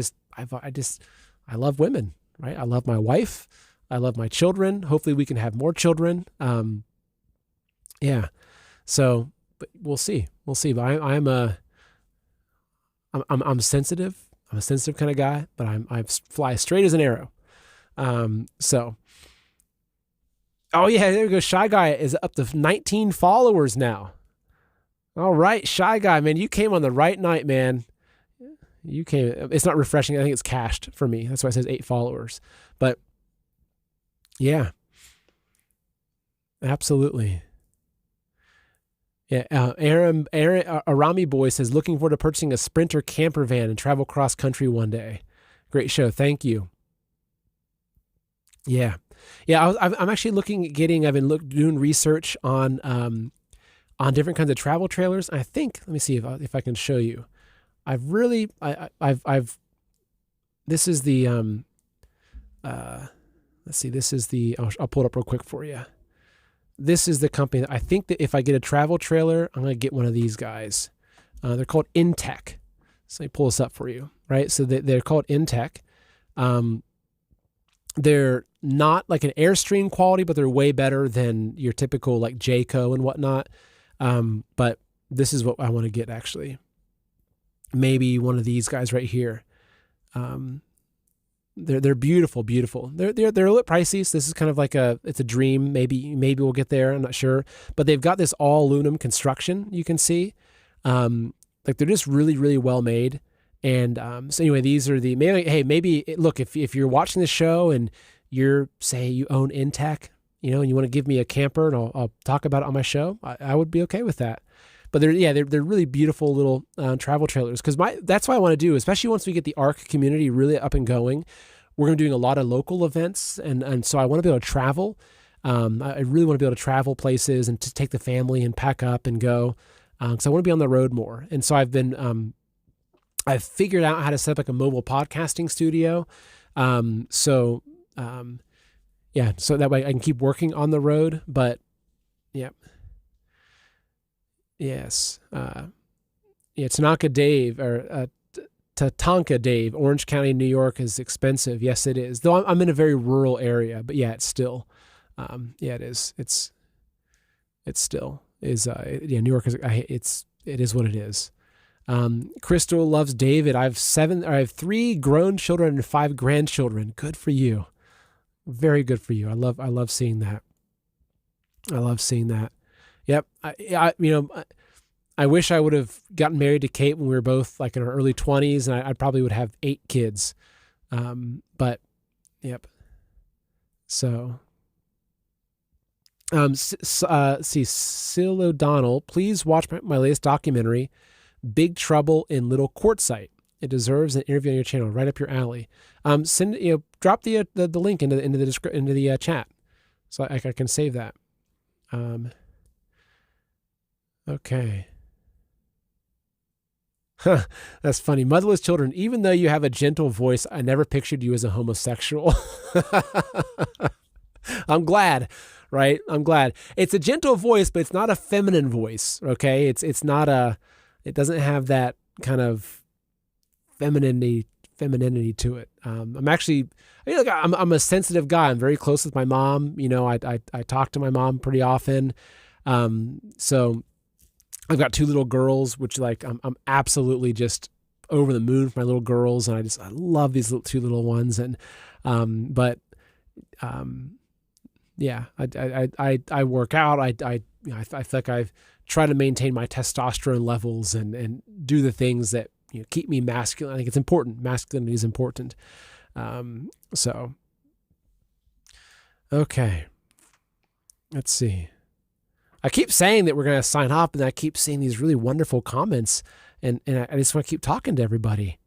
love women, right? I love my wife. I love my children. Hopefully we can have more children. Yeah. So, but we'll see. But I'm sensitive. I'm a sensitive kind of guy, but I fly straight as an arrow. So, oh yeah, there we go. Shy Guy is up to 19 followers now. All right, Shy Guy, man, you came on the right night, man. You came. It's not refreshing. I think it's cached for me. That's why it says 8 followers. But yeah, absolutely. Yeah, Aaron Arami Boy says, looking forward to purchasing a Sprinter camper van and travel cross country one day. Great show. Thank you. Yeah. I'm actually looking at I've been doing research on different kinds of travel trailers. I think, let me see if I can show you. This is the, let's see, this is the, I'll pull it up real quick for you. This is the company that I think that if I get a travel trailer, I'm going to get one of these guys. They're called Intech. So let me pull this up for you, right? So they're called Intech. They're not like an Airstream quality, but they're way better than your typical like Jayco and whatnot. But this is what I want to get actually. Maybe one of these guys right here. They're beautiful. They're a little pricey. So this is kind of like it's a dream. Maybe we'll get there. I'm not sure, but they've got this all aluminum construction. You can see, like they're just really, really well made. And, so anyway, these are look, if you're watching the show and say you own Intech, and you want to give me a camper and I'll talk about it on my show, I would be okay with that. But they're really beautiful little travel trailers because that's what I want to do, especially once we get the ARC community really up and going. We're going to be doing a lot of local events, and so I want to be able to travel. I really want to be able to travel places and to take the family and pack up and go. So I want to be on the road more, and so I've figured out how to set up like a mobile podcasting studio. So that way I can keep working on the road. But yeah. Yes. Tatanka Dave, Orange County, New York is expensive. Yes, it is. Though I'm in a very rural area, but yeah, it's still, it is. It still is. New York is, it is what it is. Crystal loves David. I have 3 grown children and 5 grandchildren. Good for you. Very good for you. I love seeing that. I love seeing that. Yep. I wish I would have gotten married to Kate when we were both like in our early 20s, and I probably would have 8 kids. But yep. So, Sil O'Donnell, please watch my latest documentary, Big Trouble in Little Quartzsite. It deserves an interview on your channel, right up your alley. Drop the link into the chat, so I can save that. Okay. That's funny. Motherless children, even though you have a gentle voice, I never pictured you as a homosexual. I'm glad, right? I'm glad. It's a gentle voice, but it's not a feminine voice, okay? It doesn't have that kind of femininity to it. I'm a sensitive guy. I'm very close with my mom. I talk to my mom pretty often. So I've got 2 little girls, which I'm absolutely just over the moon for my little girls. And I love these 2 little ones. And, yeah, I work out. I feel like I've tried to maintain my testosterone levels and do the things that keep me masculine. I think it's important. Masculinity is important. So, okay, let's see. I keep saying that we're going to sign off, and I keep seeing these really wonderful comments, and I just want to keep talking to everybody.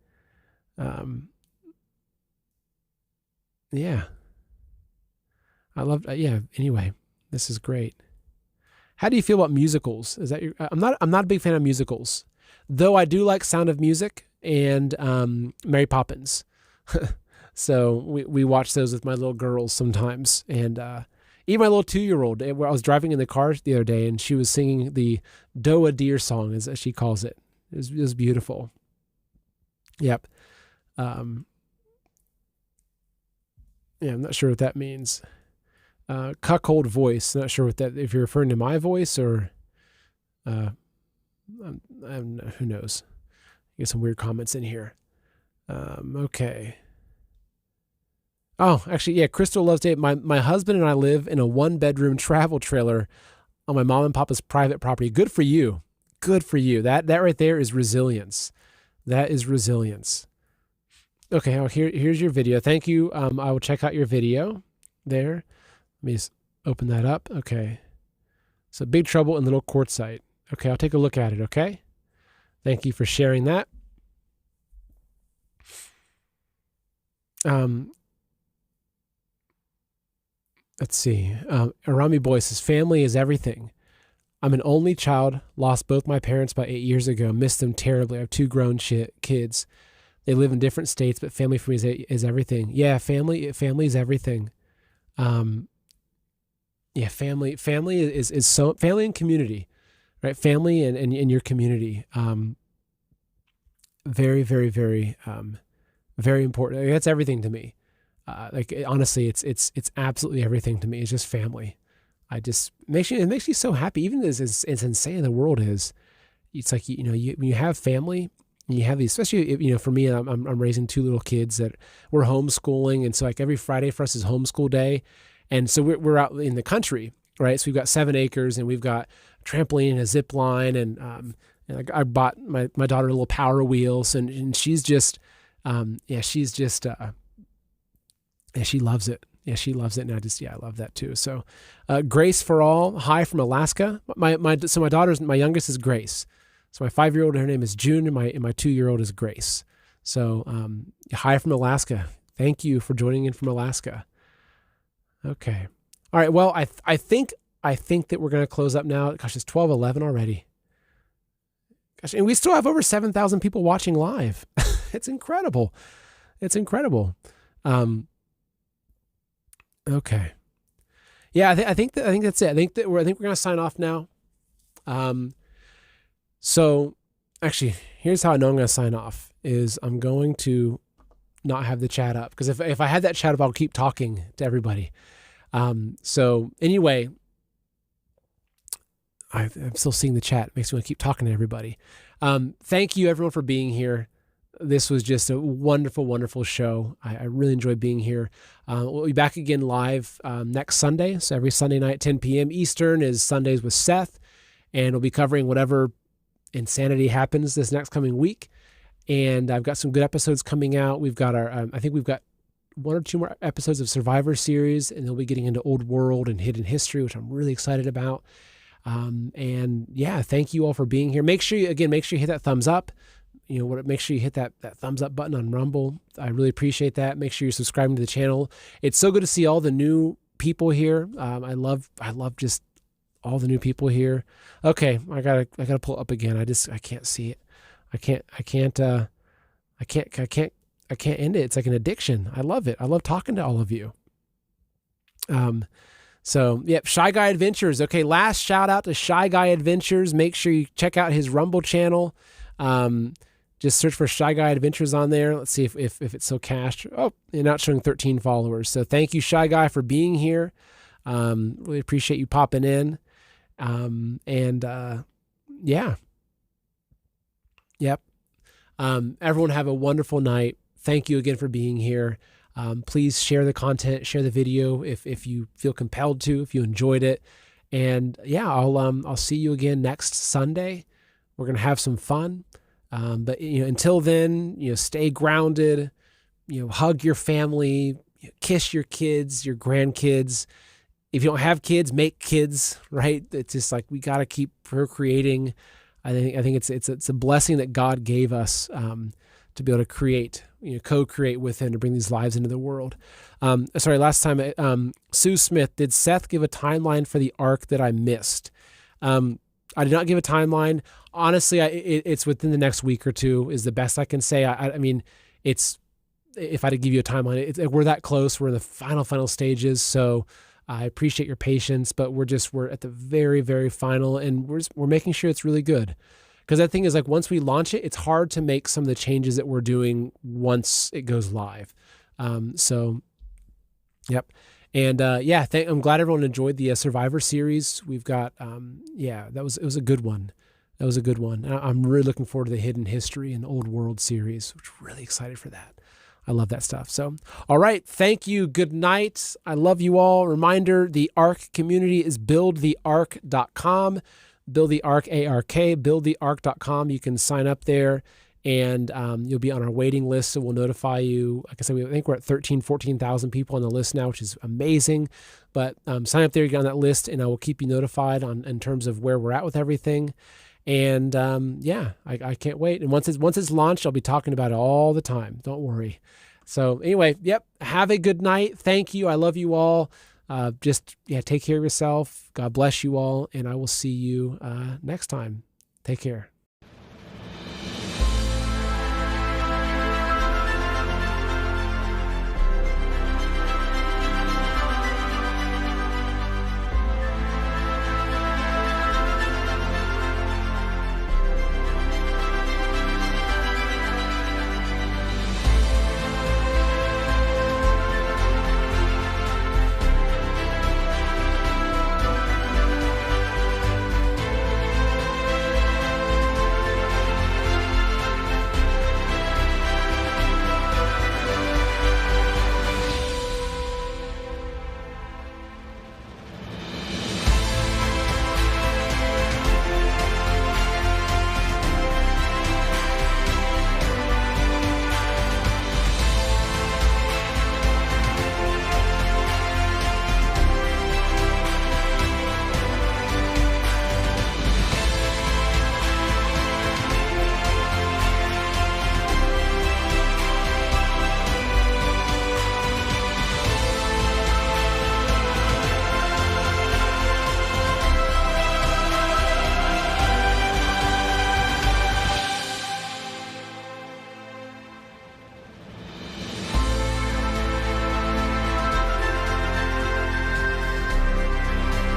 Yeah. I love, anyway, this is great. How do you feel about musicals? Is that I'm not a big fan of musicals, though I do like Sound of Music and Mary Poppins. So we watch those with my little girls sometimes, and even my little 2-year-old. I was driving in the car the other day, and she was singing the Doa Deer song, as she calls it. It was beautiful. Yep. Yeah, I'm not sure what that means. Cuckold voice. Not sure if you're referring to my voice or, who knows? Get some weird comments in here. Okay. Oh, actually, yeah. Crystal loves Dave. My husband and I live in a 1-bedroom travel trailer on my mom and papa's private property. Good for you. Good for you. That right there is resilience. That is resilience. Okay. Oh, here's your video. Thank you. I will check out your video there. Let me just open that up. Okay. So Big Trouble in Little Quartzsite. Okay. I'll take a look at it. Okay. Thank you for sharing that. Let's see. Arami Boy says, family is everything. I'm an only child, lost both my parents about 8 years ago, missed them terribly. I have 2 grown kids. They live in different states, but family for me is everything. Yeah, family is everything. Yeah, family is so, family and community, right? Family and your community. Very, very, very, very important. That's everything to me. Honestly, it's absolutely everything to me. It's just family. It makes me so happy. Even as insane the world is, it's like, when you have family, and you have these, especially, for me, I'm raising 2 little kids that we're homeschooling. And so like every Friday for us is homeschool day. And so we're out in the country, right? So we've got 7 acres and we've got a trampoline and a zip line. And I bought my daughter little Power Wheels, and she's just, she loves it. Yeah, she loves it. And I love that too. So, Grace for all. Hi from Alaska. My youngest is Grace. So my 5-year-old, her name is June, and my 2-year-old is Grace. So, hi from Alaska. Thank you for joining in from Alaska. Okay. All right. Well, I think that we're going to close up now. Gosh, it's 12:11 already. Gosh, and we still have over 7,000 people watching live. It's incredible. It's incredible. Okay. Yeah, I think that's it. I think we're going to sign off now. So actually, here's how I know I'm going to sign off is I'm going to not have the chat up, because if I had that chat up, I'll keep talking to everybody. So anyway, I'm still seeing the chat. It makes me want to keep talking to everybody. Thank you everyone for being here. This was just a wonderful, wonderful show. I really enjoyed being here. We'll be back again live next Sunday. So every Sunday night, 10 p.m. Eastern is Sundays with Seth. And we'll be covering whatever insanity happens this next coming week. And I've got some good episodes coming out. We've got I think we've got 1 or 2 more episodes of Survivor Series, and they'll be getting into Old World and Hidden History, which I'm really excited about. And yeah, thank you all for being here. Make sure you hit that thumbs up. Make sure you hit that thumbs up button on Rumble. I really appreciate that. Make sure you're subscribing to the channel. It's so good to see all the new people here. I love just all the new people here. Okay, I gotta pull it up again. I can't see it. I can't end it. It's like an addiction. I love it. I love talking to all of you. So yep, Shy Guy Adventures. Okay, last shout out to Shy Guy Adventures. Make sure you check out his Rumble channel. Just search for Shy Guy Adventures on there. Let's see if it's still cached. Oh, you're not showing 13 followers. So thank you, Shy Guy, for being here. Really appreciate you popping in. Yeah. Yep. Everyone have a wonderful night. Thank you again for being here. Please share the content, share the video if you feel compelled to, if you enjoyed it. And yeah, I'll see you again next Sunday. We're going to have some fun. But until then, stay grounded, hug your family, kiss your kids, your grandkids. If you don't have kids, make kids, right? It's just like, we got to keep procreating. I think it's a blessing that God gave us, to be able to create, co-create with Him to bring these lives into the world. Last time, Sue Smith, did Seth give a timeline for the arc that I missed? I did not give a timeline. Honestly, it's within the next week or two is the best I can say. I mean, it's, if I had to give you a timeline, we're that close. We're in the final stages. So I appreciate your patience, but we're at the very, very final, and we're making sure it's really good. Because that thing is, like, once we launch it, it's hard to make some of the changes that we're doing once it goes live. Yep. And I'm glad everyone enjoyed the Survivor series. We've got, it was a good one. That was a good one. I'm really looking forward to the Hidden History and Old World series, which I'm really excited for that. I love that stuff. So, all right. Thank you. Good night. I love you all. Reminder, the ARC community is buildtheark.com. Build the ARC, ARK, buildtheark.com. You can sign up there, and you'll be on our waiting list. So we'll notify you. Like I said, I think we're at 14,000 people on the list now, which is amazing. But sign up there, you get on that list, and I will keep you notified in terms of where we're at with everything. And I can't wait. And once it's launched, I'll be talking about it all the time. Don't worry. So anyway, yep. Have a good night. Thank you. I love you all. Take care of yourself. God bless you all. And I will see you next time. Take care.